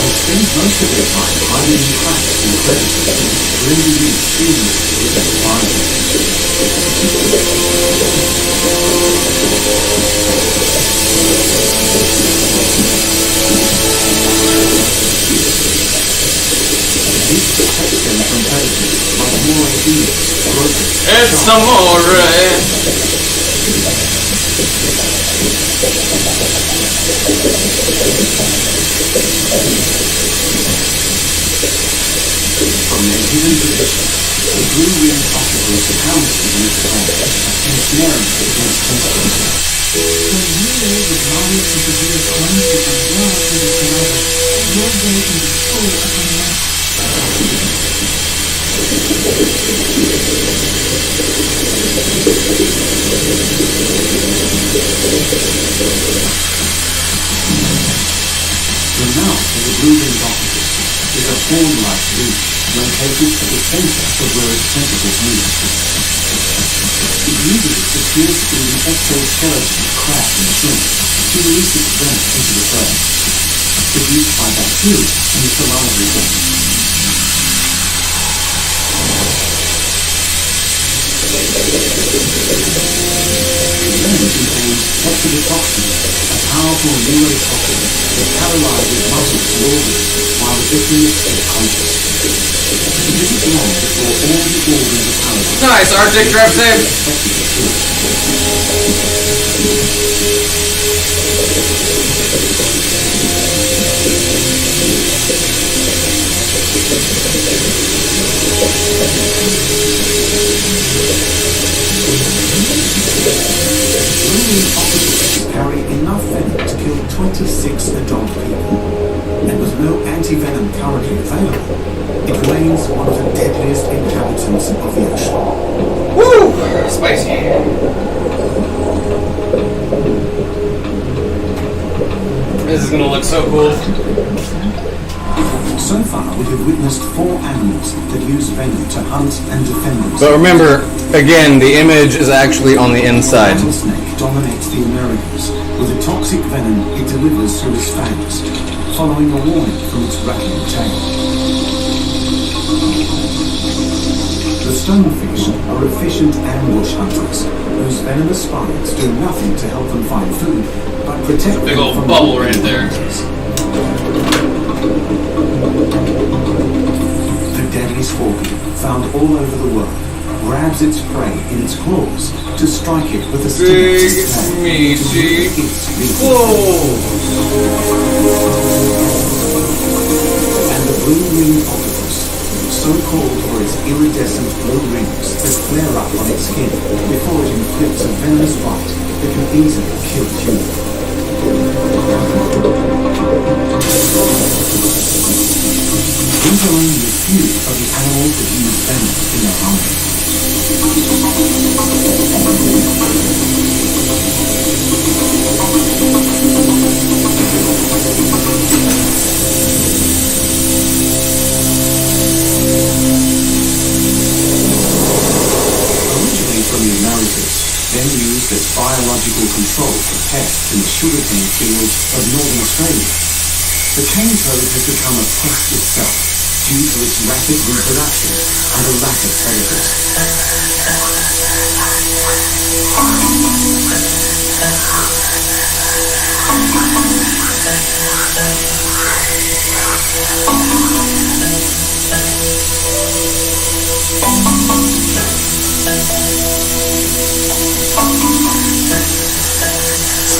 They spend most of their time hiding in cracks and crevices, blending in seamlessly with their environment. This protects them from predators like more eels, groupers, It's amore. From their hidden position, the blue-ringed octopus pounces on its prey, ensnaring it against predators. When you live with knowledge and severe conflict and love for the forever, your day can be full of romance. The mouth of the blue-ringed octopus is a horn-like leaf located at the center of where its tentacles meet. It uses it to pierce through the exoskeleton crack in the shrimp to release its venom into the prey, produced by bacteria in the salivary gland. The venom contains tetrodotoxin, a powerful neurotoxin that paralyzes muscles and organs while the victim is still conscious. It isn't long before all the organs are paralyzed. Nice, Arctic trap save. Marine octopuses carry enough venom to kill 26 adult people. And with no anti-venom currently available, it remains one of the deadliest inhabitants of the ocean. Woo! Spicy. This is gonna look so cool. So far, we have witnessed 4 animals that use venom to hunt and defend themselves. But remember, again, the image is actually on the inside. The rattlesnake dominates the Americas with the toxic venom it delivers through its fangs, following a warning from its rattling tail. The stonefish are efficient ambush hunters whose venomous spines do nothing to help them find food, but protect them big old from bubble right there. The deadly scorpion, found all over the world, grabs its prey in its claws to strike it with a Big, sting. meaty. Whoa! And the blue-ringed octopus, so called for its iridescent blue rings that flare up on its skin before it inflicts a venomous bite that can easily kill a human. These are only a few of the animals that use venom in their hunting. Originally from the Americas, then used as biological control for pests in the sugarcane fields of northern Australia, the cane toad has become a pest itself due to its rapid reproduction and a lack of predators.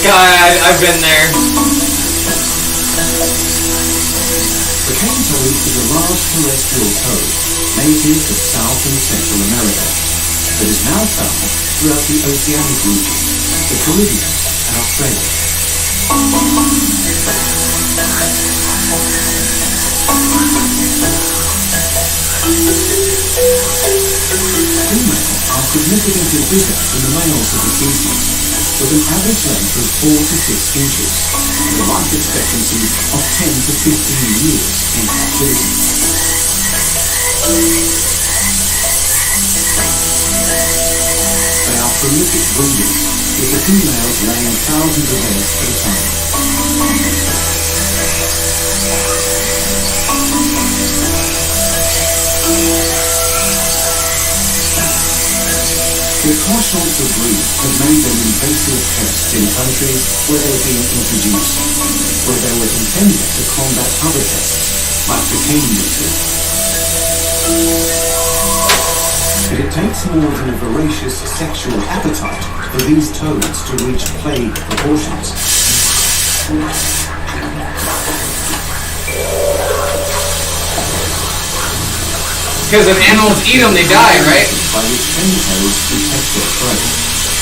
Sky, I've been there. The cane toad is a large terrestrial toad, native to South and Central America, that is now found throughout the oceanic region, the Caribbean and Australia. Females are significantly bigger than the males of the species, with an average length of 4 to 6 inches, and a life expectancy of 10 to 15 years in captivity. They are prolific breeders, with the females laying thousands of eggs at a time. The penchant to breed has made them invasive pests in countries where they've been introduced, where they were intended to combat other pests, like the cane beetle. But it takes more than a voracious sexual appetite for these toads to reach plague proportions. Because if animals eat them, they die, right? By which cane toads detect their prey,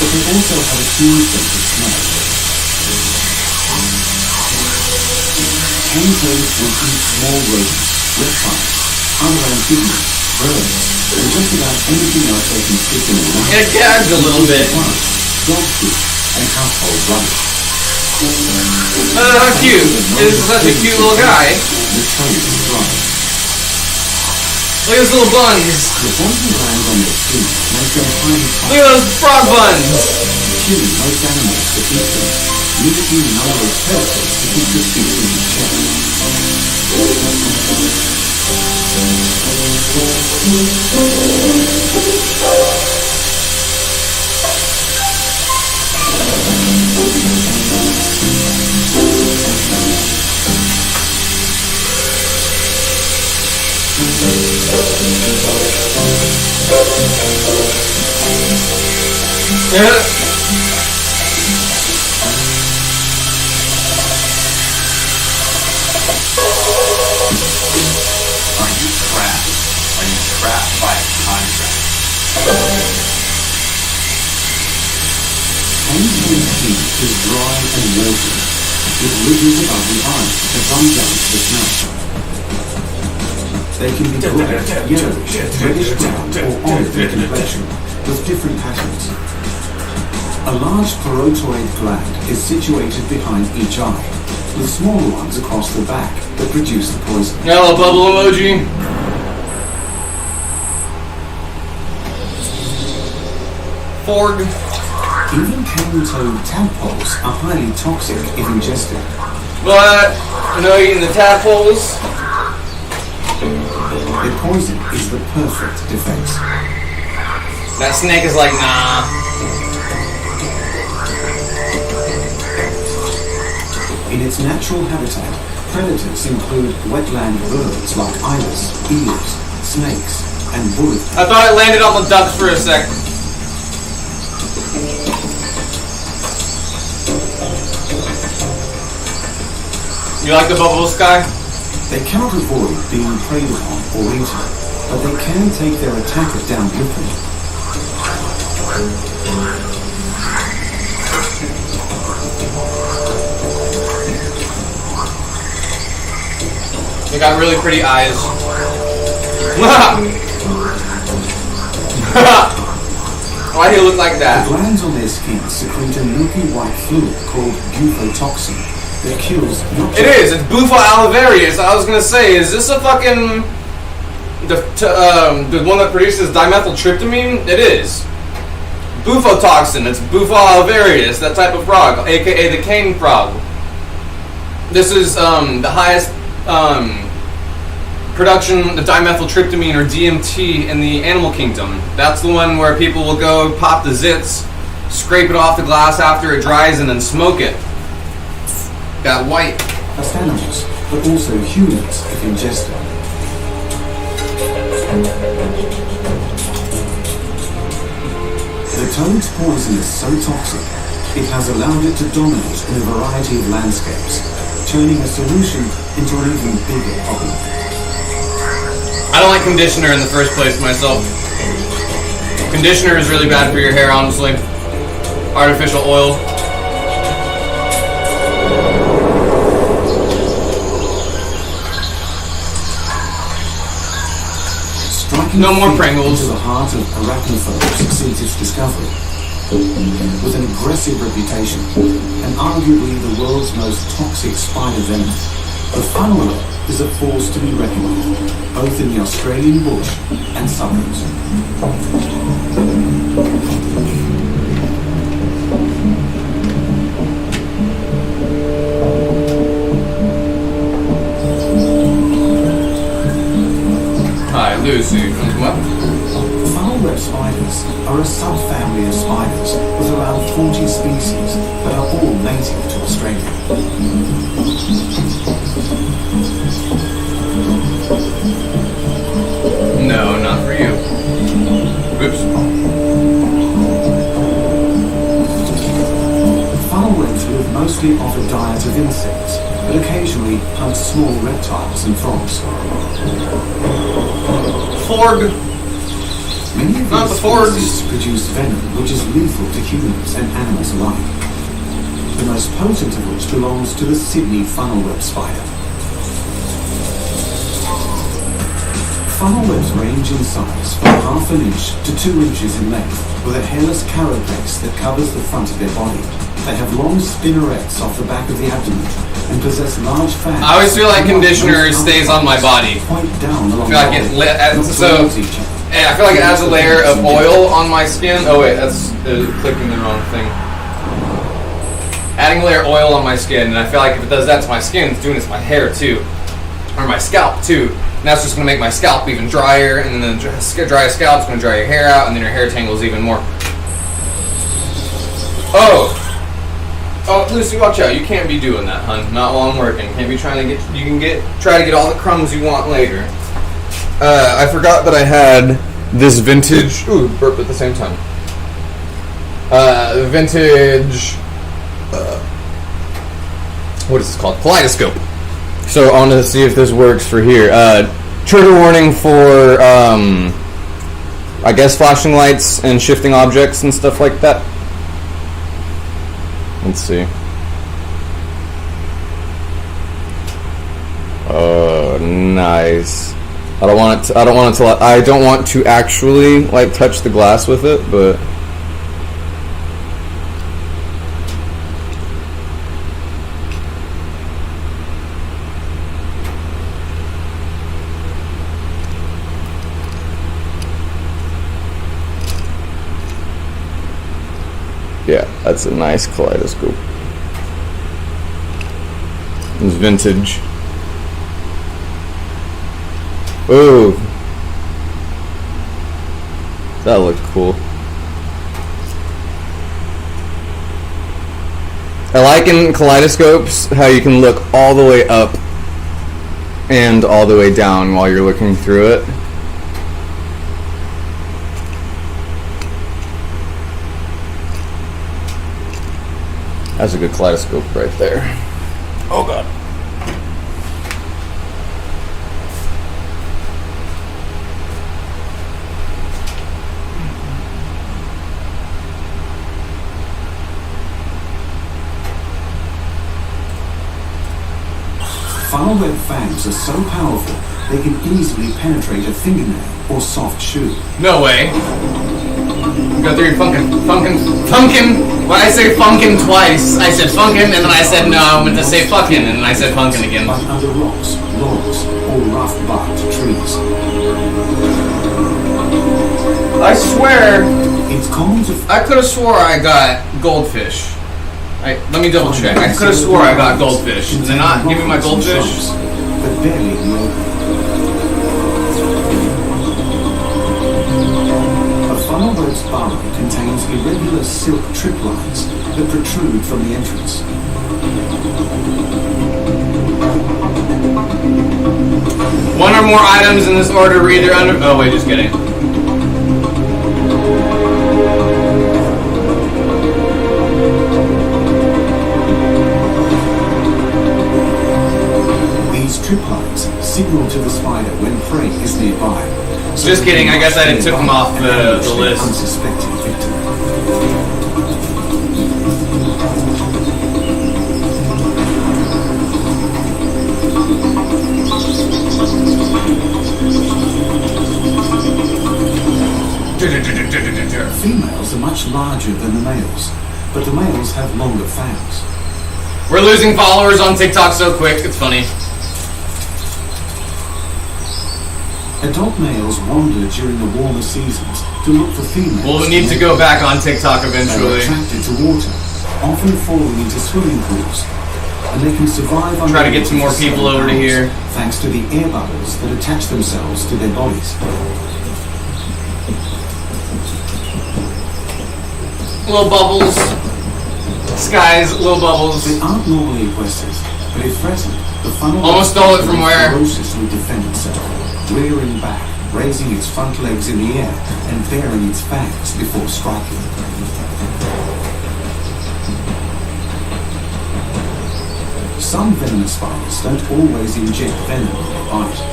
but they also have a huge sense of smell. Cane toads will eat small rodents, reptiles, other amphibians, birds, and just about anything else they can stick in their mouth. It gags a little bit. Dog food and household rubbish. How cute. This is such a cute little guy. The toad is dry. Look at those little buns. The poison glands on their skin make them highly toxic. Look at those frog buns. Killing most animals that eat them, limiting the number of predators to keep the species in check. Trapped by contract. Anything heat is dry and watery. It ridges above the eye and runs down to the snout. They can be grey, yellowish, reddish brown, or olive in complexion, with different patterns. A large parotoid gland is situated behind each eye, with smaller ones across the back that produce the poison. Hello, bubble emoji. Forg. Even cane-toed tadpoles are highly toxic if ingested. What? No eating the tadpoles? Their poison is the perfect defense. That snake is like, nah. In its natural habitat, predators include wetland birds like ibis, eels, snakes, and bullet. I thought it landed on the ducks for a sec. You like the bubbles, Sky? They cannot avoid being preyed upon or eaten, but they can take their attacker down with them. They got really pretty eyes. Why do you look like that? The glands on their skin secrete a milky white fluid called bufotoxin that kills not It is. It's Bufo alivarius. I was gonna say, is this a fucking the one that produces dimethyltryptamine? It is. Bufotoxin. It's Bufo alivarius, that type of frog, aka the cane frog. This is the highest production of dimethyltryptamine or DMT in the animal kingdom. That's the one where people will go pop the zits, scrape it off the glass after it dries, and then smoke it. Got white. Just animals, but also humans if ingested. The toad's poison is so toxic, it has allowed it to dominate in a variety of landscapes, turning a solution into an even bigger problem. I don't like conditioner in the first place myself. Conditioner is really bad for your hair, honestly. Artificial oil. No more Pringles. To the heart of arachnophobes since its discovery. With an aggressive reputation and arguably the world's most toxic spider venom, the funnel web is a force to be reckoned with, both in the Australian bush and suburbs. Hi, Lucy. What? Funnel web spiders are a subfamily of spiders with around 40 species that are all native to Australia. No, not for you. Oops. Funnel webs live mostly off a diet of insects, but occasionally hunt small reptiles and frogs. Forg. Many of Not these the forgs. species produce venom which is lethal to humans and animals alike. The most potent of which belongs to the Sydney funnel web spider. Funnel webs range in size from half an inch to 2 inches in length, with a hairless carapace that covers the front of their body, They have long spinnerets off the back of the abdomen and possess large fans. I always feel like conditioner stays on my body. Point down I along feel like it I feel like it adds a layer of oil on my skin. Oh wait, that's clicking the wrong thing. Adding a layer of oil on my skin, and I feel like if it does that to my skin, it's doing it to my hair too, or my scalp too. And that's just gonna make my scalp even drier, and then the dry scalp's gonna dry your hair out, and then your hair tangles even more. Oh, Lucy, watch out! You can't be doing that, hun. Not while I'm working. You can't be trying to get. You can try to get all the crumbs you want later. I forgot that I had this vintage. Ooh, burp at the same time. Vintage. What is this called? Kaleidoscope. So I want to see if this works for here. Trigger warning for, I guess, flashing lights and shifting objects and stuff like that. Let's see. Oh, nice. I don't want to actually like touch the glass with it, but. Yeah, that's a nice kaleidoscope. It's vintage. Ooh. That looked cool. I like in kaleidoscopes how you can look all the way up and all the way down while you're looking through it. That's a good kaleidoscope right there. Oh god. Funnel web fangs are so powerful they can easily penetrate a fingernail or soft shoe. No way. Go through your funkin'. When I say funkin' twice, I said funkin', and then I said no, I meant to say fucking, and then I said funkin' again. But under rocks, logs, or rough-barked trees. I swear, it's common to. I could have swore I got goldfish. Let me double check. I could have swore I got goldfish. Did they not give me my goldfish? But barely in the open. A funnel web's burrow contains irregular silk trip lines that protrude from the entrance. One or more items in this order are either under. Oh wait, just kidding. Trip lines signal to the spider when prey is nearby. So just kidding, I guess I didn't took them off the list. Unsuspecting victim. Females are much larger than the males, but the males have longer fangs. We're losing followers on TikTok so quick, it's funny. Adult males wander during the warmer seasons to look for females. Well, we need to go back on TikTok eventually. They're attracted to water, often falling into swimming pools, and they can survive. Try to get some more people over to here. Thanks to the air bubbles that attach themselves to their bodies. Little bubbles. Skies, little bubbles. They aren't normally aggressive, but if threatened, the funnel almost stole it from where? Ferociously defend itself, rearing back, raising its front legs in the air, and baring its fangs before striking. Some venomous spiders don't always inject venom when they bite.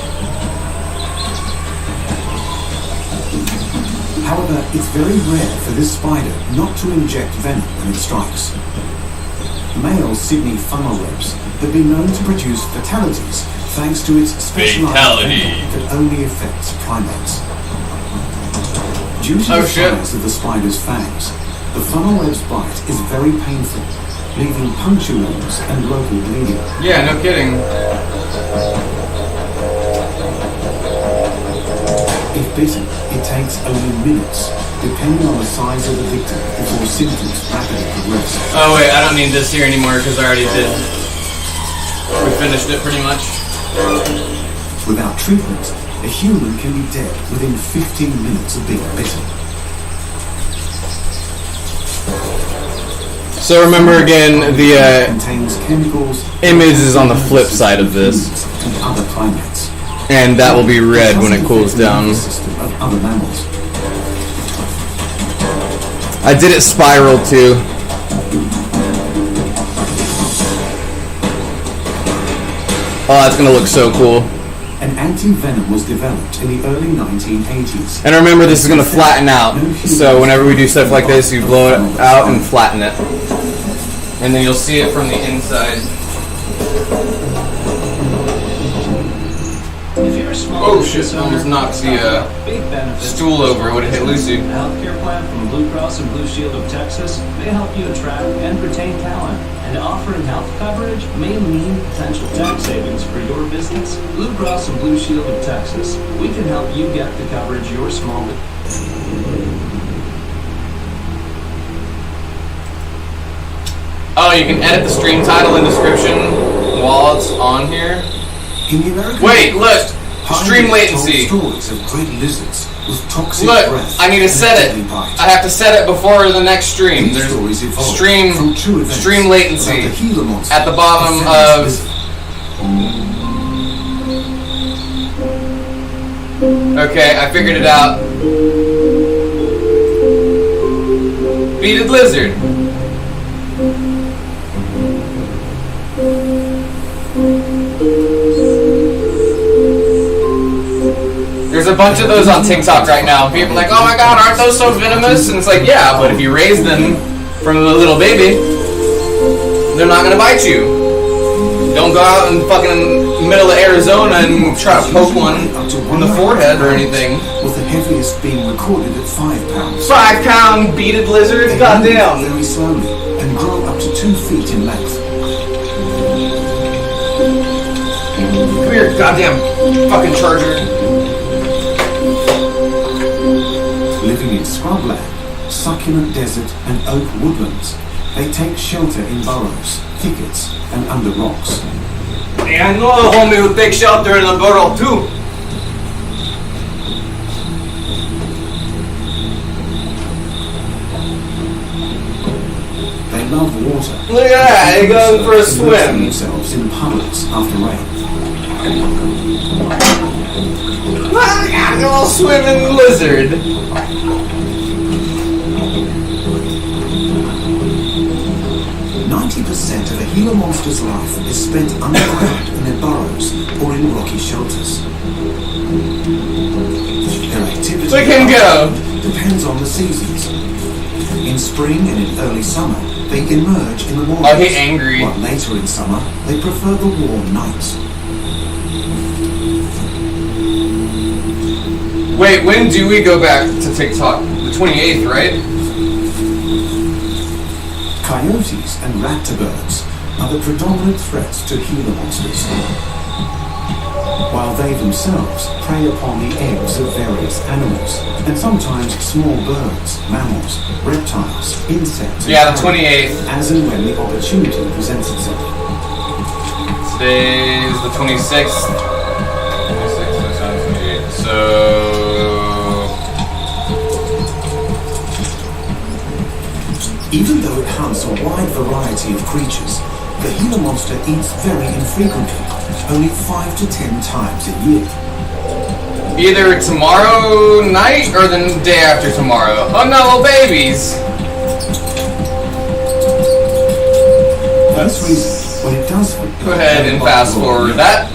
However, it's very rare for this spider not to inject venom when it strikes. Male Sydney funnel webs have been known to produce fatalities thanks to its specialized venom that only affects primates. Due to the size of the spider's fangs, The funnel web's bite is very painful, leaving puncture wounds and local bleeding. Yeah, no kidding. If bitten, it takes only minutes, depending on the size of the victim, before symptoms rapidly progress. Oh wait, I don't need this here anymore because I already did. We finished it pretty much. Without treatment, a human can be dead within 15 minutes of being bitten. So remember again, the contains chemicals, image is on the flip side of this, and other primates. And that will be red when it cools down. Of other mammals. I did it spiral too. Oh, that's gonna look so cool. An anti-venom was developed in the early 1980s. And remember, this is gonna flatten out. So whenever we do stuff like this, you blow it out and flatten it. And then you'll see it from the inside. Oh shit, almost knocked the stool over. It would have hit Lucy. A healthcare plan from Blue Cross and Blue Shield of Texas may help you attract and retain talent. And offering health coverage may mean potential tax savings for your business. Blue Cross and Blue Shield of Texas. We can help you get the coverage your small business. Oh, you can edit the stream title and description while it's on here. Wait, look! Stream latency. Stories of great lizards with toxic Look, breath I need to set it. I have to set it before the next stream. There's stream latency at the bottom of. Okay, I figured it out. Beaded lizard. There's a bunch of those on TikTok right now. People are like, oh my god, aren't those so venomous? And it's like, yeah, but if you raise them from a little baby, they're not gonna bite you. Don't go out in fucking middle of Arizona and try to poke one in the forehead or anything. With the heaviest being recorded at 5 pounds. 5 pound beaded lizards? Goddamn. Very slowly and grow up to 2 feet in length. Come here, goddamn fucking charger. Living in scrubland, succulent desert and oak woodlands, they take shelter in burrows, thickets and under rocks. Hey, I know a homie who takes shelter in a burrow too. They love water. Look at that, they're going for a swim. Themselves in puddles after rain. I'm a swimming lizard. 90% of a Gila monster's life is spent underground in their burrows or in rocky shelters. Their activity Look him go. Depends on the seasons. In spring and in early summer, they emerge in the mornings. Oh, he's angry. While later in summer, they prefer the warm nights. Wait, when do we go back to TikTok? The 28th, right? Coyotes and raptor-birds are the predominant threats to Gila monsters, while they themselves prey upon the eggs of various animals, and sometimes small birds, mammals, reptiles, insects, yeah, the 28th. As and when the opportunity presents itself. Today's the 26th. 26th, 27th, 28th. So... Even though it hunts a wide variety of creatures, the Gila monster eats very infrequently, only 5 to 10 times a year. Either tomorrow night or the day after tomorrow. Oh no, babies! That's the reason, when it does... Go ahead and fast forward that.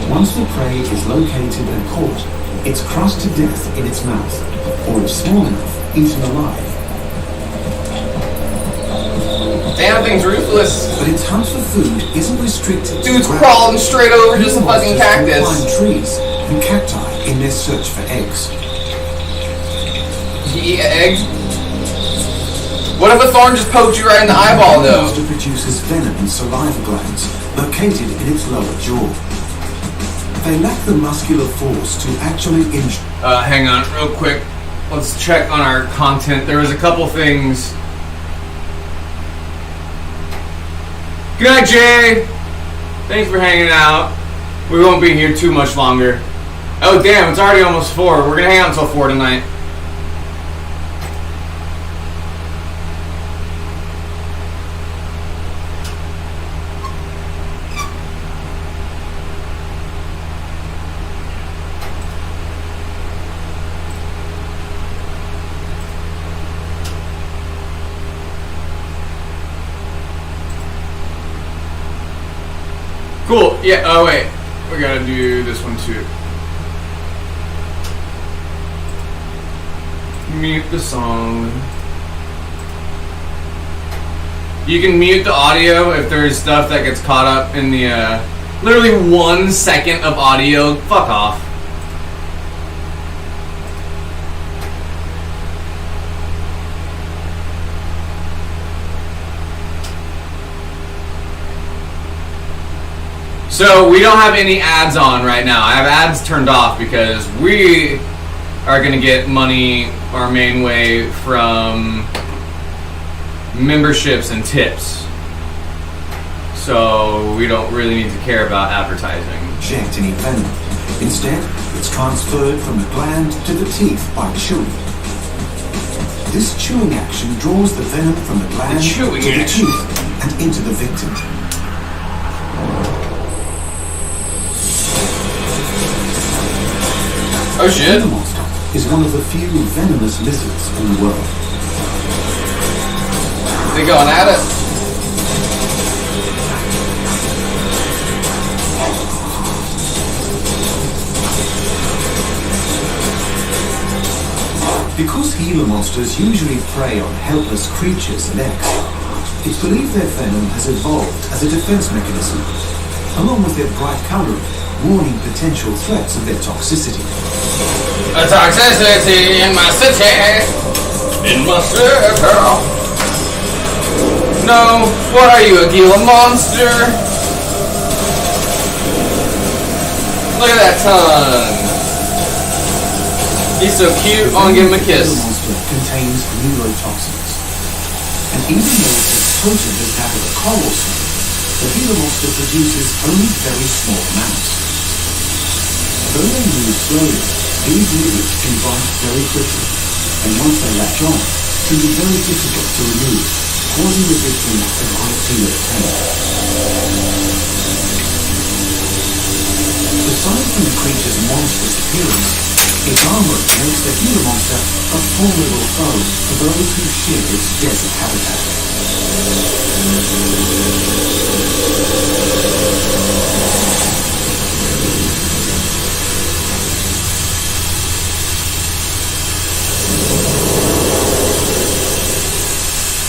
Once the prey is located and caught, it's crushed to death in its mouth, or if small enough, eaten alive. Damn thing's ruthless. But its hunt for food isn't restricted to Dude's crawling straight over just a fucking cactus. Climb trees and cacti in their search for eggs. You eat eggs? What if a thorn just poked you right in the eyeball, The though? monster produces venom in saliva glands located in its lower jaw. They lack the muscular force to actually injure. Hang on, real quick. Let's check on our content. There was a couple things. Good night, Jay. Thanks for hanging out. We won't be here too much longer. Oh, damn, it's already almost 4. We're gonna hang out until 4 tonight. Cool. Yeah. Oh wait, we gotta do this one too. Mute the song. You can mute the audio if there's stuff that gets caught up in the literally 1 second of audio. Fuck off. So we don't have any ads on right now. I have ads turned off because we are going to get money our main way from memberships and tips. So we don't really need to care about advertising. Inject any venom. Instead, it's transferred from the gland to the teeth by chewing. This chewing action draws the venom from the gland to the teeth and into the victim. Oh shit. The monster is one of the few venomous lizards in the world. They going at it. Because Gila monsters usually prey on helpless creatures and eggs, it's believed their venom has evolved as a defense mechanism, along with their bright coloring, warning potential threats of their toxicity. A toxicity in my city, in my circle. No, what are you, a Gila monster? Look at that tongue. He's so cute. I want to give him a kiss. The monster contains neurotoxins, and even though it's as potent as that of a coral snake, the Gila monster produces only very small amounts. Though they move slowly, these lizards can bite very quickly, and once they latch on, can be very difficult to remove, causing the victim a great deal of pain. Aside from the creature's monstrous appearance, its armor makes the Gila monster a formidable foe for those who share its desert habitat.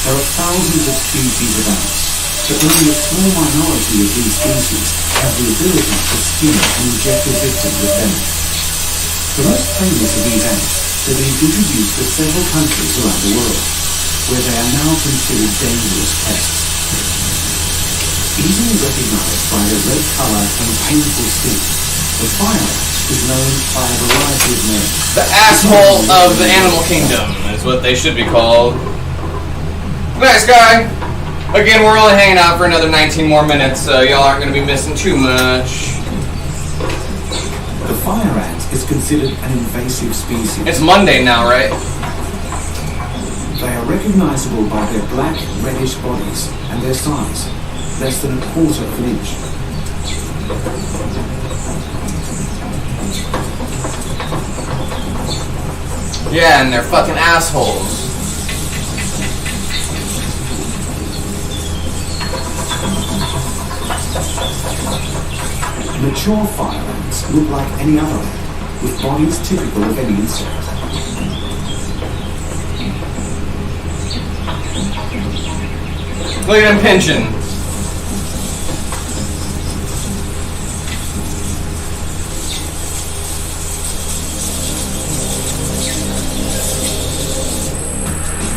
There are thousands of species of ants, but only a small minority of these species have the ability to skin and inject a victim with venom. The most famous of these ants have been introduced to several countries around the world, where they are now considered dangerous pests. Easily recognized by their red color and painful sting, the fire ant is known by a variety of names. The asshole of the animal kingdom is what they should be called. Nice guy. Again, we're only hanging out for another 19 more minutes, so y'all aren't going to be missing too much. The fire ant is considered an invasive species. It's Monday now, right? They are recognizable by their black, reddish bodies and their size, less than 1/4 of an inch. Yeah, and they're fucking assholes. Mature fire ants look like any other ant, with bodies typical of any insect. Look at him pinching.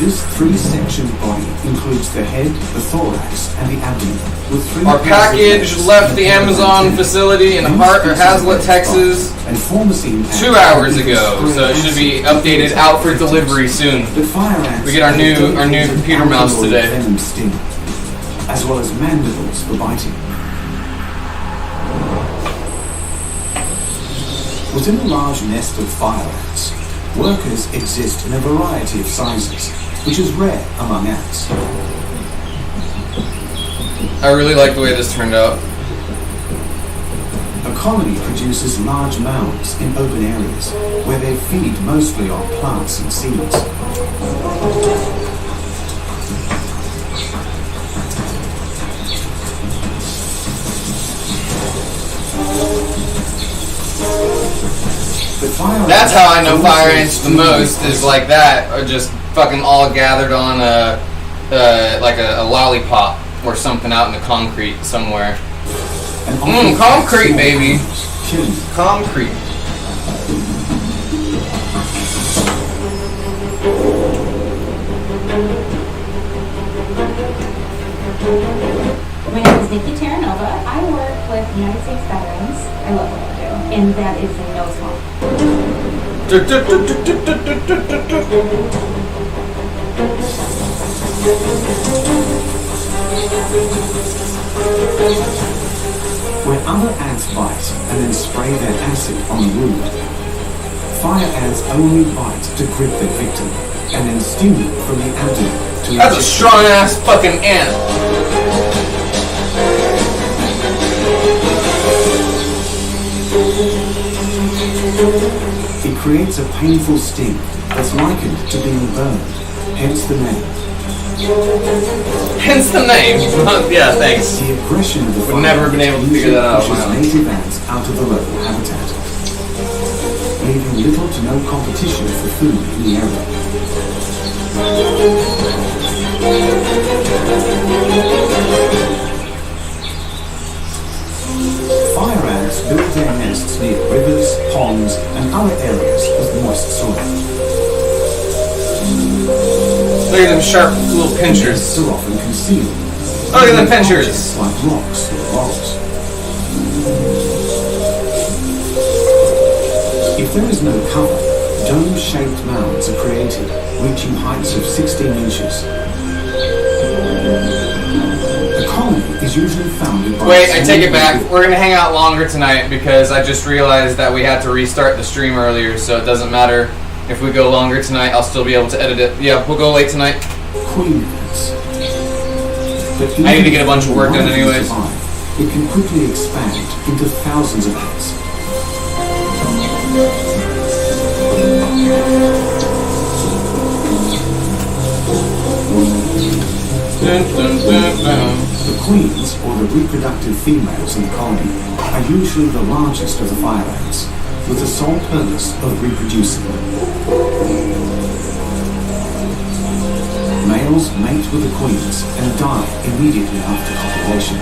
This three-sectioned body includes the head, the thorax, and the abdomen. With three Our package left the Amazon facility in Hazlet, Texas 2 hours ago, so it should be updated out for delivery soon. We get our new computer mouse today. Sting, as well as mandibles for biting. Within a large nest of fire ants, workers exist in a variety of sizes, which is rare among ants. I really like the way this turned out. A colony produces large mounds in open areas, where they feed mostly on plants and seeds. That's how I know fire ants the most, is like that, or just fucking all gathered on like a lollipop or something out in the concrete somewhere. Concrete, baby. Concrete. My name is Nikki Terranova. I work with United States veterans. I love what I do, and that is in no small. When other ants bite and then spray their acid on the wound, fire ants only bite to grip their victim and then sting them from the abdomen. That's a strong ass fucking ant. It creates a painful sting that's likened to being burned, hence the name. Hence the name. Yeah, thanks. The aggression of the would never have been able to figure that out. Pushes native ants out of the local habitat, leaving little to no competition for food in the area. Fire ants build their nests near rivers, ponds, and other areas with moist soil. Look at them sharp little pinchers. So often concealed. Look at them pinchers. Like rocks or corals. If there is no cover, dome-shaped mounds are created, reaching heights of 16 inches. The colony is usually founded by... Wait, I take it back. We're going to hang out longer tonight because I just realized that we had to restart the stream earlier, so it doesn't matter if we go longer tonight. I'll still be able to edit it. Yeah, we'll go late tonight. Queen ants. I need to get a bunch of work done anyways. It can quickly expand into thousands of ants. The queens, or the reproductive females in the colony, are usually the largest of the fire ants, with the sole purpose of reproducing. Males mate with the queens and die immediately after copulation.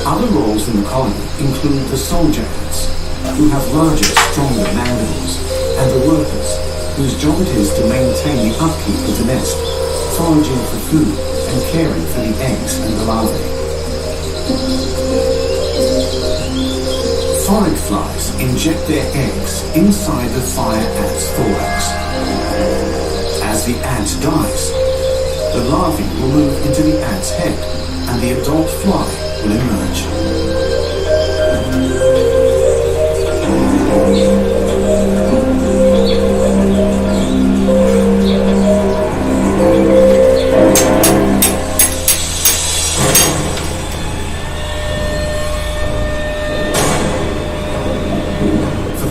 Other roles in the colony include the soldier ants, who have larger, stronger mandibles, and the workers, whose job it is to maintain the upkeep of the nest, foraging for food and caring for the eggs and the larvae. Phorid flies inject their eggs inside the fire ant's thorax. As the ant dies, the larvae will move into the ant's head, and the adult fly will emerge.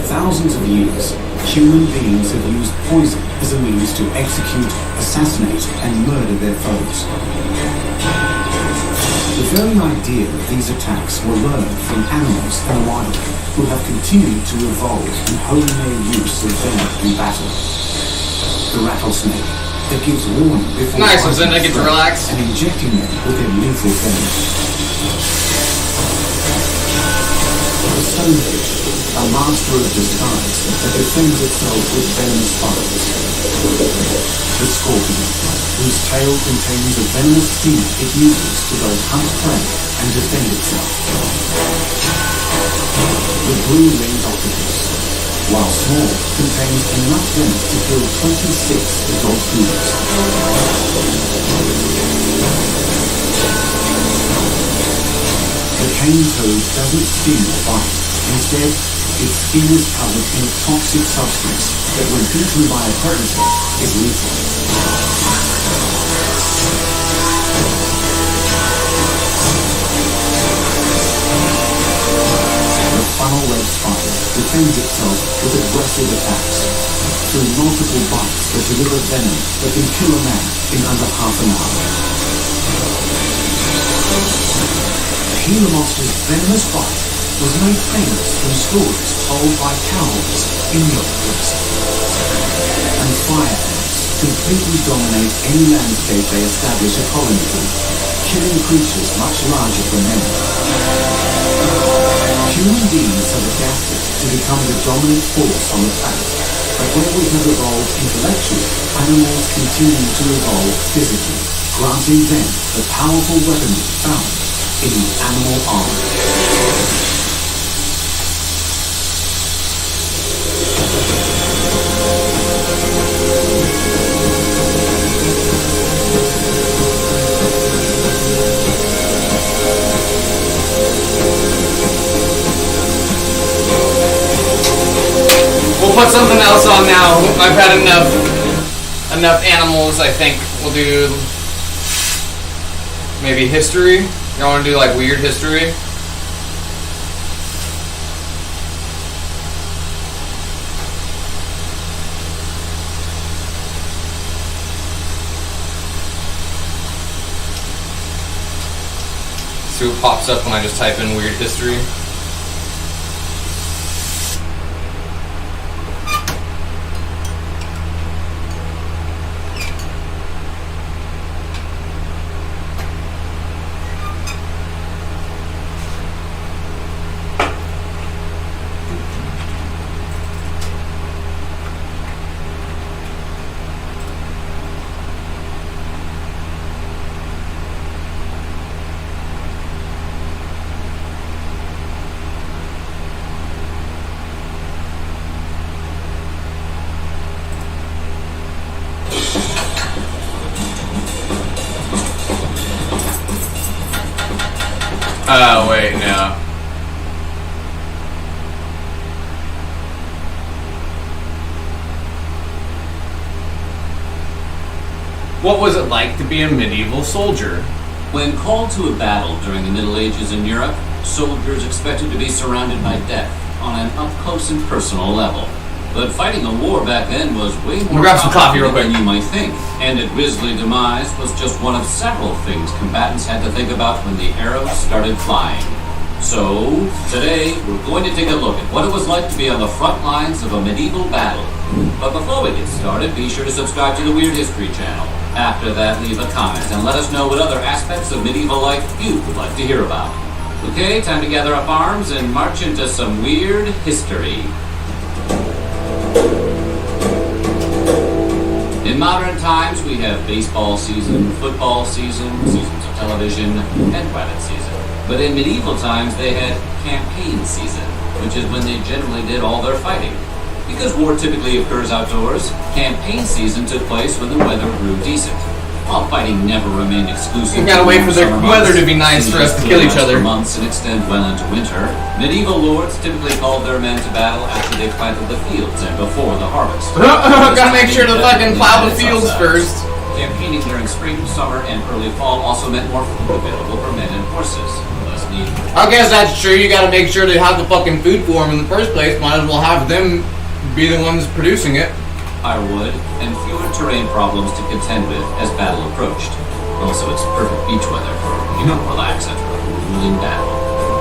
Thousands of years, human beings have used poison as a means to execute, assassinate, and murder their foes. The very idea of these attacks were learned from animals in the wild, who have continued to evolve and hone their use of venom in battle. The rattlesnake that gives warning before nice, so then I get to relax and injecting them with their lethal venom. The Stone Age, a master of disguise that defends itself with venomous spines. The Scorpion, whose tail contains a venomous sting it uses to both hunt prey and defend itself. The Blue-Ringed Octopus, while small, contains enough venom to kill 26 adult humans. The cane toad doesn't sting or bite. Instead, its skin is covered in a toxic substance that, when eaten by a predator, is lethal. The funnel-web spider defends itself with aggressive attacks through multiple bites that deliver venom that can kill a man in under half an hour. The Gila monster's venomous bite was made famous from stories told by cowboys in Yorkshire. And fire ants completely dominate any landscape they establish a colony in, killing creatures much larger than them. Human beings have adapted to become the dominant force on the planet, but where we have evolved intellectually, animals continue to evolve physically, granting them the powerful weaponry found in the animal armor. We'll put something else on now. I've had enough animals. I think we'll do maybe history. Y'all want to do like weird history? See what pops up when I just type in weird history. Oh, wait, no. What was it like to be a medieval soldier? When called to a battle during the Middle Ages in Europe, soldiers expected to be surrounded by death on an up-close and personal level. But fighting a war back then was way more grab some coffee real quick than you might think, and a grisly demise was just one of several things combatants had to think about when the arrows started flying. So, today, we're going to take a look at what it was like to be on the front lines of a medieval battle. But before we get started, be sure to subscribe to the Weird History channel. After that, leave a comment and let us know what other aspects of medieval life you would like to hear about. Okay, time to gather up arms and march into some weird history. In modern times, we have baseball season, football season, seasons of television, and private season. But in medieval times, they had campaign season, which is when they generally did all their fighting. Because war typically occurs outdoors, campaign season took place when the weather grew decent. While fighting never remained exclusive, we gotta wait for the weather to be nice for us to kill each other. For months and extend well into winter, medieval lords typically called their men to battle after they planted the fields and before the harvest. Gotta make sure to fucking plow the fields first. Campaigning during spring, summer, and early fall also meant more food available for men and horses. Less needed. I guess that's true. You gotta make sure to have the fucking food for them in the first place. Might as well have them be the ones producing it. Firewood, and fewer terrain problems to contend with as battle approached. Also, it's perfect beach weather for, relax after a grueling battle.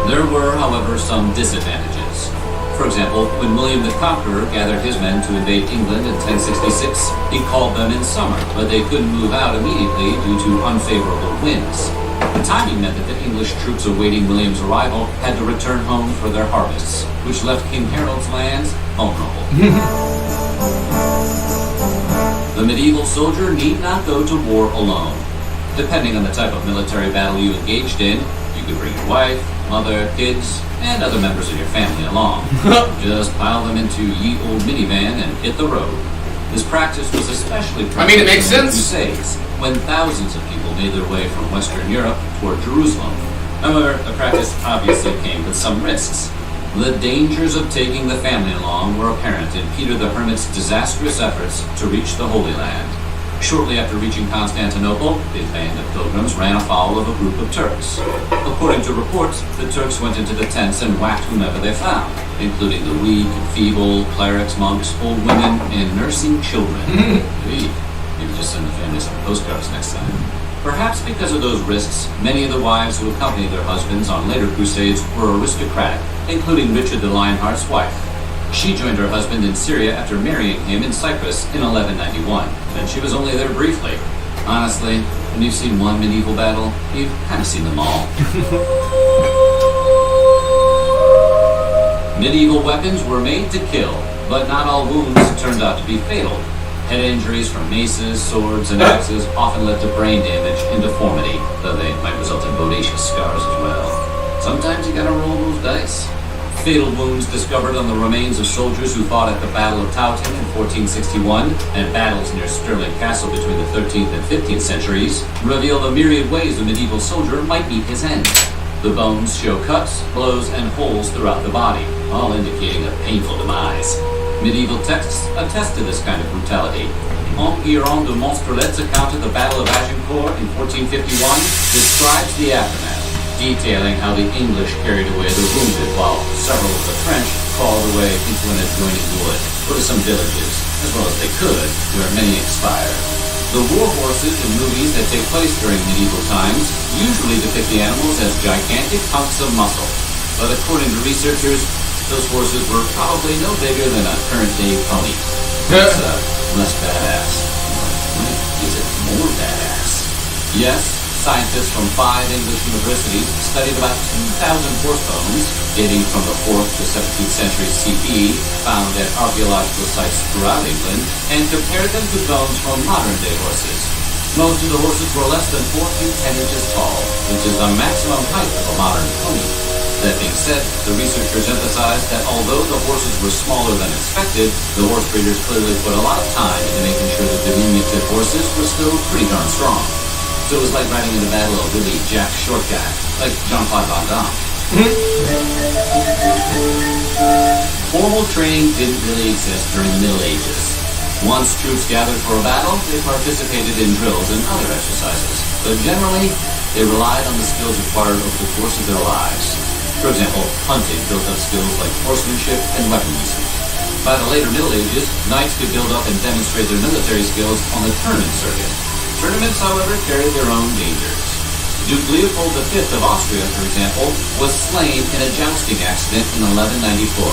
There were, however, some disadvantages. For example, when William the Conqueror gathered his men to invade England in 1066, he called them in summer, but they couldn't move out immediately due to unfavorable winds. The timing meant that the English troops awaiting William's arrival had to return home for their harvests, which left King Harold's lands vulnerable. The medieval soldier need not go to war alone. Depending on the type of military battle you engaged in, you could bring your wife, mother, kids, and other members of your family along. Just pile them into ye old minivan and hit the road. This practice was especially I mean, it makes sense. Crusades, when thousands of people made their way from Western Europe toward Jerusalem. However, the practice obviously came with some risks. The dangers of taking the family along were apparent in Peter the Hermit's disastrous efforts to reach the Holy Land. Shortly after reaching Constantinople, the band of pilgrims ran afoul of a group of Turks. According to reports, the Turks went into the tents and whacked whomever they found, including the weak and feeble, clerics, monks, old women, and nursing children. Maybe just send the family some postcards next time. Perhaps because of those risks, many of the wives who accompanied their husbands on later crusades were aristocratic, including Richard the Lionheart's wife. She joined her husband in Syria after marrying him in Cyprus in 1191, and she was only there briefly. Honestly, when you've seen one medieval battle, you've kind of seen them all. Medieval weapons were made to kill, but not all wounds turned out to be fatal. Head injuries from maces, swords, and axes often led to brain damage and deformity, though they might result in bodacious scars as well. Sometimes you gotta roll those dice. Fatal wounds discovered on the remains of soldiers who fought at the Battle of Towton in 1461 and battles near Stirling Castle between the 13th and 15th centuries reveal the myriad ways a medieval soldier might meet his end. The bones show cuts, blows, and holes throughout the body, all indicating a painful demise. Medieval texts attest to this kind of brutality. Enguerrand de Monstrelet's account of the Battle of Agincourt in 1451 describes the aftermath, detailing how the English carried away the wounded while several of the French crawled away into an adjoining wood, or to some villages, as well as they could, where many expired. The war horses in movies that take place during medieval times usually depict the animals as gigantic hunks of muscle, but according to researchers, those horses were probably no bigger than a current-day pony. It's less badass. Is it more badass? Yes, scientists from 5 English universities studied about 2,000 horse bones dating from the 4th to 17th century CE found at archaeological sites throughout England and compared them to bones from modern-day horses. Most of the horses were less than 4 feet 10 inches tall, which is the maximum height of a modern pony. That being said, the researchers emphasized that although the horses were smaller than expected, the horse breeders clearly put a lot of time into making sure that the diminutive horses were still pretty darn strong. So it was like riding in the battle of Willie Jack Short Guy, like Jean-Claude Van Damme. Formal training didn't really exist during the Middle Ages. Once troops gathered for a battle, they participated in drills and other exercises, but generally, they relied on the skills acquired over the course of their lives. For example, hunting built up skills like horsemanship and weapon usage. By the later Middle Ages, knights could build up and demonstrate their military skills on the tournament circuit. Tournaments, however, carried their own dangers. Duke Leopold V of Austria, for example, was slain in a jousting accident in 1194.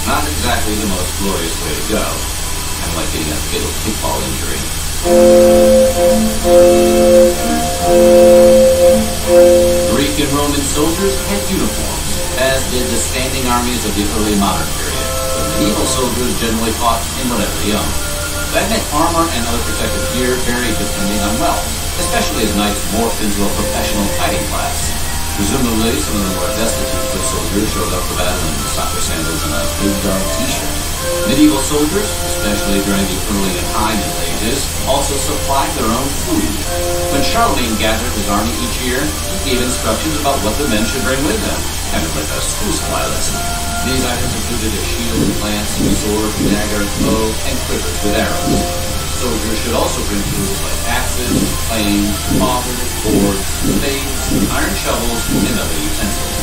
Not exactly the most glorious way to go. Kind of like getting a fatal kickball injury. Greek and Roman soldiers had uniforms, as did the standing armies of the early modern period. But medieval soldiers generally fought in whatever they owned. That meant armor and other protective gear varied depending on wealth, especially as knights morphed into a professional fighting class. Presumably, some of the more destitute foot soldiers showed up for battle in soccer sandals and a big dog t-shirt. Medieval soldiers, especially during the early and high Middle Ages, also supplied their own food. When Charlemagne gathered his army each year, he gave instructions about what the men should bring with them, kind of like a school supply lesson. These items included a shield, lance, sword, dagger, bow, and quivers with arrows. Soldiers should also bring tools like axes, planes, augers, boards, spades, iron shovels, and other utensils.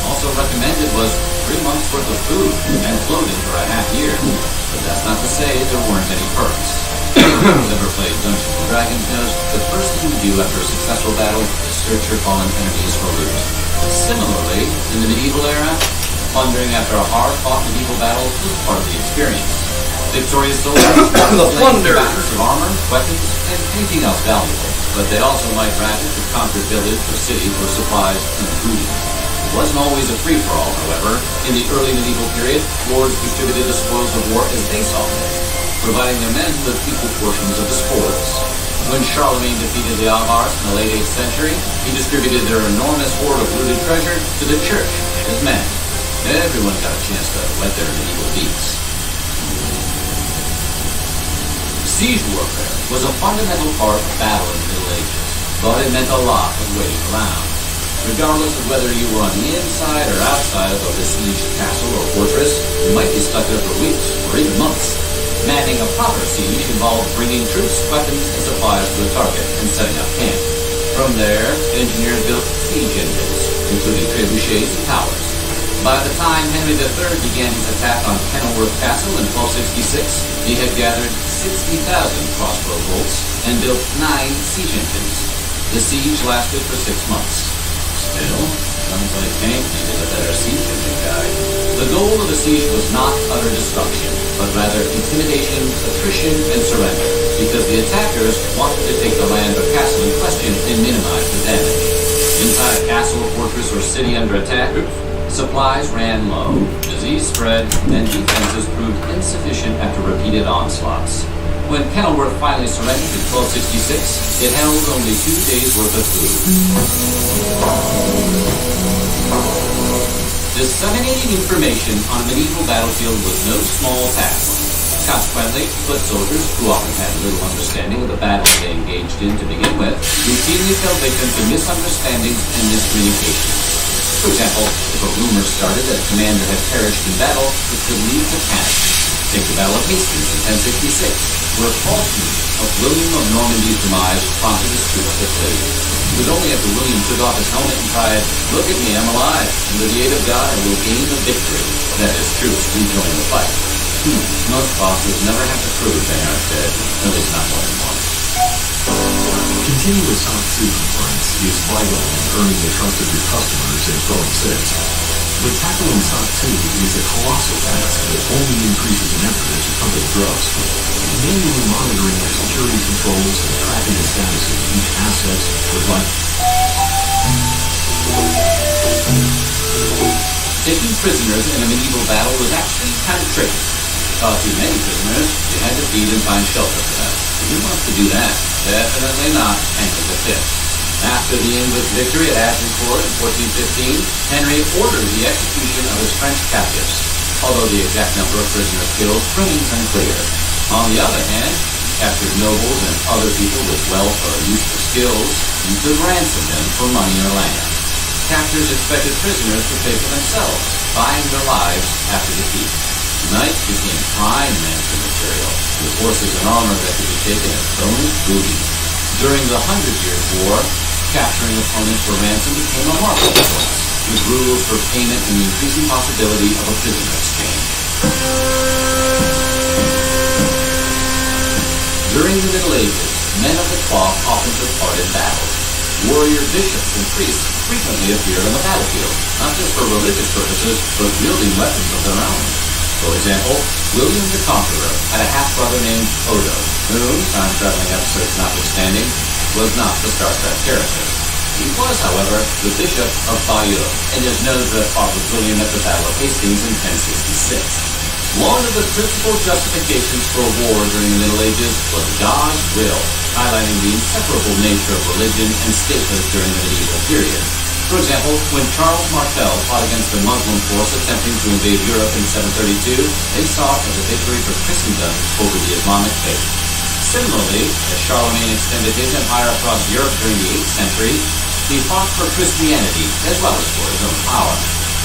Also recommended was 3 months worth of food and clothing for a half year. But that's not to say there weren't any perks. Who's ever played Dungeons & Dragons knows the first thing you do after a successful battle is search your fallen enemies for loot. Similarly, in the medieval era, plundering after a hard-fought medieval battle was part of the experience. Victorious soldiers the plunder of armor, weapons, and anything else valuable. but they also might ravage a conquered village or city for supplies and food. It wasn't always a free-for-all, however. In the early medieval period, lords distributed the spoils of war as they saw fit, providing their men with equal portions of the spoils. When Charlemagne defeated the Avars in the late 8th century, he distributed their enormous hoard of looted treasure to the church and his men. Everyone got a chance to wet their medieval beaks. Siege warfare was a fundamental part of battle in the Middle Ages, but it meant a lot of waiting around. Regardless of whether you were on the inside or outside of a besieged castle or fortress, you might be stuck there for weeks or even months. Manning a proper siege involved bringing troops, weapons, and supplies to a target and setting up camp. From there, engineers built siege engines, including trebuchets and towers. By the time Henry III began his attack on Kenilworth Castle in 1266, he had gathered 60,000 crossbow bolts and built 9 siege engines. The siege lasted for 6 months. Still, sounds like Hank needed a better siege engine guide. The goal of a siege was not utter destruction, but rather intimidation, attrition, and surrender, because the attackers wanted to take the land or castle in question and minimize the damage. Inside a castle, fortress, or city under attack, supplies ran low, disease spread, and defenses proved insufficient after repeated onslaughts. When Kenilworth finally surrendered in 1266, it held only 2 days' worth of food. Disseminating information on a medieval battlefield was no small task. Consequently, foot soldiers, who often had little understanding of the battle they engaged in to begin with, routinely fell victim to misunderstandings and miscommunications. For example, if a rumor started that a commander had perished in battle, it could lead to panic. Take the Battle of Hastings in 1066, where false news of William of Normandy's demise prompted his troops to flee. It was only after William took off his helmet and cried, "Look at me, I'm alive, and with the aid of God I will gain the victory," that his troops rejoined the fight. Most bosses never have to prove they aren't dead, at least not more than once. Continuous SOC 2 compliance is vital in earning the trust of your customers and growing sales. But tackling SOC 2 is a colossal task that only increases in effort as your company grows. Manually monitoring your security controls and tracking the status of each asset was like taking prisoners in a medieval battle was actually kind of tricky. Too many prisoners, you had to feed and find shelter for them. Who wants to do that? Definitely not Henry V. After the English victory at Agincourt in 1415, Henry ordered the execution of his French captives, although the exact number of prisoners killed remains unclear. On the other hand, captured nobles and other people with wealth or useful skills, you could ransom them for money or land. Captors expected prisoners to pay for themselves, buying their lives after defeat. Knights became prime ransom material, with horses and armor that could be taken as bonus booty. During the 100 Years' War, capturing opponents for ransom became a market choice, with rules for payment and the increasing possibility of a prisoner exchange. During the Middle Ages, men of the cloth often took part in battles. Warrior bishops and priests frequently appeared on the battlefield, not just for religious purposes, but wielding weapons of their own. For example, William the Conqueror had a half-brother named Odo, who, time-traveling episodes notwithstanding, was not the Star Trek character. He was, however, the Bishop of Bayeux, and is known to have fought with William at the Battle of Hastings in 1066. One of the principal justifications for war during the Middle Ages was God's will, highlighting the inseparable nature of religion and statehood during the medieval period. For example, when Charles Martel fought against a Muslim force attempting to invade Europe in 732, they saw it as a victory for Christendom over the Islamic faith. Similarly, as Charlemagne extended his empire across Europe during the 8th century, he fought for Christianity as well as for his own power.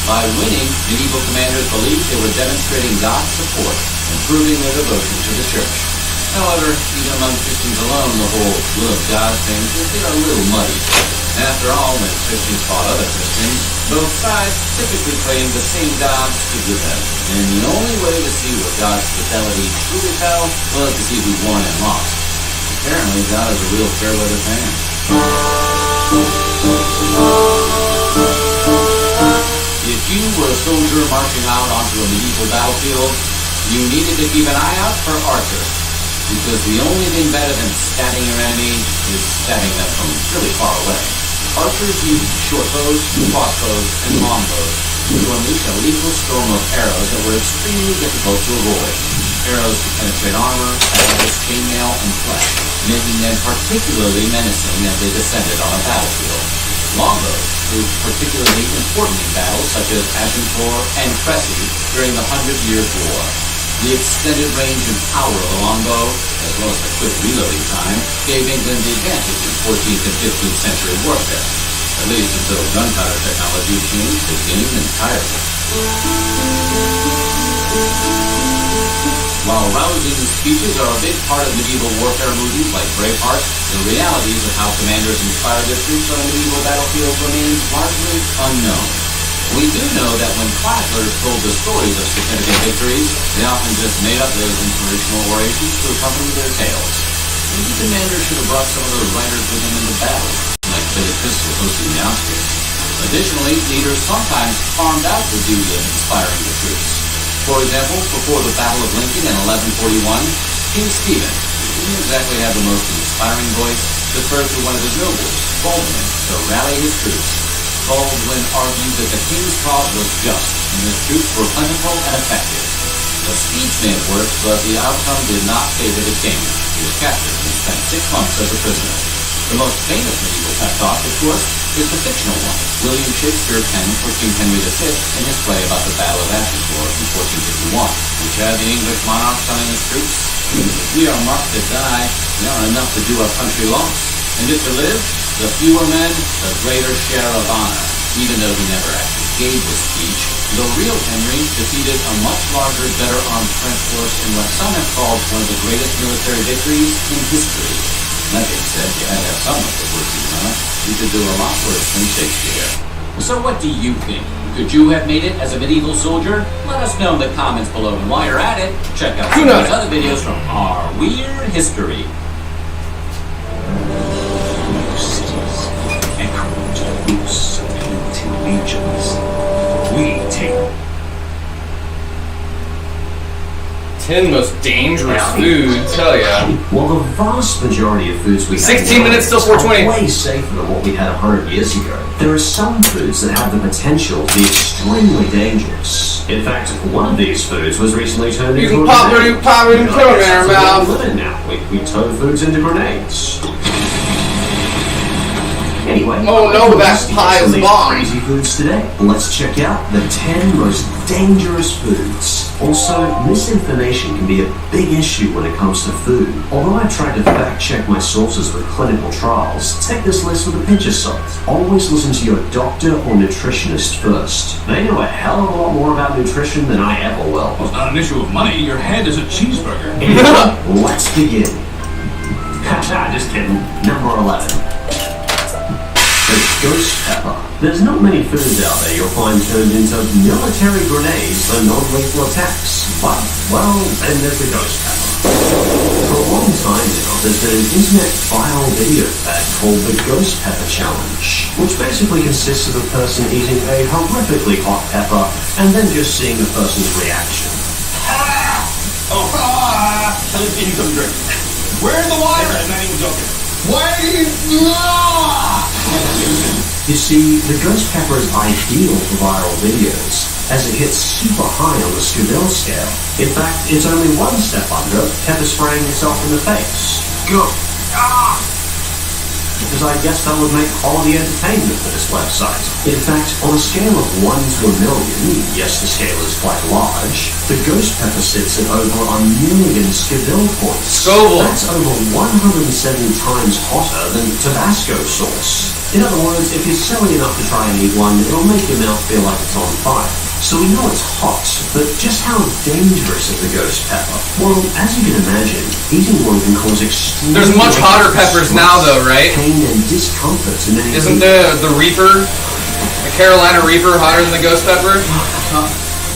By winning, medieval commanders believed they were demonstrating God's support and proving their devotion to the church. However, even among Christians alone, the whole will of God thing could get a little muddy. After all, when Christians fought other Christians, both sides typically claimed the same God stood with them, and the only way to see where God's fidelity truly fell was to see who won and lost. Apparently, God is a real fair-weather fan. If you were a soldier marching out onto a medieval battlefield, you needed to keep an eye out for archers. because the only thing better than stabbing your enemy is stabbing them from really far away. Archers use short bows, crossbows, and longbows to unleash a lethal storm of arrows that were extremely difficult to avoid. Arrows could penetrate armor, metals, chainmail, and flesh, making them particularly menacing as they descended on a battlefield. Longbows proved particularly important in battles such as Agincourt and Cressy during the 100 Years' War. The extended range and power of a longbow, as well as the quick reloading time, gave England the advantage in 14th and 15th century warfare, at least until gunpowder technology changed the game entirely. While rousing speeches are a big part of medieval warfare movies like Braveheart, the realities of how commanders inspired their troops on a medieval battlefield remains largely unknown. We do know that when chroniclers told the stories of significant victories, they often just made up those inspirational orations to accompany their tales. Maybe commanders should have brought some of those writers with them into battle, like Billy Crystal hosting the Oscars. Additionally, leaders sometimes farmed out the duty of inspiring the troops. For example, before the Battle of Lincoln in 1141, King Stephen, who didn't exactly have the most inspiring voice, deferred to one of his nobles, Baldwin, to rally his troops. Baldwin argued that the king's cause was just, and his troops were plentiful and effective. The speech may have worked, but the outcome did not favor the king. He was captured and spent 6 months as a prisoner. The most famous medieval pep talk, of course, is the fictional one William Shakespeare penned for King Henry V in his play about the Battle of Agincourt in 1451, which had the English monarch telling his troops, "If we are marked to die, we are enough to do our country loss. And if to live, the fewer men, the greater share of honor." Even though he never actually gave the speech, the real Henry defeated a much larger, better-armed French force in what some have called one of the greatest military victories in history. That being said, you had to have someone to work you on. You could do a lot worse than Shakespeare. So what do you think? Could you have made it as a medieval soldier? Let us know in the comments below. And while you're at it, check out some of these other videos from our weird history. We take 10 most dangerous foods, hell yeah. While the vast majority of foods we have 16 minutes till 4:20. are way safer than what we had 100 years ago, there are some foods that have the potential to be extremely dangerous. In fact, one of these foods was recently turned You into can a pop grenade. it, pop it, and throw it in our mouth. Now we turn foods into grenades. Anyway, oh no, that pie is bomb. Crazy foods today. Let's check out the 10 most dangerous foods. Also, misinformation can be a big issue when it comes to food. Although I tried to fact check my sources with clinical trials, take this list with a pinch of salt. Always listen to your doctor or nutritionist first. They know a hell of a lot more about nutrition than I ever will. Well, it's not an issue of money. Your head is a cheeseburger. Anyway, let's begin. Just kidding. Number 11. The ghost pepper. There's not many foods out there you'll find turned into military grenades for non-lethal attacks. But, well, then there's the ghost pepper. For a long time now, there's been an internet viral video fad called the Ghost Pepper Challenge, which basically consists of a person eating a horrifically hot pepper and then just seeing the person's reaction. Give me some drink. Where's the water? I'm not even joking. You see, the ghost pepper is ideal for viral videos, as it hits super high on the Scoville scale. In fact, it's only one step under pepper spraying yourself in the face. Go! Because I guess that would make quality entertainment for this website. In fact, on a scale of 1 to a million, yes, the scale is quite large, the ghost pepper sits at over 1,000,000 Scoville points. Scoville. That's over 170 times hotter than Tabasco sauce. In other words, if you're silly enough to try and eat one, it'll make your mouth feel like it's on fire. So we know it's hot, but just how dangerous is the ghost pepper? Well, as you can imagine, eating one can cause extreme... There's much hotter peppers now, though, right? Pain and discomfort to many Isn't the Reaper, the Carolina Reaper, hotter than the ghost pepper?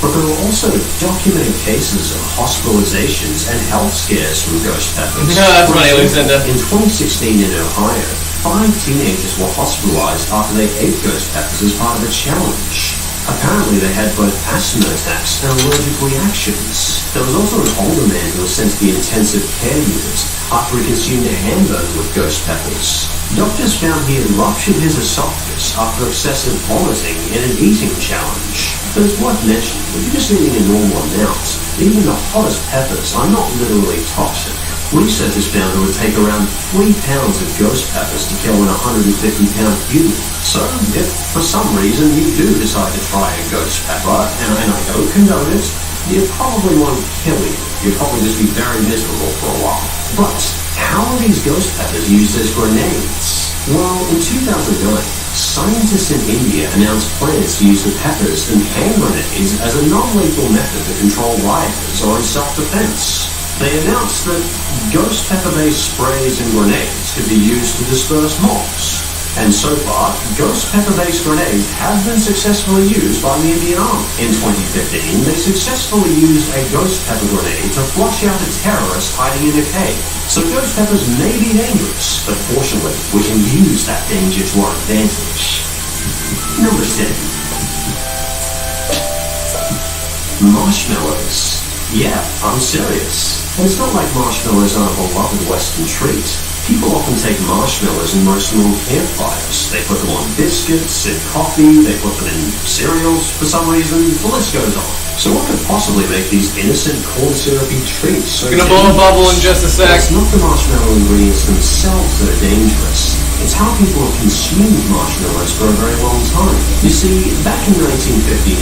But there are also documented cases of hospitalizations and health scares from ghost peppers. Yeah, that's funny, Lucinda. In 2016 in Ohio, 5 teenagers were hospitalized after they ate ghost peppers as part of a challenge. Apparently they had both asthma attacks and allergic reactions. There was also an older man who was sent to the intensive care unit after he consumed a hamburger with ghost peppers. Doctors found he had ruptured his esophagus after excessive vomiting in an eating challenge. But it's worth mentioning, if you're just eating a normal amount, even the hottest peppers are not literally toxic. Researchers found it would take around 3 pounds of ghost peppers to kill an 150-pound human. So, if for some reason you do decide to try a ghost pepper, and I don't condone it, you probably won't kill you. You'll probably just be very miserable for a while. But how are these ghost peppers used as grenades? Well, in 2009, scientists in India announced plans to use the peppers and hand grenades as a non-lethal method to control rioters or in self-defense. They announced that ghost pepper-based sprays and grenades could be used to disperse mobs. And so far, ghost pepper-based grenades have been successfully used by the Indian Army. In 2015, they successfully used a ghost pepper grenade to flush out a terrorist hiding in a cave. So ghost peppers may be dangerous, but fortunately, we can use that danger to our advantage. Number 10. Marshmallows. Yeah, I'm serious. And it's not like marshmallows aren't a beloved Western treat. People often take marshmallows and roast them on campfires. They put them on biscuits, in coffee, they put them in cereals for some reason. The list goes on. So what could possibly make these innocent corn syrupy treats so Gonna blow a bubble in just a sec. It's not the marshmallow ingredients themselves that are dangerous. It's how people have consumed marshmallows for a very long time. You see, back in 1959,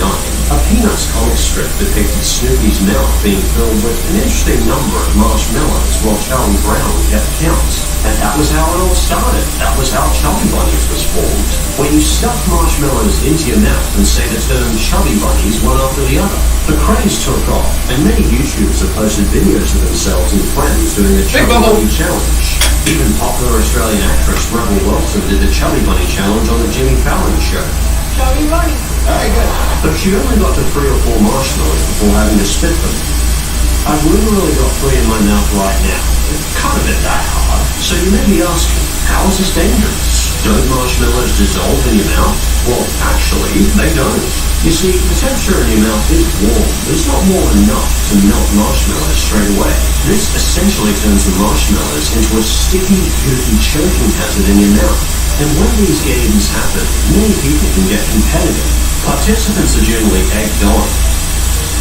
a Peanuts comic strip depicted Snoopy's mouth being filled with an interesting number of marshmallows while Charlie Brown kept count. And that was how it all started. That was how Chubby Bunnies was formed. When you stuff marshmallows into your mouth and say the term Chubby Bunnies one after the other. The craze took off, and many YouTubers have posted videos of themselves and friends doing the Chubby Bunny Challenge. Even popular Australian actress Rebel Wilson did the Chubby Bunny Challenge on the Jimmy Fallon show. Chubby Bunny. Very good. But she only got to 3 or 4 marshmallows before having to spit them. I've literally got 3 in my mouth right now. It can't have been that hard. So you may be asking, how is this dangerous? Don't marshmallows dissolve in your mouth? Well, actually, they don't. You see, the temperature in your mouth is warm, but it's not warm enough to melt marshmallows straight away. This essentially turns the marshmallows into a sticky, goopy choking hazard in your mouth. And when these games happen, many people can get competitive. Participants are generally egged on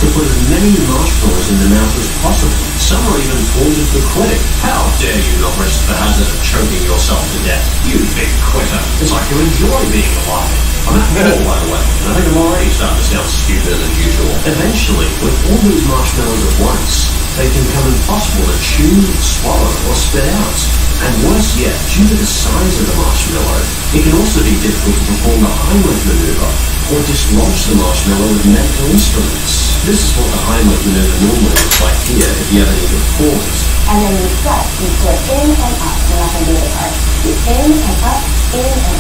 to put as many marshmallows in their mouth as possible. Some are even taunted for quitting. How dare you not risk the hazard of choking yourself to death, you big quitter. It's like you enjoy being alive. I'm at 4, by the way, and I think I'm already starting to sound stupider than usual. Eventually, with all these marshmallows at once, they can become impossible to chew, swallow, or spit out. And worse yet, due to the size of the marshmallow, it can also be difficult to perform the Heimlich maneuver, or dislodge the marshmallow with medical instruments. This is what the Heimlich maneuver normally looks like here if you ever need to perform it. And then you thrust, you put in and up. We're not going to do the part. In and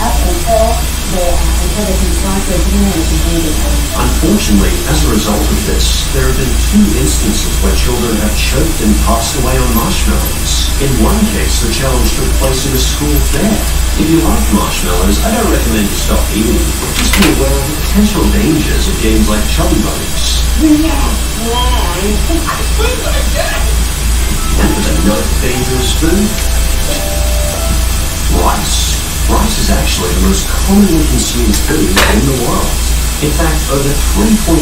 up until they can start their DNA to bleeding. Unfortunately, as a result of this, there have been 2 instances where children have choked and passed away on marshmallows. In one case, the challenge took place at a school fair. If you like marshmallows, I don't recommend you stop eating. Just be aware of the potential dangers of games like Chubby Bunnies. And for another dangerous food, rice. Rice is actually the most commonly consumed food in the world. In fact, over 3.5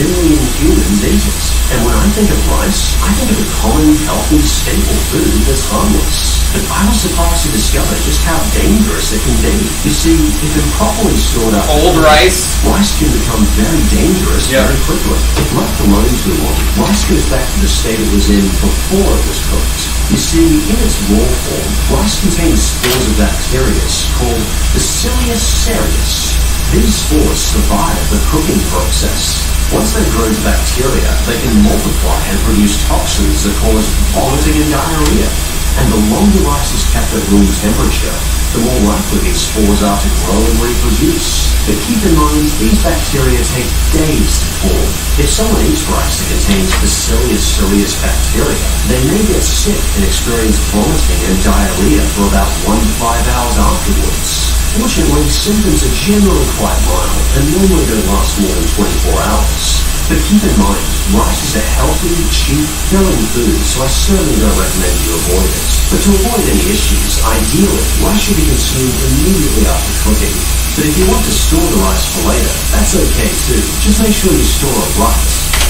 billion humans eat it. And when I think of rice, I think of a common, healthy, staple food that's harmless. But I was surprised to discover just how dangerous it can be. You see, if improperly stored up old rice can become very dangerous very quickly. If left alone too long, rice goes back to the state it was in before it was cooked. You see, in its raw form, rice contains spores of bacteria called Bacillus cereus. These spores survive the cooking process. Once they grow to bacteria, they can multiply and produce toxins that cause vomiting and diarrhea. And the longer rice is kept at room temperature, the more likely these spores are to grow and reproduce. But keep in mind, these bacteria take days to form. If someone eats rice that contains Bacillus cereus bacteria, they may get sick and experience vomiting and diarrhea for about 1 to 5 hours afterwards. Fortunately, symptoms are generally quite mild and normally don't last more than 24 hours. But keep in mind, rice is a healthy, cheap, filling food, so I certainly don't recommend you avoid it. But to avoid any issues, ideally, rice should be consumed immediately after cooking. But if you want to store the rice for later, that's okay too. Just make sure you store it right.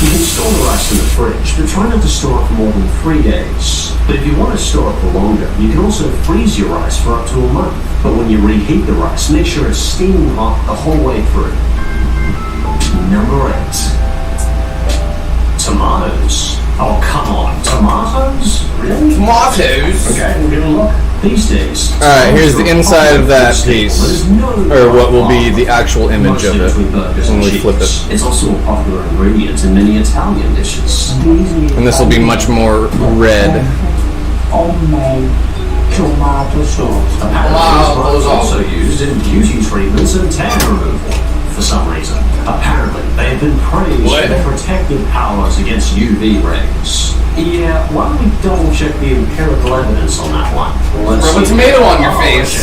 You can store the rice in the fridge, but try not to store it for more than 3 days. But if you want to store it for longer, you can also freeze your rice for up to a month. But when you reheat the rice, make sure it's steaming hot the whole way through. Number 8. Tomatoes. Oh, come on. Tomatoes? Really? Tomatoes? Okay, we'll give a look. These days. Alright, here's the inside of that piece. Or what will be the actual image of it when we flip it. It's also a popular ingredient in many Italian dishes. And this will be much more red. Tomato sauce. Apparently, is also used in beauty treatments and tan removal. For some reason. Apparently, they have been praised for their protective powers against UV rays. Yeah, why don't we double check the empirical evidence on that one? Rub a tomato on your face.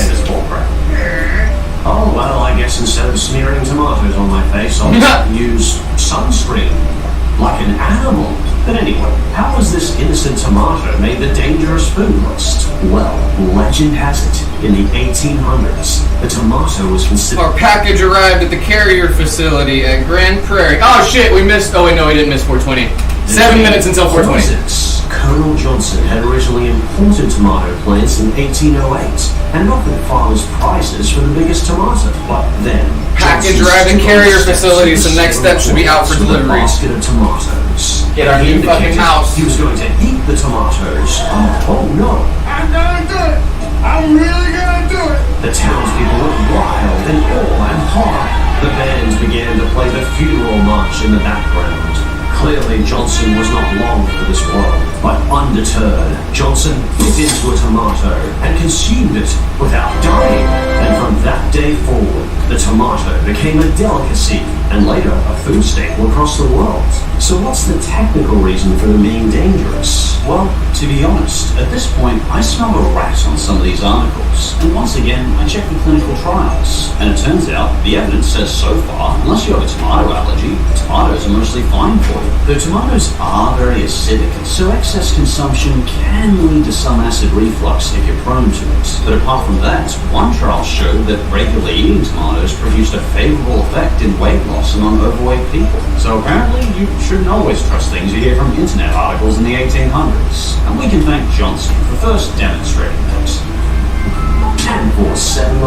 Oh, well, I guess instead of smearing tomatoes on my face, I'll use sunscreen. Like an animal. But anyway, how was this innocent tomato made the dangerous food list? Well, legend has it, in the 1800s, the tomato was considered... Our package arrived at the carrier facility at Grand Prairie. Oh shit, we missed... Oh wait, no, we didn't miss 420. 7 minutes until 420. Colonel Johnson had originally imported tomato plants in 1808 and offered farmers prizes for the biggest tomato. But then... Package arrived at carrier facility, so next step should be out for delivery. Basket of tomatoes. Get our new fucking house. He was going to eat the tomatoes. Oh no. I'm gonna do it. I'm really gonna do it. The townspeople went wild and awe and horror. The band began to play the funeral march in the background. Clearly, Johnson was not long for this world, but undeterred, Johnson bit into a tomato and consumed it without dying. And from that day forward, the tomato became a delicacy and later a food staple across the world. So what's the technical reason for them being dangerous? Well, to be honest, at this point, I smell a rat on some of these articles. And once again, I checked the clinical trials. And it turns out, the evidence says so far, unless you have a tomato allergy, tomatoes are mostly fine for you. Though tomatoes are very acidic, so excess consumption can lead to some acid reflux if you're prone to it. But apart from that, one trial showed that regularly eating tomatoes produced a favorable effect in weight loss among overweight people. So apparently, you shouldn't always trust things you hear from internet articles in the 1800s. And we can thank Johnson for first demonstrating that. And for 7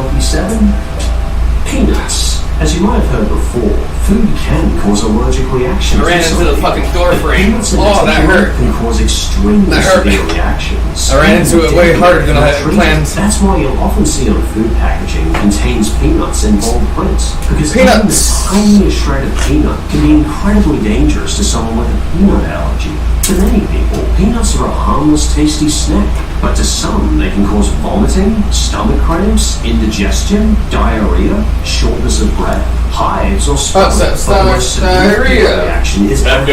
peanuts. As you might have heard before, food can cause allergic reactions. I ran into the fucking door frame. Oh, that hurt. Can cause extremely severe reactions. I ran into it way harder than I had planned. That's why you'll often see on food packaging contains peanuts in bold print. Because even the tiniest shred of peanut can be incredibly dangerous to someone with a peanut allergy. To many people, peanuts are a harmless, tasty snack. But to some, they can cause vomiting, stomach cramps, indigestion, diarrhea, shortness of breath, hives, or stomach diarrhea. Reaction is and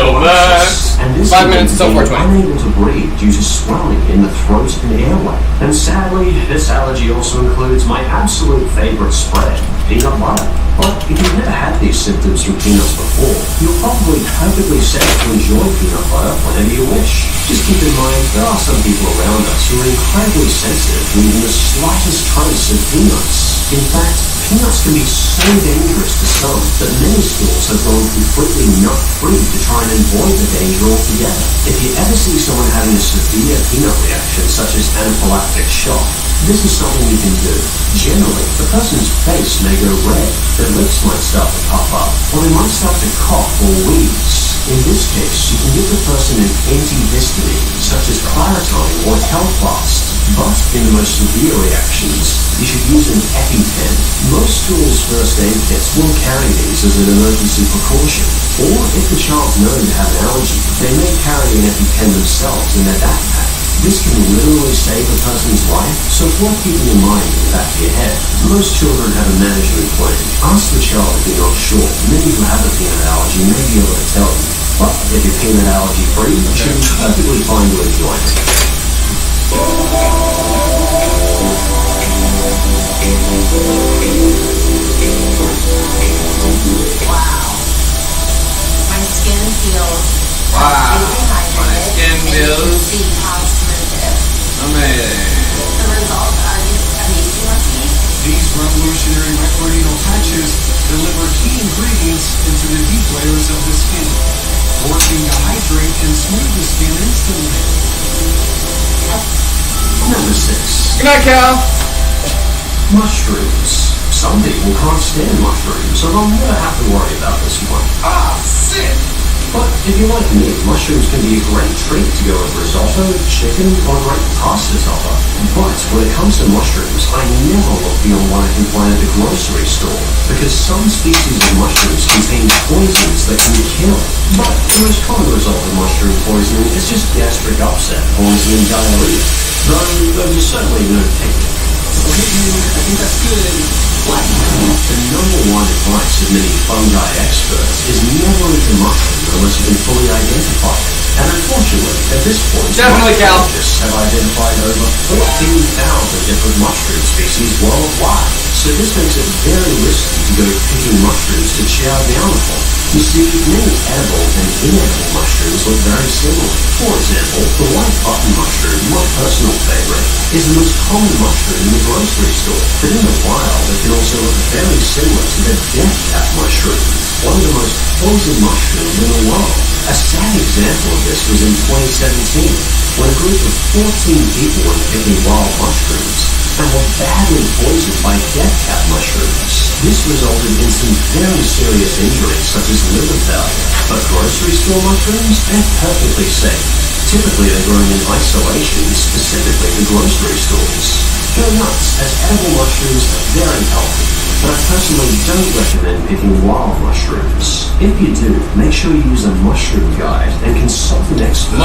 this 5 minutes until 420. Unable to breathe due to swelling in the throat and airway. And sadly, this allergy also includes my absolute favorite spread, peanut butter. But if you've never had these symptoms from peanuts before, you're probably perfectly safe to enjoy peanut butter whenever you wish. Just keep in mind, there are some people around us who are incredibly sensitive to even the slightest trace of peanuts. In fact, peanuts can be so dangerous to some that many schools have gone completely nut-free to try and avoid the danger altogether. If you ever see someone having a severe peanut reaction, such as anaphylactic shock, this is something you can do. Generally, the person's face may go red, their lips might start to puff up, or they might start to cough or wheeze. In this case, you can give the person an antihistamine, such as Claritine or Telfast. But in the most severe reactions, you should use an EpiPen. Most schools' first aid kits will carry these as an emergency precaution. Or if the child's known to have an allergy, they may carry an EpiPen themselves in their backpack. This can literally save a person's life, so it's worth keeping in mind in the back of your head. Most children have a management plan. Ask the child if you're not sure. Many who have a peanut allergy may be able to tell you. But if you're peanut allergy free, you should be perfectly fine to enjoy it. The results are amazing. These revolutionary microneedle patches deliver key ingredients into the deep layers of the skin, working to hydrate and smooth the skin instantly. Number 6. Good night, Cal. Mushrooms. Some people can't stand mushrooms, so they'll never have to worry about this one. Ah, sick! But if you like me, mushrooms can be a great treat to go with risotto, chicken, or a great pasta topper. But when it comes to mushrooms, I never look beyond what I can find at the grocery store, because some species of mushrooms contain poisons that can kill. But the most common result of mushroom poisoning is just gastric upset, vomiting, and diarrhea. Though you certainly know technique. Okay, I think that's good. What? The number one advice of many fungi experts is never eat a mushroom unless you can fully identify it. And unfortunately, at this point, biologists have identified over 14,000 different mushroom species worldwide. So this makes it very risky to go picking mushrooms to chow down upon. You see, many edible and inedible mushrooms look very similar. For example, the white button mushroom, my personal favorite, is the most common mushroom in the grocery store. But in the wild, it can also look very similar to the death cap mushroom, one of the most poisoned mushrooms in the world. A sad example of this was in 2017, when a group of 14 people were picking wild mushrooms and were badly poisoned by death cap mushrooms. This resulted in some very serious injuries, such as liver failure. But grocery store mushrooms, they're perfectly safe. Typically, they're grown in isolation, specifically for grocery stores. Go nuts, as edible mushrooms are very healthy. But I personally don't recommend picking wild mushrooms. If you do, make sure you use a mushroom guide and consult an expert. You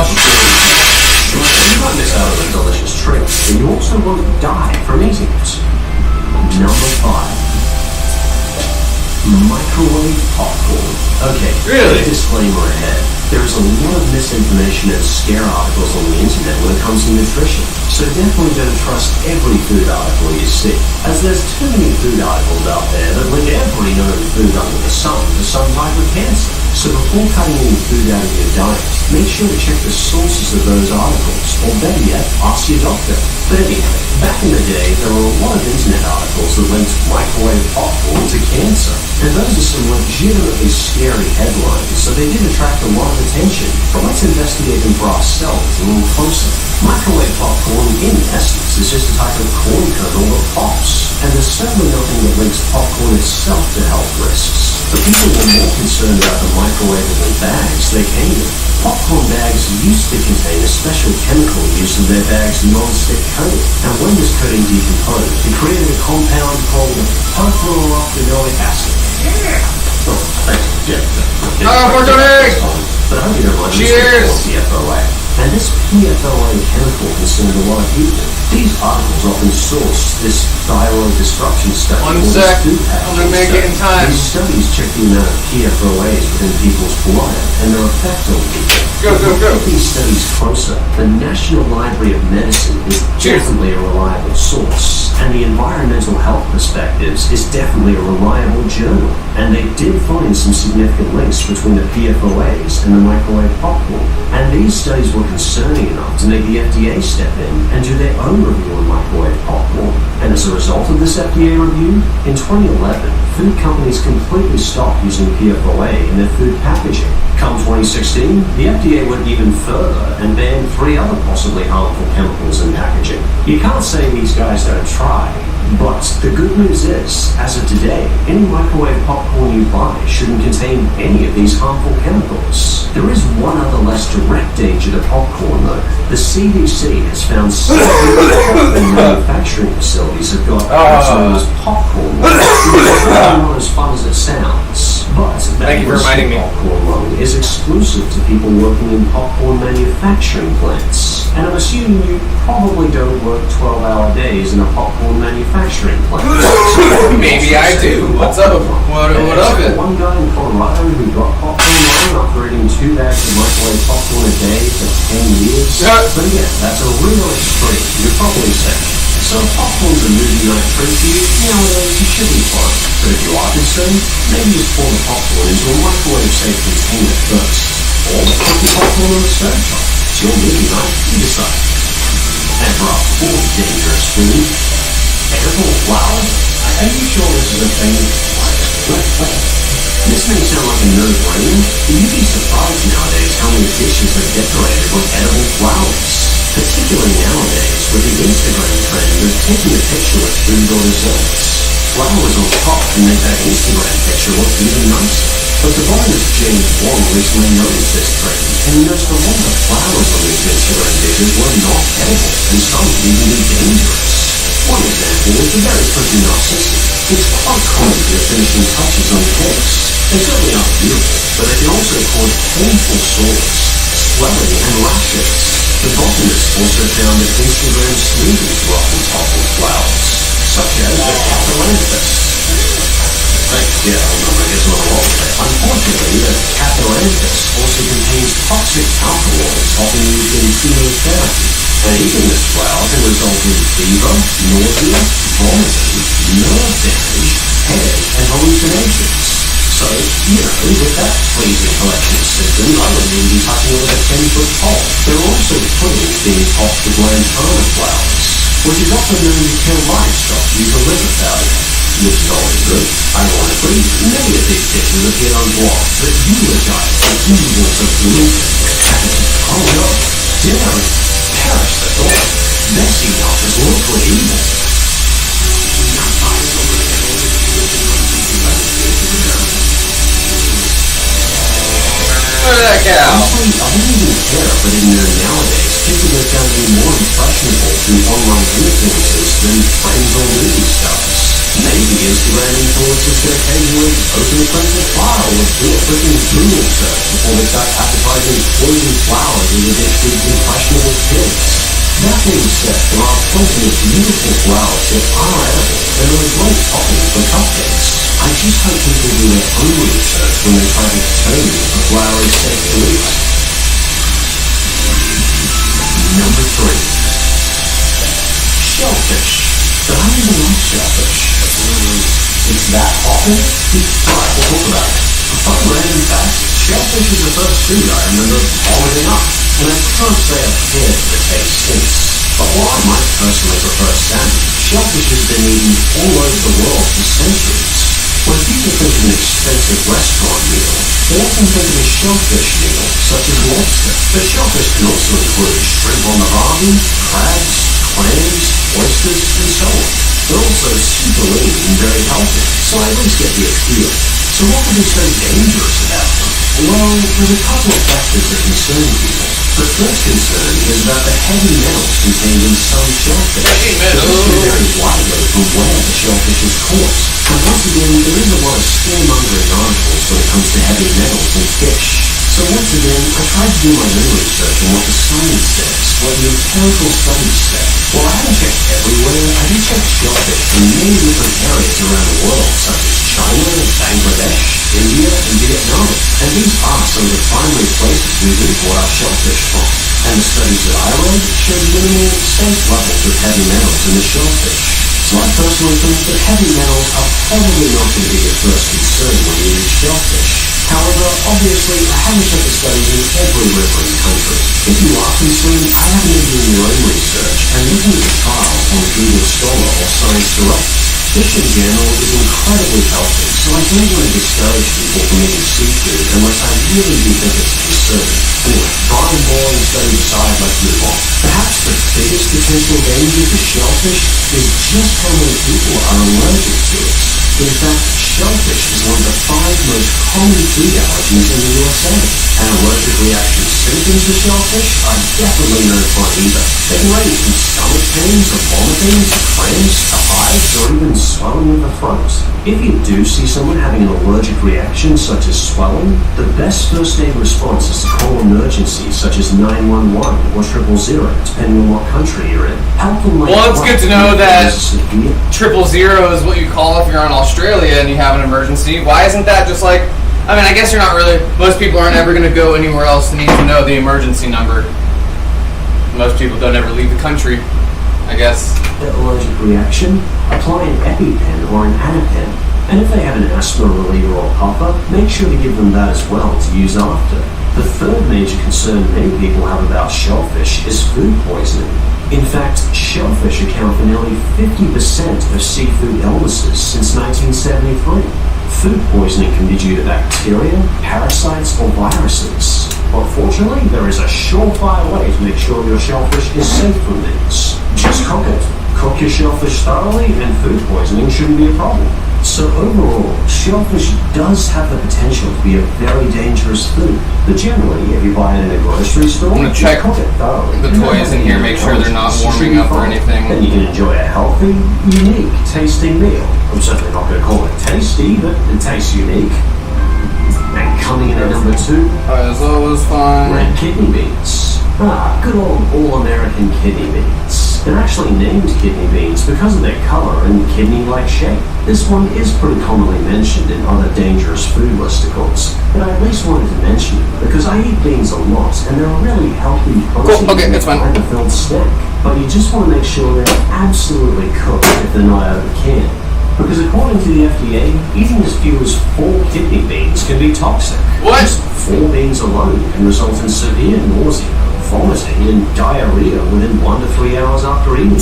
might miss out on a delicious treat, and you also won't die from eating it. Number 5. Microwave popcorn. Okay, really? Disclaimer ahead. There's a lot of misinformation and scare articles on the internet when it comes to nutrition. So definitely don't trust every food article you see, as there's too many food articles out there that link every known food under the sun to some type of cancer. So before cutting any food out of your diet, make sure to check the sources of those articles, or better yet, ask your doctor. But anyway, back in the day, there were a lot of internet articles that linked microwave popcorn to cancer. And those are some legitimately scary headlines, so they did attract a lot of attention. But let's investigate them for ourselves a little closer. Microwave popcorn, in essence, is just a type of corn kernel that pops. And there's certainly nothing that links popcorn itself to health risks. But people were more concerned about the microwavable bags they came in. Popcorn bags used to contain a special chemical used in their bag's non-stick coating. And when this coating decomposed, it created a compound called perfluorophthanoic acid. Oh, thanks. Yeah. But I hope you don't mind. Cheers! PFOA. And this PFOA chemical concerned a lot of people. These articles often source this thyroid disruption study. One sec, I'm gonna make it in time. These studies check the amount of PFOAs within people's blood and their effect on people. Go. These studies closer. The National Library of Medicine is definitely a reliable source, and the Environmental Health Perspectives is definitely a reliable journal. And they did find some significant links between the PFOAs and the microwave popcorn. And these studies were concerning enough to make the FDA step in and do their own review on microwave popcorn. And as a result of this FDA review, in 2011, food companies completely stopped using PFOA in their food packaging. Come 2016, the FDA went even further and banned 3 other possibly harmful chemicals in packaging. You can't say these guys don't try. But the good news is, as of today, any microwave popcorn you buy shouldn't contain any of these harmful chemicals. There is one other less direct danger to popcorn, though. The CDC has found several popcorn manufacturing facilities have got what's known as popcorn lung. It's not as fun as it sounds. But thank you for reminding me. Popcorn lung is exclusive to people working in popcorn manufacturing plants. And I'm assuming you probably don't work 12-hour days in a popcorn manufacturing plant. Maybe I do. What's up? What of it? One guy in Colorado who got popcorn lung after eating 2 bags of microwave popcorn a day for 10 years. But again, that's a real extreme. You're probably safe. So if popcorn's a movie night treat for you, nowadays you should be fine. But if you are concerned, maybe just pour the popcorn into a microwave-safe container first. Or put the popcorn on the stove top. It's your movie night, you decide. And for our dangerous food. Edible flour? Are you sure this is a thing? This may sound like a no-brainer, but you'd be surprised nowadays how many dishes are decorated with edible flowers. Particularly nowadays with the Instagram trend of taking a picture with food or desserts. Flowers on top can make that Instagram picture look even nicer. But the botanist James Wong recently noticed this trend, and he noticed a lot of the flowers on these Instagram dishes were not edible, and some could even be dangerous. One example is the very pretty narcissus. It's quite common to the finishing touches on cakes. They certainly aren't beautiful, but they can also cause painful sores, swelling, and rashes. The botanist also found that Instagram smoothies were often topped with flowers, such as the Cathalanthus. Yeah, I guess not a lot of it. Unfortunately, the Cathalanthus also contains toxic alkaloids often used in chemotherapy. And eating this flower can result in fever, nausea, vomiting, nerve damage, headache, and hallucinations. So, with that pleasing collection of symptoms, I wouldn't even be touching it with a 10-foot pole. There are also puddings being topped with lantana flowers, which is often known to kill livestock due to liver failure. This is always good. Ironically, many of these dishes appear on blogs that eulogize the evils of gluten. Oh no, dare it. Perish the thought. Messy not as locally evil. Look at that cow. Honestly, I don't even care if I didn't know nowadays people are found to be more impressionable through online influencers than friends or movie stars. Maybe Instagram influencers could occasionally open a clinical trial or do a freaking Google search before they start advertising poison flowers in the dish with impressionable kids. That being said, there are plenty of beautiful flowers that are edible and are a great topping for cupcakes. I just hope people do their own research when they try to determine if a flower is safe to eat. Number 3. Shellfish. But I even like shellfish. It's that often? Alright, we'll talk about it. A fun random fact, shellfish is the first food I remember vomiting up. And I can't say I've cared for the taste since. But while I might personally prefer salmon, shellfish has been eaten all over the world for centuries. When people think of an expensive restaurant meal, they often think of a shellfish meal, such as lobster. But shellfish can also include shrimp on the barbie, crabs, clams, oysters, and so on. They're also super lean and very healthy, so I at least get the appeal. So what could be so dangerous about them? Well, there's a couple of factors that concern people. The first concern is about the heavy metals contained in some shellfish. Heavy metals? They vary widely from where the shellfish is caught. And once again, there is a lot of scaremongering articles when it comes to heavy metals in fish. So once again, I tried to do my own research on what the science says, what the empirical studies say. While I haven't checked everywhere, I did check shellfish from many different areas around the world, such as China, Bangladesh, India, and Vietnam. And these are some of the primary places we import our shellfish from. And the studies that I read showed minimal safe levels of heavy metals in the shellfish. So I personally think that heavy metals are probably not going to be your first concern when you eat shellfish. However, obviously, I haven't checked the studies in every reference country. If you are concerned, I have been doing your own research and looking at the trials on Google Scholar or Science Direct. Fish in general is incredibly healthy, so I don't want to discourage people from eating seafood unless I really do think it's a concern. Anyway, bottom boring studies aside, let's move on. Perhaps the biggest potential danger to shellfish is just how many people are allergic to it. In fact, shellfish is one of the 5 most common food allergies in the USA. And allergic reaction symptoms to shellfish are definitely no fun either. They can range from stomach pains to vomiting to cramps to hives or even swelling of the throat. If you do see someone having an allergic reaction such as swelling, the best first aid response is to call emergencies such as 911 or 000, depending on what country you're in. Help them like well, it's good to know that 000 is what you call if you're in Australia and you have an emergency. Why isn't that just like, I mean, I guess you're not really, most people aren't ever going to go anywhere else and need to know the emergency number. Most people don't ever leave the country, I guess. The allergic reaction, apply an EpiPen or an Anapen. And if they have an asthma reliever or puffer, make sure to give them that as well to use after. The third major concern many people have about shellfish is food poisoning. In fact, shellfish account for nearly 50% of seafood illnesses since 1973. Food poisoning can be due to bacteria, parasites, or viruses. But fortunately, there is a surefire way to make sure your shellfish is safe from these. Just cook it. Cook your shellfish thoroughly and food poisoning shouldn't be a problem. So overall, shellfish does have the potential to be a very dangerous food. But generally, if you buy it in a grocery store, I'm gonna check cook it thoroughly. the toys in here, make sure they're not warming up or anything. Then you can enjoy a healthy, unique tasting meal. I'm certainly not going to call it tasty, but it tastes unique. And coming in at number 2, as always, fine. Red kidney beans. Good old all-American kidney beans. They're actually named kidney beans because of their color and kidney-like shape. This one is pretty commonly mentioned in other dangerous food listicles, but I at least wanted to mention it because I eat beans a lot and they're a really healthy protein fiber-filled snack. But you just want to make sure they're absolutely cooked if they're not out of the can. Because according to the FDA, eating as few as 4 kidney beans can be toxic. What? Just 4 beans alone can result in severe nausea, vomiting, and diarrhea within 1 to 3 hours after eating.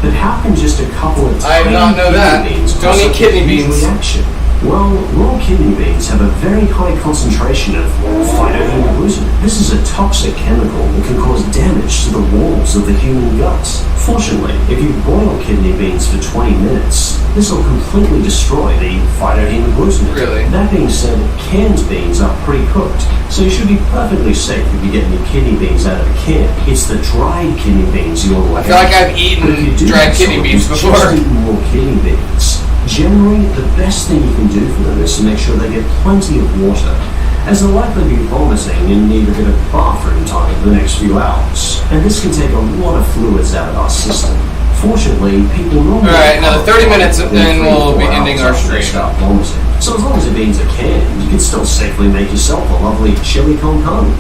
But how can just a couple of I did not know that. beans Don't cause eat such a kidney huge beans. reaction? Well, raw kidney beans have a very high concentration of phytohemagglutinin. This is a toxic chemical that can cause damage to the walls of the human gut. Fortunately, if you boil kidney beans for 20 minutes, this will completely destroy the phytohemagglutinin. Really? That being said, canned beans are pre-cooked, so you should be perfectly safe if you get any kidney beans out of a can. It's the dried kidney beans you want to I feel like I've eaten dried kidney beans before. Just eaten raw kidney beans. Generally, the best thing you can do for them is to make sure they get plenty of water, as they'll likely be vomiting and need a bit of bathroom time for the next few hours. And this can take a lot of fluids out of our system. Fortunately, people normally... Alright, another 30 minutes and then we'll be ending our stream. Start vomiting. So as long as the beans are canned, you can still safely make yourself a lovely chili con carne.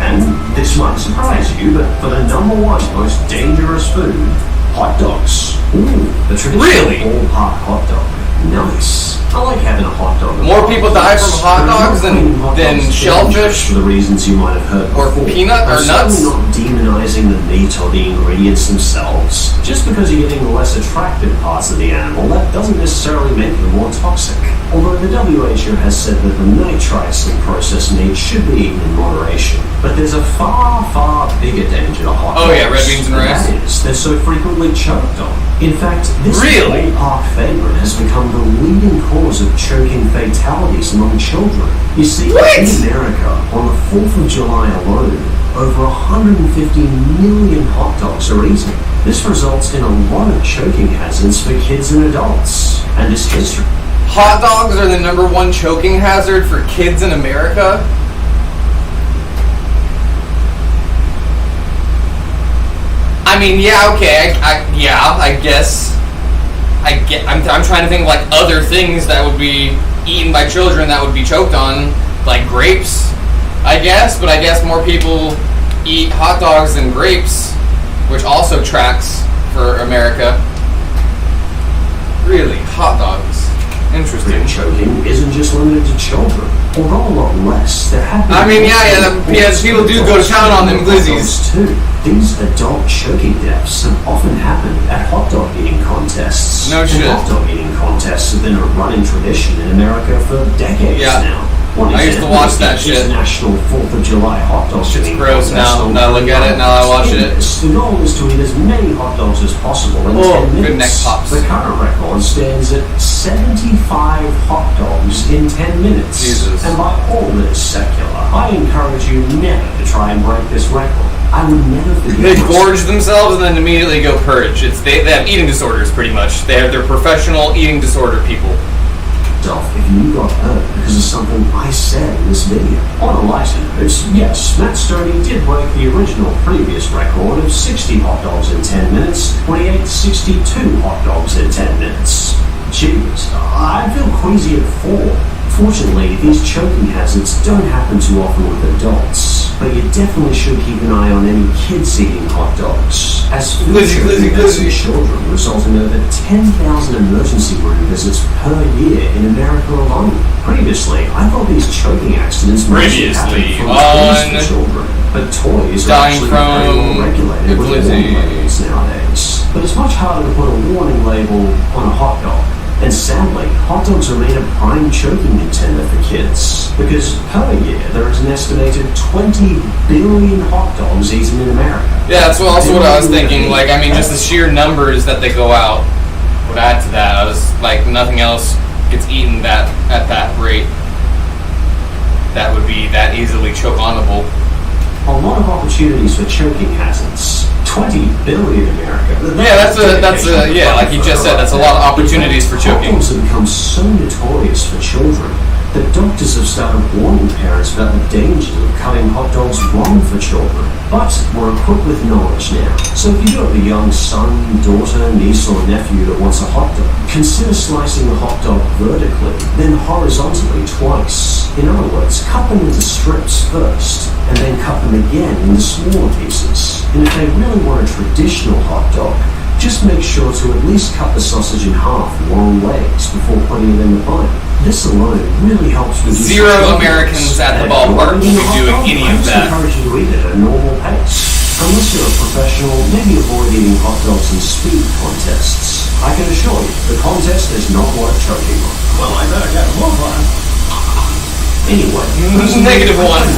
And this might surprise you, but for the number 1 most dangerous food, hot dogs. Ooh, the traditional ballpark hot dog. Nice. I like having a hot dog. More people die from hot dogs than shellfish for the reasons you might have heard or before. peanut or nuts. I'm certainly not demonizing the meat or the ingredients themselves. Just because you're getting the less attractive parts of the animal, that doesn't necessarily make them more toxic. Although the WHO has said that the nitrites in processed meat should be eaten in moderation. But there's a far, far bigger danger to hot dogs. Oh yeah, red beans and rice. That is, they're so frequently choked on. In fact, this ballpark favorite has become the leading cause of choking fatalities among children. You see, in America, on the 4th of July alone, over 150 million hot dogs are eaten. This results in a lot of choking hazards for kids and adults. And this history. Hot dogs are the number 1 choking hazard for kids in America? I mean, yeah, okay, I guess. I'm trying to think of like other things that would be eaten by children that would be choked on, like grapes, I guess. But I guess more people eat hot dogs than grapes, which also tracks for America. Really, hot dogs. Interesting. Choking isn't just limited to children, although a lot less. There have been people do go to town on them glizzies too. These adult choking deaths have often happened at hot dog eating contests. No shit. Hot dog eating contests have been a running tradition in America for decades now. I used to watch that shit. International 4th of July hot dog shit's eating gross now. Now I look at it, now I watch it. The goal is to eat as many hot dogs as possible in 10 minutes. Good neck pops. The current record stands at 75 hot dogs in 10 minutes. Jesus. And by all that is secular, I encourage you never to try and break this record. I would never forget. They gorge themselves and then immediately go purge. They have eating disorders, pretty much. They're professional eating disorder people. If you got hurt because of something I said in this video. On a lighter note, yes, Matt Stoney did break the original previous record of 60 hot dogs in 10 minutes when he ate 62 hot dogs in 10 minutes. Jeez, I feel queasy at 4. Fortunately, these choking hazards don't happen too often with adults. but you definitely should keep an eye on any kids eating hot dogs, as food choking in children result in over 10,000 emergency room visits per year in America alone. Previously, I thought these choking accidents mostly happened from toys for children, but toys are actually very well regulated with warning labels nowadays. But it's much harder to put a warning label on a hot dog. And sadly, hot dogs remain a prime choking contender for kids, because per year there is an estimated 20 billion hot dogs eaten in America. Yeah, that's also what I was thinking. Like, I mean, just the sheer numbers that they go out would add to that. I was like, nothing else gets eaten at that rate that would be that easily choke-onable. A lot of opportunities for choking hazards. 20 billion in America. Yeah, yeah, like you just said, that's a lot of opportunities for choking. Hot dogs have become so notorious for children that doctors have started warning parents about the dangers of cutting hot dogs wrong for children. But we're equipped with knowledge now. So if you do have a young son, daughter, niece or nephew that wants a hot dog, consider slicing the hot dog vertically, then horizontally twice. In other words, cut them into strips first, and then cut them again into smaller pieces. And if they really want a traditional hot dog, just make sure to at least cut the sausage in half long legs before putting it in the bun. This alone really helps reduce... Zero Americans at the ballpark will be doing any of that. I encourage you to eat it at a normal pace. Unless you're a professional, maybe avoid eating hot dogs in speed contests. I can assure you, the contest is not worth choking on. Well, I better get a move on. Anyway, negative one.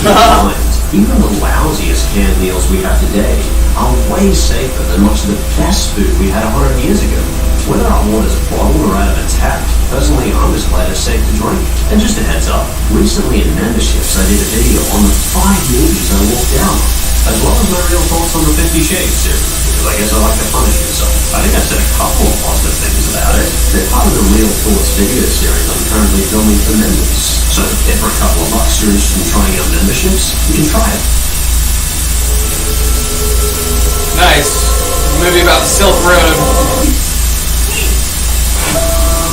Even the lousiest canned meals we have today are way safer than much of the best food we had 100 years ago. Whether our water's bottled or out of a tap, personally I'm just glad it's safe to drink. And just a heads up, recently in memberships I did a video on the 5 movies I walked down on, as well as my real thoughts on the 50 Shades series, because I guess I like to punish myself. I think I've said a couple of positive things about it. They're part of the Real Thoughts video series I'm currently filming for members. So if for a couple of bucks you're interested in trying out memberships, you can try it. Nice. Movie about the Silk Road.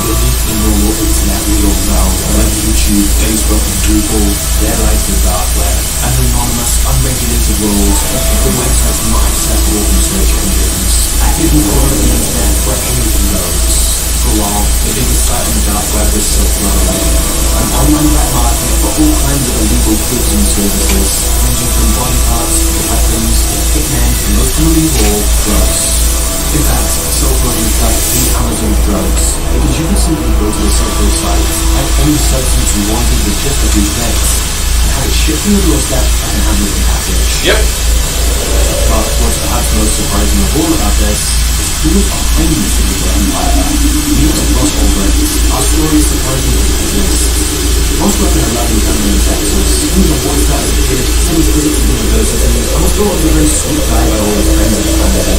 Beneath the normal internet we all know, like YouTube, Facebook and Google, there lies the dark web, an anonymous, unregulated world where websites are not accessible from search engines. A hidden corner of the internet where anything goes. For long, the biggest site on the dark web was Silk Road, an online black market for all kinds of illegal goods and services, ranging from body parts to weapons to hitmen and most commonly of all, drugs. In fact, Silk Road is like the Amazon of drugs, because you could simply go to the Silk Road site, type any substance you wanted with just a few clicks, and have it shipped to your doorstep like a handwritten package. Yep. But what's perhaps most surprising of all about this is who is behind this illegal empire. Meet Ross Ulbricht, our story supposedly exists. Ross grew up in a lovely family in Texas. He was a boy scout as a kid, then he studied at university, and was thought of as a very sweet guy by all his friends and family.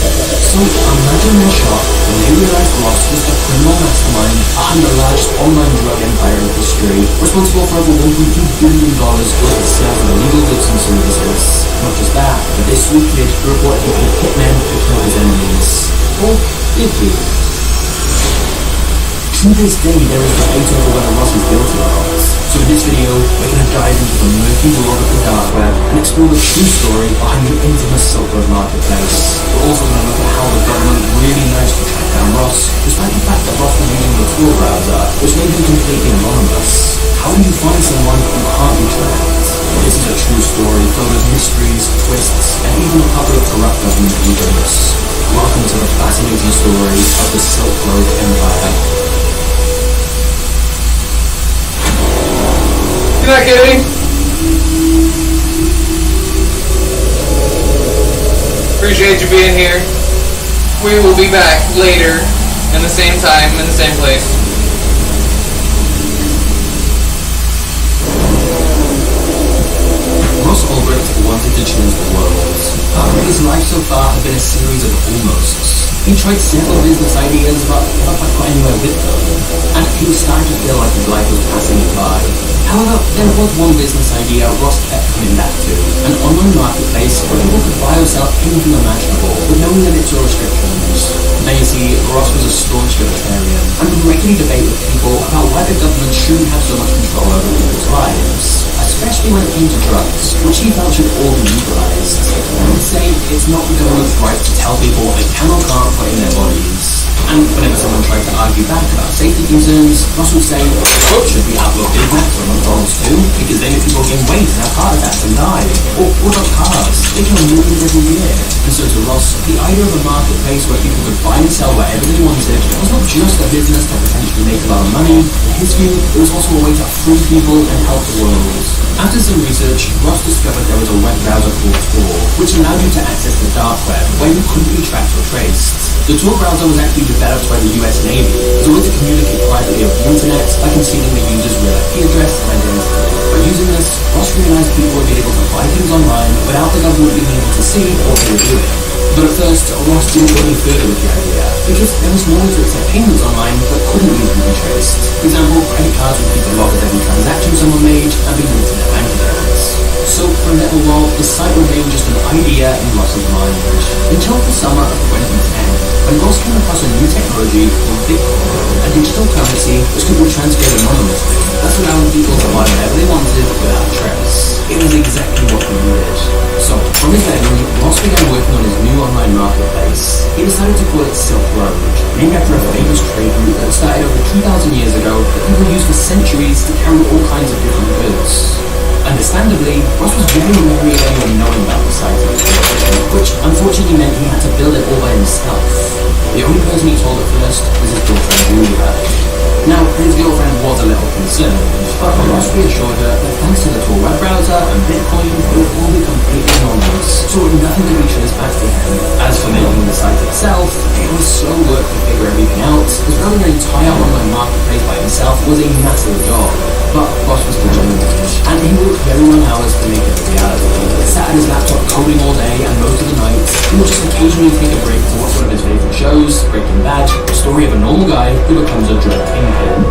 So imagine their shock when they realized Ross was the criminal mastermind behind the largest online drug empire in history, responsible for over $1.2 billion worth of sales of illegal goods and services. Not just that, but this sweet kid reported he paid hitmen to kill his enemies. Or did he? To this day, there is debate over whether Ross is guilty or not. So in this video, we're going to dive into the murky world of the dark web and explore the true story behind the infamous Silk Road marketplace. We're also going to look at how the government really managed to track down Ross, despite the fact that Ross was using the Tor browser, which made him completely anonymous. How do you find someone who can't be tracked? This is a true story filled with mysteries, twists, and even a couple of corrupt government agents. Welcome to the fascinating story of the Silk Road Empire. You're not kidding? Appreciate you being here. We will be back later in the same time, in the same place. Ross Ulbricht wanted to change the world. His life so far had been a series of almosts. He tried several business ideas, but never quite got anywhere with them. And he was starting to feel like his life was passing him by. However, there was one business idea Ross kept coming back to. An online marketplace where people could buy or sell anything imaginable, with no limits or restrictions. Now you see, Ross was a staunch libertarian, and would regularly debate with people about why the government shouldn't have so much control over people's lives. especially when it came to drugs, which he felt should all be legalized. I would say it's not the government's right to tell people what they can or can't put in their bodies. And whenever someone tried to argue back about safety concerns, Ross would say, should we outlaw Big Macs or McDonald's too? Because they make people gain weight and have heart attacks and die. Or what about cars? They kill millions every year. And so to Ross, the idea of a marketplace where people could buy and sell whatever they wanted was not just a business to potentially make a lot of money. In his view, it was also a way to free people and help the world. After some research, Ross discovered there was a web browser called Tor, which allowed you to access the dark web where you couldn't be tracked or traced. The Tor browser was actually developed by the US Navy as a way to communicate privately over the internet by concealing the user's real IP address and identity. By using this, Ross realized people would be able to buy things online without the government being able to see what they were doing. But at first, Ross didn't go any further with the idea, because there was no way to accept payments online that couldn't easily be traced. For example, credit cards would keep a log of every transaction someone made and be linked to their bank accounts. So for a little while, the site remained just an idea in Ross's mind, until the summer of 2010. When Ross came across a new technology called Bitcoin, a digital currency which could be transferred anonymously, thus allowing people to buy whatever they wanted without a trace. It was exactly what we needed. So, from his bedroom, Ross began working on his new online marketplace. He decided to call it Silk Road, named after a famous trade route that started over 2,000 years ago that people used for centuries to carry all kinds of different goods. Understandably, Ross was very wary of anyone knowing about the site, which unfortunately meant he had to build it all by himself. The only person he told at first was his girlfriend Julia. Now, his girlfriend was a little concerned, but Ross reassured her that thanks to the Tor web browser and Bitcoin, it would all be completely anonymous, so nothing could be traced back to him. As for making the site itself, it was slow work to figure everything out, as building an entire online marketplace by himself was a massive job. But Ross was determined, and he worked very long hours to make it a reality. Sat at his laptop coding all day and most of the nights. He would just occasionally take a break to watch one of his favorite shows, Breaking Bad, the story of a normal guy who becomes a drug kingpin.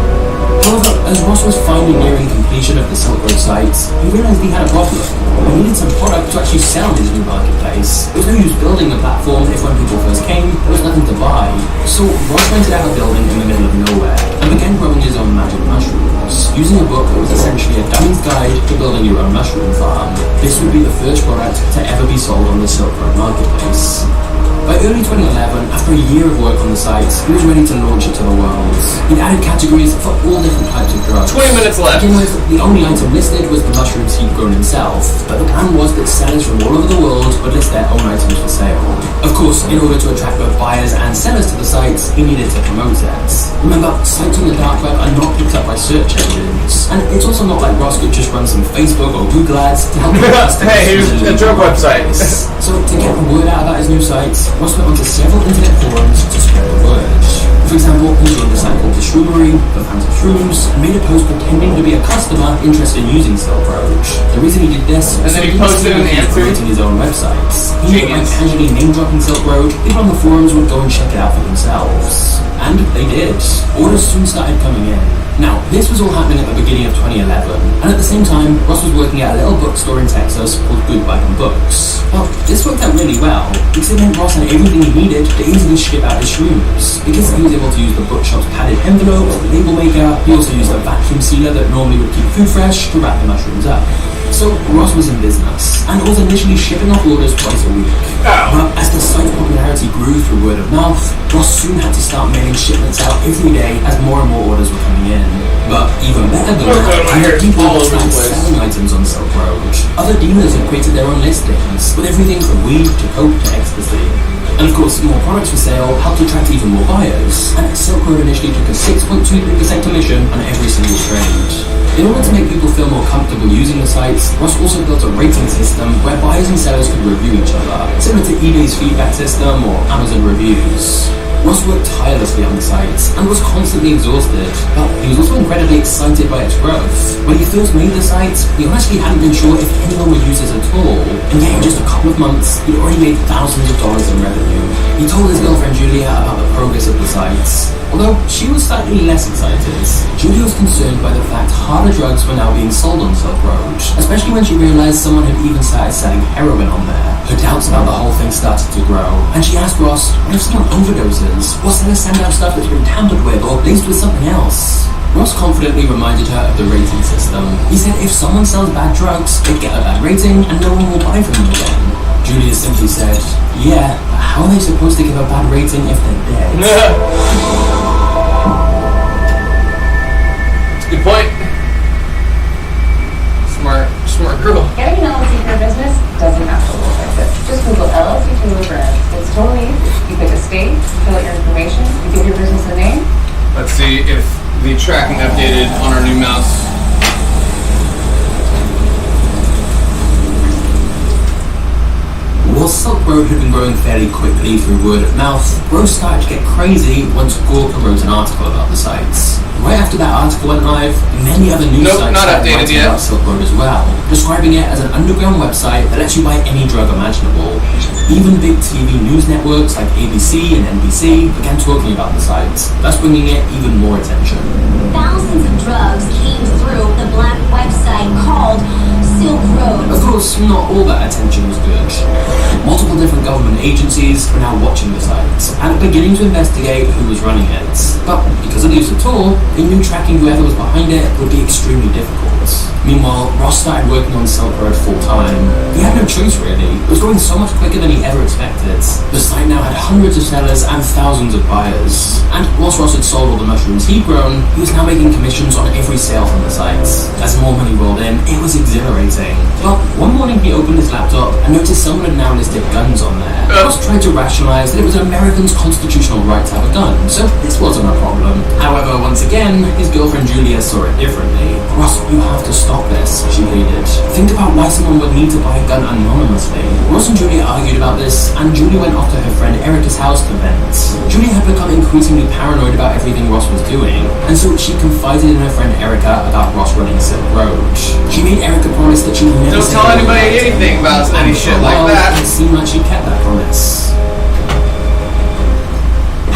However, as Ross was finally nearing completion of the Silk Road site, he realized he had a problem. He needed some product to actually sell his new marketplace. There was no use building the platform if when people first came, there was nothing to buy. So Ross rented out a building in the middle of nowhere and began growing his own magic mushrooms, using a book that was essentially a dummy's guide to building your own mushroom farm. This would be the first product to ever be sold on the Silk Road marketplace. By early 2011, after a year of work on the site, he was ready to launch it to the world. He'd added categories for all different types of drugs. 20 minutes left. Begin with, the only item listed was the mushrooms he'd grown himself, but the plan was that sellers from all over the world would list their own items for sale. Of course, in order to attract both buyers and sellers to the sites, he needed to promote it. Remember, sites on the dark web are not picked up by search engines, and it's also not like Ross could just run some Facebook or Google ads to help people. Hey, here's a drug website. So to get the word out about his new sites, Ross went onto several internet forums to spread the word. For example, he joined a site called The Shroomery, for fans of shrooms, and made a post pretending to be a customer interested in using Silk Road. The reason he did this was and then he posted an answer promoting his own websites. He by casually name-dropping Silk Road, people on the forums would go and check it out for themselves. And they did. Orders soon started coming in. Now, this was all happening at the beginning of 2011, and at the same time, Ross was working at a little bookstore in Texas called Good Wagon Books. Well, this worked out really well, because it meant Ross had everything he needed to easily ship out his shrooms. Because he was able to use the bookshop's padded envelope, the label maker, he also used a vacuum sealer that normally would keep food fresh to wrap the mushrooms up. So Ross was in business, and was initially shipping off orders twice a week. But as the site's popularity grew through word of mouth, Ross soon had to start mailing shipments out every day as more and more orders were coming in. But even better than that, people started selling items on Silk Road. Other dealers had created their own listings, with everything from weed to coke to ecstasy. And of course, more products for sale helped attract even more buyers, and Silk Road initially took a 6.23% commission on every single trade. In order to make people feel more comfortable using the sites, Ross also built a rating system where buyers and sellers could review each other, similar to eBay's feedback system or Amazon reviews. Ross worked tirelessly on the sites and was constantly exhausted, but he was also incredibly excited by its growth. When he first made the sites, he honestly hadn't been sure if anyone would use it at all, and yet in just a couple of months, he'd already made thousands of dollars in revenue. He told his girlfriend Julia about the progress of the sites, although she was slightly less excited. Julia was concerned by the fact harder drugs were now being sold on Silk Road, especially when she realized someone had even started selling heroin on there. Her doubts about the whole thing started to grow, and she asked Ross, what if someone overdoses? Or sellers send out stuff that's been tampered with or laced with something else? Ross confidently reminded her of the rating system. He said if someone sells bad drugs, they'd get a bad rating and no one will buy from them again. Julia simply said, yeah, but how are they supposed to give a bad rating if they're dead? Good point. Smart girl. Getting an LLC for a business doesn't have to look like this. Just Google LLC Taylor Brand. It's totally easy. You pick a state, fill out your information, you give your business a name. Let's see if the tracking updated on our new mouse. While Silk Road had been growing fairly quickly through word of mouth, Rose started to get crazy once Gorka wrote an article about the sites. Right after that article went live, many other news sites started writing about Silk Road as well, describing it as an underground website that lets you buy any drug imaginable. Even big TV news networks like ABC and NBC began talking about the sites, thus bringing it even more attention. Thousands of drugs came through the black website called Silk Road. Of course, not all that attention was good. Multiple different government agencies were now watching the sites and beginning to investigate who was running it. But because of the use of Tor, they knew tracking whoever was behind it would be extremely difficult. Meanwhile, Ross started working on Silk Road full time. He had no choice really. It was growing so much quicker than he ever expected. The site now had hundreds of sellers and thousands of buyers. And whilst Ross had sold all the mushrooms he'd grown, he was now making commissions on every sale from the sites. As more money rolled in, it was exhilarating. But one morning he opened his laptop and noticed someone had now listed guns on there. Ross tried to rationalize that it was an American's constitutional right to have a gun, so this wasn't a problem. However, once again, his girlfriend Julia saw it differently. Ross, you have to stop this, she pleaded. Think about why someone would need to buy a gun anonymously. Ross and Julia argued about this, and Julia went off to her friend Erica's house to vent. Julia had become increasingly paranoid about everything Ross was doing, and so she confided in her friend Erica about Ross running Silk Road. She made Erica promise that she would never Don't tell anybody anything about any shit like that. It seemed like she kept that promise.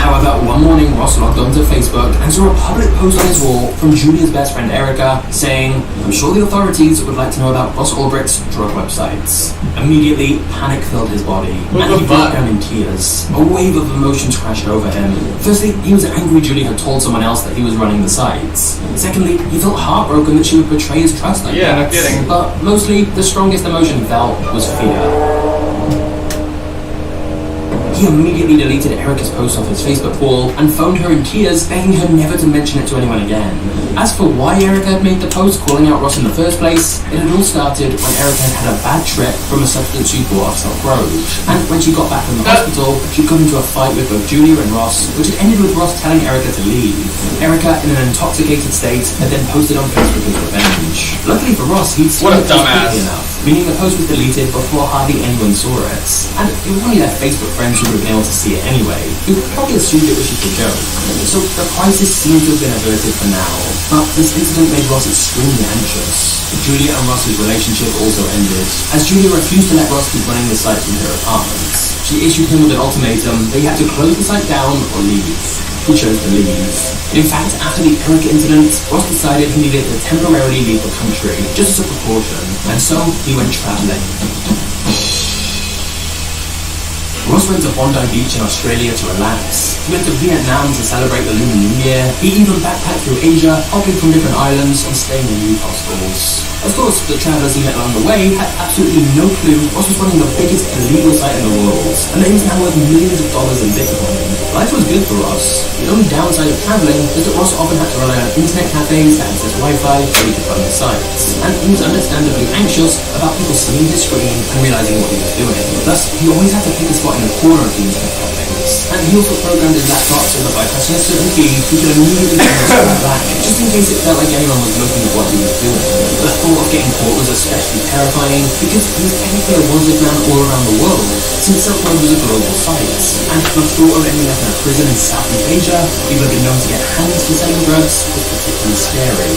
However, one morning Ross logged onto Facebook and saw a public post on his wall from Julia's best friend Erica saying, I'm sure the authorities would like to know about Ross Ulbricht's drug websites. Immediately, panic filled his body, and he broke down in tears. A wave of emotions crashed over him. Firstly, he was angry Julia had told someone else that he was running the sites. Secondly, he felt heartbroken that she would betray his trust like that. Yeah, no kidding. But mostly, the strongest emotion he felt was fear. He immediately deleted Erica's post off his Facebook wall and phoned her in tears, begging her never to mention it to anyone again. As for why Erica had made the post calling out Ross in the first place, it had all started when Erica had a bad trip from a substance she bought off Silk Road. And when she got back from the hospital, she got into a fight with both Julia and Ross, which had ended with Ross telling Erica to leave. Erica, in an intoxicated state, had then posted on Facebook as revenge. Luckily for Ross, he'd seen it quickly enough, meaning the post was deleted before hardly anyone saw it. And it was only their Facebook friends who would have been able to see it anyway, who probably assumed it was just a joke. So the crisis seemed to have been averted for now. But this incident made Ross extremely anxious. Julia and Ross's relationship also ended, as Julia refused to let Ross keep running the site from her apartment. She issued him with an ultimatum that he had to close the site down or leave. He chose to leave. In fact, after the Erica incident, Ross decided he needed to temporarily leave the country, just as a precaution, and so he went travelling. Ross went to Bondi Beach in Australia to relax. He went to Vietnam to celebrate the Lunar New Year. He even backpacked through Asia, hopping from different islands and staying in youth hostels. Of course, the travellers he met along the way had absolutely no clue Ross was running the biggest illegal site in the world, and that he was now worth millions of dollars in Bitcoin. Life was good for Ross. The only downside of travelling is that Ross often had to rely on internet cafes to access Wi-Fi so he could run his sites, and he was understandably anxious about people seeing his screen and realising what he was doing. Thus, he always had to pick a spot in the corner of the internet cafes, and he also programmed his laptop so that by pressing a certain key, he could immediately turn his screen back, just in case it felt like anyone was looking at what he was doing. The thought of getting caught was especially terrifying because he was technically a wanted man all around the world, since Silk Road was a global site, and the thought of ending up in a prison in Southeast Asia, people have been known to get hanged for selling drugs, was particularly scary.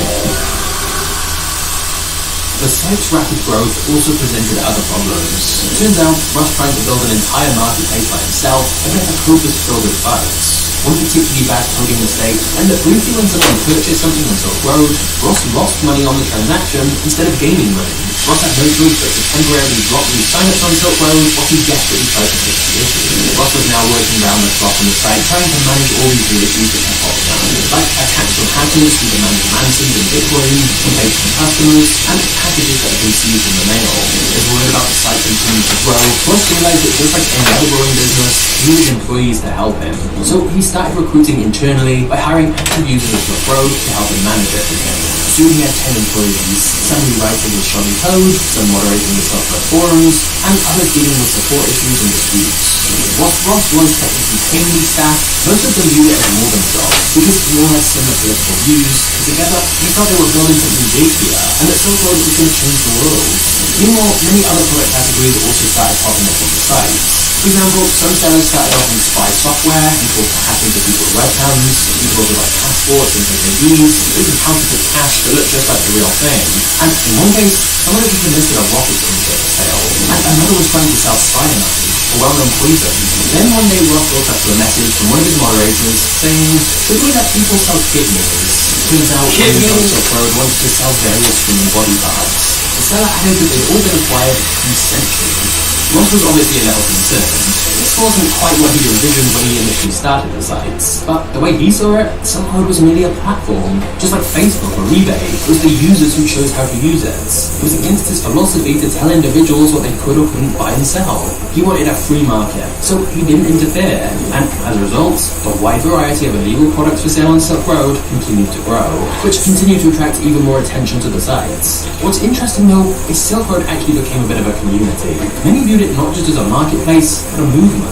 The site's rapid growth also presented other problems. Turns out, Ross tried to build an entire marketplace by himself against a code was filled with bugs. One particularly bad coding mistake, and that briefly when someone purchased something on Silk Road, Ross lost money on the transaction instead of gaining money. Ross had no choice but to temporarily block new signups on Silk Road, while he desperately tried to fix the issue. Ross was now working round the clock on the site, trying to manage all these new issues that kept popping up, like attacks from hackers who demanded ransoms in Bitcoin, complaints from customers, and packages that had been seized in the mail. As word about the site continued to grow, Ross realized that just like any other growing business, he needed employees to help him. So he started recruiting internally by hiring active users of Silk Road to help him manage everything. Soon he had 10 employees, some rewriting his shoddy code, some moderating the Silk Road forums, and others dealing with support issues and disputes. Whilst Ross was technically paying these staff, most of them viewed it as more than a job, because we all had similar political views, and together we thought they were building something big here, and that Silk Road was going to change the world. Meanwhile, many other product categories also started popping up on the site. For example, some sellers started offering spy software, equal to hack into people's webcams, equal to like passports and IDs, even counterfeit cash that looked just like the real thing. And in one case, someone had even listed a rocket launcher for sale, and another was trying to sell spider knives, a well-known poison. Then one day Ross woke up to a message from one of his moderators saying, should we let people sell kidneys? Turns out one of Silk Road wanted to sell various human body parts. The seller added that they'd all been acquired consensually. Ross was obviously a little concerned. This wasn't quite what he envisioned when he initially started the sites, but the way he saw it, Silk Road was merely a platform, just like Facebook or eBay. It was the users who chose how to use it. It was against his philosophy to tell individuals what they could or couldn't buy and sell. He wanted a free market, so he didn't interfere, and as a result, the wide variety of illegal products for sale on Silk Road continued to grow, which continued to attract even more attention to the sites. What's interesting though, is Silk Road actually became a bit of a community. Many viewed it not just as a marketplace, but a movement.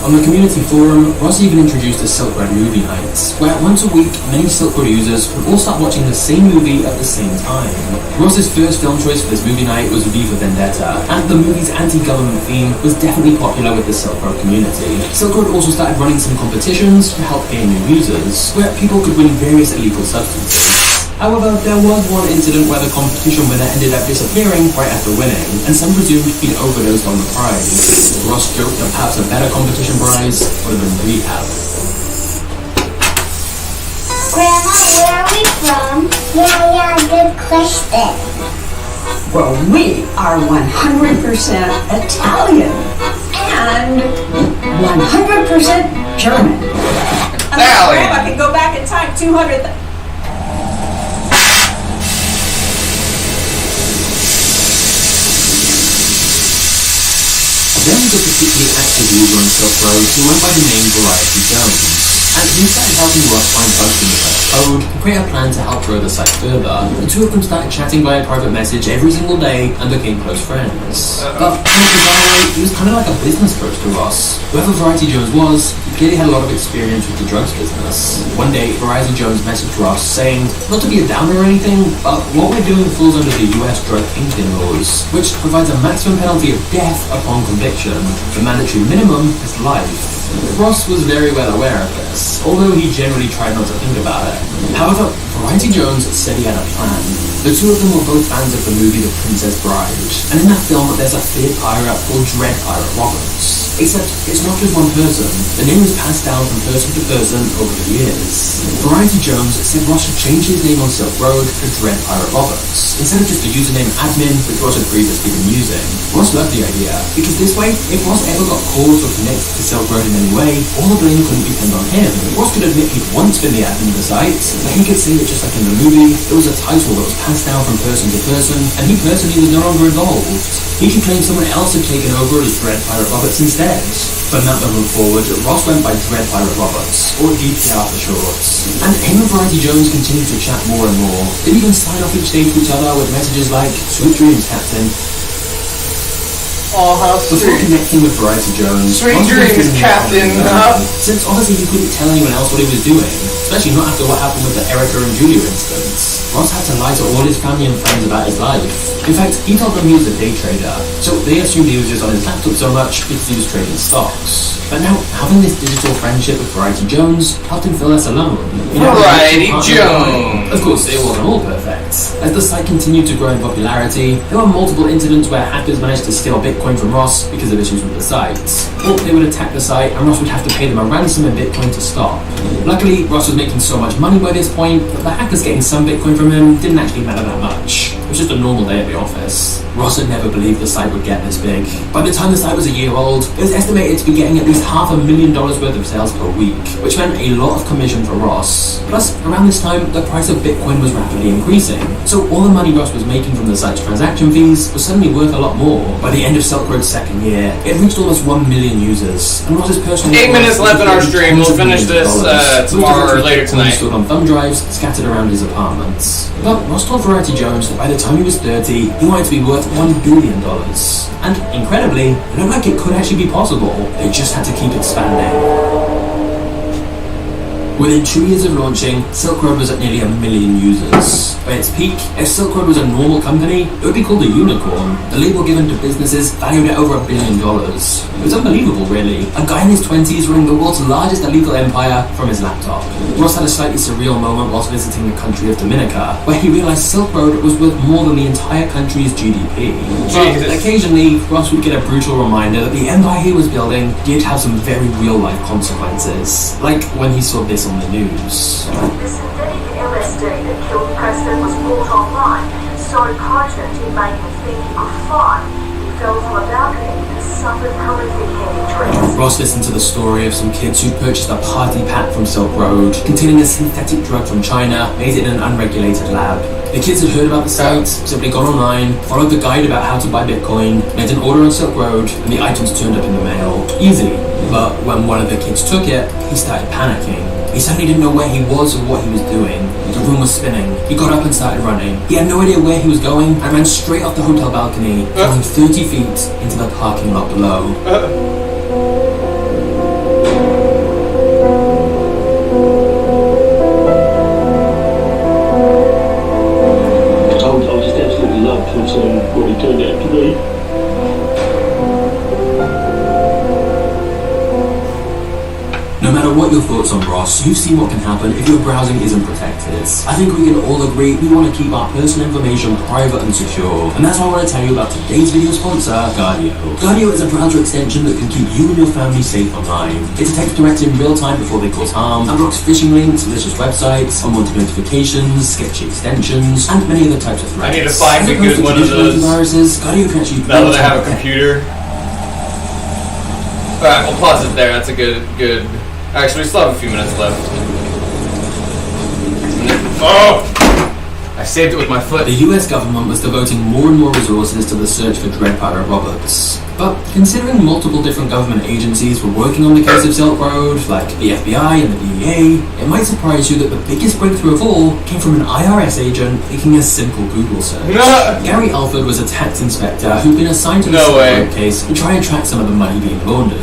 On the community forum, Ross even introduced a Silk Road movie nights, where once a week, many Silk Road users would all start watching the same movie at the same time. Ross's first film choice for this movie night was V for Vendetta, and the movie's anti-government theme was definitely popular with the Silk Road community. Silk Road also started running some competitions to help gain new users, where people could win various illegal substances. However, there was one incident where the competition winner ended up disappearing right after winning, and some presumed he'd overdosed on the prize. Ross joked that perhaps a better competition prize would have been rehab. Grandma, where are we from? Yeah, good question. Well, we are 100% Italian and 100% German. Grandma can go back in time 200. There was a particularly active user on Silk Road who went by the name Variety Jones, and he started helping Ross find bugs in the site's code and create a plan to help grow the site further. The two of them started chatting via private message every single day and became close friends. But in a bizarre way, he was kind of like a business coach to Ross. Whoever Variety Jones was, he clearly had a lot of experience with the drugs business. One day, Variety Jones messaged Ross saying, not to be a downer or anything, but what we're doing falls under the US drug kingpin laws, which provides a maximum penalty of death upon conviction. The mandatory minimum is life. Ross was very well aware of this, although he generally tried not to think about it. However, Variety Jones said he had a plan. The two of them were both fans of the movie The Princess Bride, and in that film there's a feared pirate called Dread Pirate Roberts. Except it's not just one person. The name was passed down from person to person over the years. Variety Jones said Ross should change his name on Silk Road to Dread Pirate Roberts, instead of just the username admin which Ross had previously been using. Ross loved the idea, because this way, if Ross ever got calls or connected to Silk Road in any way, all the blame couldn't be pinned on him. Ross could admit he'd once been the admin of the site, but he could say that just like in the movie, it was a title that was passed down from person to person, and he personally was no longer involved. He could claim someone else had taken over as Dread Pirate Roberts instead. From that moment forward, Ross went by Dread Pirate Roberts, or DPR for short. And him and Variety Jones continued to chat more and more. They'd even sign off each day to each other with messages like, "Sweet dreams, Captain." Oh, how Before sweet. connecting with Variety Jones, Sweet Ross was dreams, feeling Captain. since obviously he couldn't tell anyone else what he was doing, especially not after what happened with the Erica and Julia instance. Ross had to lie to all his family and friends about his life. In fact, he told them he was a day trader, so they assumed he was just on his laptop so much because he was trading stocks. But now, having this digital friendship with Variety Jones helped him feel less alone. Variety Jones! Of course, it wasn't all perfect. As the site continued to grow in popularity, there were multiple incidents where hackers managed to steal Bitcoin from Ross because of issues with the site. Or they would attack the site and Ross would have to pay them a ransom in Bitcoin to stop. Luckily, Ross was making so much money by this point that the hackers getting some Bitcoin from him didn't actually matter that much. was just a normal day at the office. Ross had never believed the site would get this big. By the time the site was a year old, it was estimated to be getting at least $500,000 worth of sales per week, which meant a lot of commission for Ross. Plus, around this time, the price of Bitcoin was rapidly increasing, so all the money Ross was making from the site's transaction fees was suddenly worth a lot more. By the end of Silk Road's second year, it reached almost 1 million users, and Ross's personal 8 minutes left in our stream. We'll finish this tomorrow or later tonight. Stored on thumb drives scattered around his apartments. But Ross told Variety Jones that by the time he was 30, he wanted to be worth $1 billion. And incredibly, it looked like it could actually be possible. They just had to keep expanding. Within 2 years of launching, Silk Road was at nearly 1 million users. By its peak, if Silk Road was a normal company, it would be called a unicorn, the label given to businesses valued at over $1 billion. It was unbelievable, really. A guy in his 20s running the world's largest illegal empire from his laptop. Ross had a slightly surreal moment whilst visiting the country of Dominica, where he realised Silk Road was worth more than the entire country's GDP. But occasionally, Ross would get a brutal reminder that the empire he was building did have some very real-life consequences, like when he saw this on the news. The synthetic LSD that killed Preston was brought online, so potent it made him think he could fly. He fell from a balcony and suffered horrific head injuries. Ross listened to the story of some kids who purchased a party pack from Silk Road containing a synthetic drug from China made in an unregulated lab. The kids had heard about the site, simply gone online, followed the guide about how to buy Bitcoin, made an order on Silk Road, and the items turned up in the mail. Easy. But when one of the kids took it, he started panicking. He suddenly didn't know where he was or what he was doing. The room was spinning. He got up and started running. He had no idea where he was going and ran straight off the hotel balcony, falling 30 feet into the parking lot below. I just absolutely loved what he turned out to be. No matter what your thoughts on Ross, you've seen what can happen if your browsing isn't protected. I think we can all agree we want to keep our personal information private and secure, and that's why I want to tell you about today's video sponsor, Guardio. Guardio is a browser extension that can keep you and your family safe online. It detects threats in real time before they cause harm, and blocks phishing links, malicious websites, unwanted notifications, sketchy extensions, and many other types of threats. I need to find a good one of those. Viruses, Guardio can actually now that I have a computer. Alright, we'll pause it there. That's a good. Actually, we still have a few minutes left. Oh! I saved it with my foot. The US government was devoting more and more resources to the search for Dread Pirate Roberts. But considering multiple different government agencies were working on the case of Silk Road, like the FBI and the DEA, it might surprise you that the biggest breakthrough of all came from an IRS agent making a simple Google search. Gary Alford was a tax inspector who'd been assigned to the Silk Road case to try and track some of the money being laundered.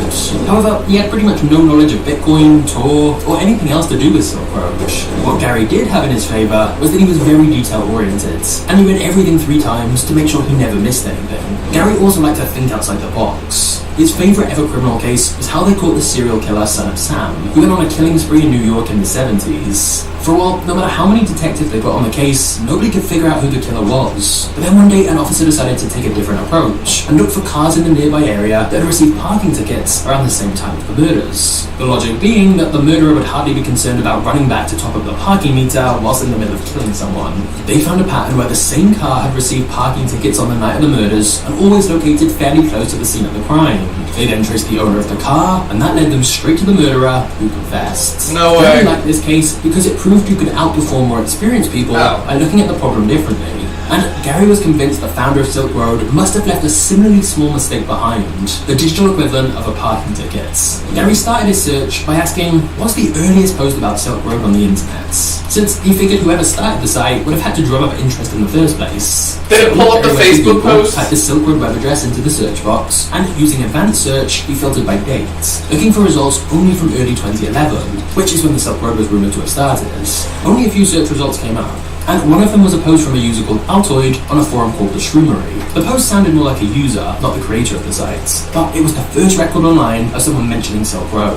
However, he had pretty much no knowledge of Bitcoin, Tor, or anything else to do with Silk Road. What Gary did have in his favour was that he was very detail-oriented, and he read everything 3 times to make sure he never missed anything. Gary also liked to think outside the box. His favourite ever criminal case was how they caught the serial killer Son of Sam, who went on a killing spree in New York in the 70s. For a while, no matter how many detectives they put on the case, nobody could figure out who the killer was. But then one day, an officer decided to take a different approach and look for cars in the nearby area that had received parking tickets around the same time of the murders. The logic being that the murderer would hardly be concerned about running back to top up the parking meter whilst in the middle of killing someone. They found a pattern where the same car had received parking tickets on the night of the murders and always located fairly close to the scene of the crime. They then traced the owner of the car, and that led them straight to the murderer, who confessed. No way. Gary liked this case because it proved you could outperform more experienced people by looking at the problem differently. And Gary was convinced the founder of Silk Road must have left a similarly small mistake behind, the digital equivalent of a parking ticket. Gary started his search by asking, what's the earliest post about Silk Road on the internet? Since he figured whoever started the site would have had to drum up interest in the first place. Did it pull up the Facebook post? Typed the Silk Road web address into the search box, and using advanced search, he filtered by date, looking for results only from early 2011, which is when the Silk Road was rumoured to have started. Only a few search results came up, and one of them was a post from a user called Altoid on a forum called The Shroomery. The post sounded more like a user, not the creator of the site, but it was the first record online of someone mentioning Silk Road.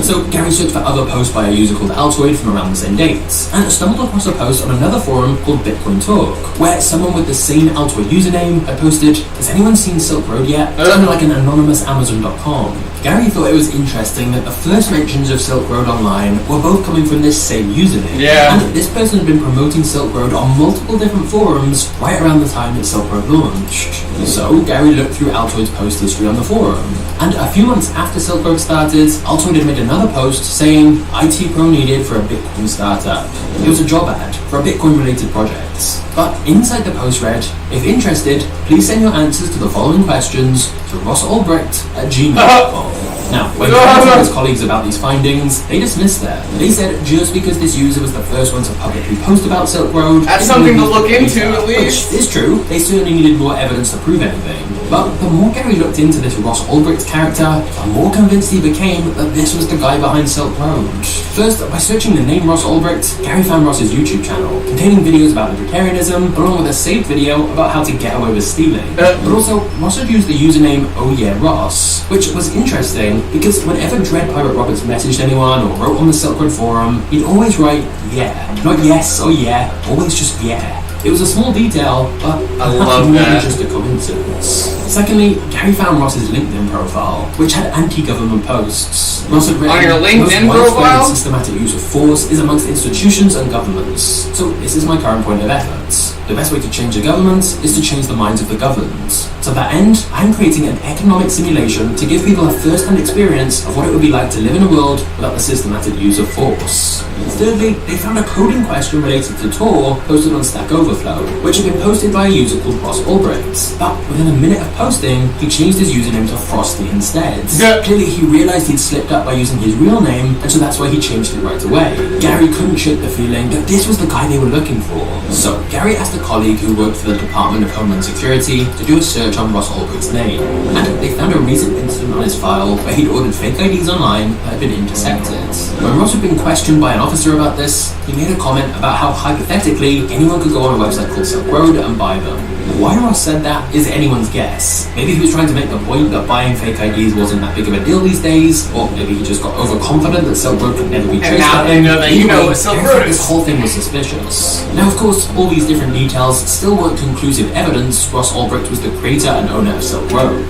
So Gary searched for other posts by a user called Altoid from around the same dates, and stumbled across a post on another forum called Bitcoin Talk, where someone with the same Altoid username had posted, has anyone seen Silk Road yet? Sounded like an anonymous Amazon.com. Gary thought it was interesting that the first mentions of Silk Road online were both coming from this same username. And this person had been promoting Silk Silk Road on multiple different forums right around the time that Silk Road launched. So Gary looked through Altoid's post history on the forum, and a few months after Silk Road started, Altoid had made another post saying IT Pro needed for a Bitcoin startup. It was a job ad for a Bitcoin related project. But inside the post read, if interested, please send your answers to the following questions to rossalbrecht@gmail.com. Now, when he asked his colleagues about these findings, they dismissed them. They said just because this user was the first one to publicly post about Silk Road, that's something to look into at least. Which is true, they certainly needed more evidence to prove anything. But the more Gary looked into this Ross Ulbricht character, the more convinced he became that this was the guy behind Silk Road. First, by searching the name Ross Ulbricht, Gary found Ross's YouTube channel, containing videos about libertarianism, along with a saved video about how to get away with stealing. But also, Ross had used the username Oh Yeah Ross, which was interesting because whenever Dread Pirate Roberts messaged anyone or wrote on the Silk Road forum, he'd always write yeah, not yes or yeah, always just yeah. It was a small detail, but I love that. Just a coincidence. Secondly, Gary found Ross's LinkedIn profile, which had anti-government posts. Ross had written, on your LinkedIn most widespread profile? and systematic use of force is amongst institutions and governments. So this is my current point of effort. The best way to change a government is to change the minds of the governed. To that end, I'm creating an economic simulation to give people a first-hand experience of what it would be like to live in a world without the systematic use of force. Thirdly, they found a coding question related to Tor posted on Stack Overflow, which had been posted by a user called Ross Ulbricht. But within a minute of posting, he changed his username to Frosty instead. Clearly, he realized he'd slipped up by using his real name, and so that's why he changed it right away. Gary couldn't shake the feeling that this was the guy they were looking for. So Gary asked a colleague who worked for the Department of Homeland Security to do a search on Ross Ulbricht's name, and they found a recent incident on his file where he'd ordered fake IDs online that had been intercepted. When Ross had been questioned by an officer about this, he made a comment about how hypothetically anyone could go on a website called Silk Road and buy them. Why Ross said that is anyone's guess. Maybe he was trying to make the point that buying fake IDs wasn't that big of a deal these days, or maybe he just got overconfident that Silk Road could never be traced. And now they know that you know what Silk Road is. This whole thing was suspicious. Now, of course, all these different details still weren't conclusive evidence Ross Ulbricht was the creator and owner of Silk Road.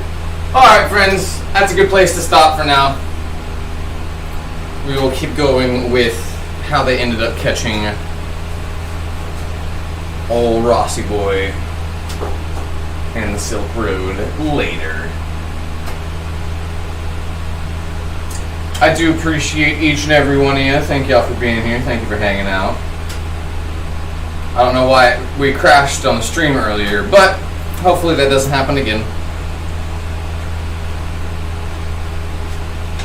Alright friends, that's a good place to stop for now. We will keep going with how they ended up catching old Rossi boy and the Silk Road later. I do appreciate each and every one of you. Thank y'all for being here. Thank you for hanging out. I don't know why we crashed on the stream earlier, but hopefully that doesn't happen again.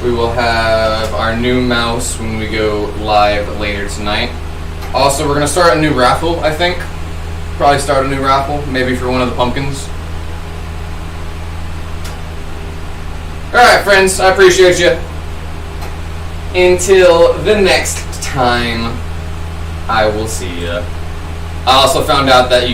We will have our new mouse when we go live later tonight. Also, we're going to start a new raffle, I think. Probably start a new raffle, maybe for one of the pumpkins. Alright, friends, I appreciate you. Until the next time, I will see ya. I also found out that you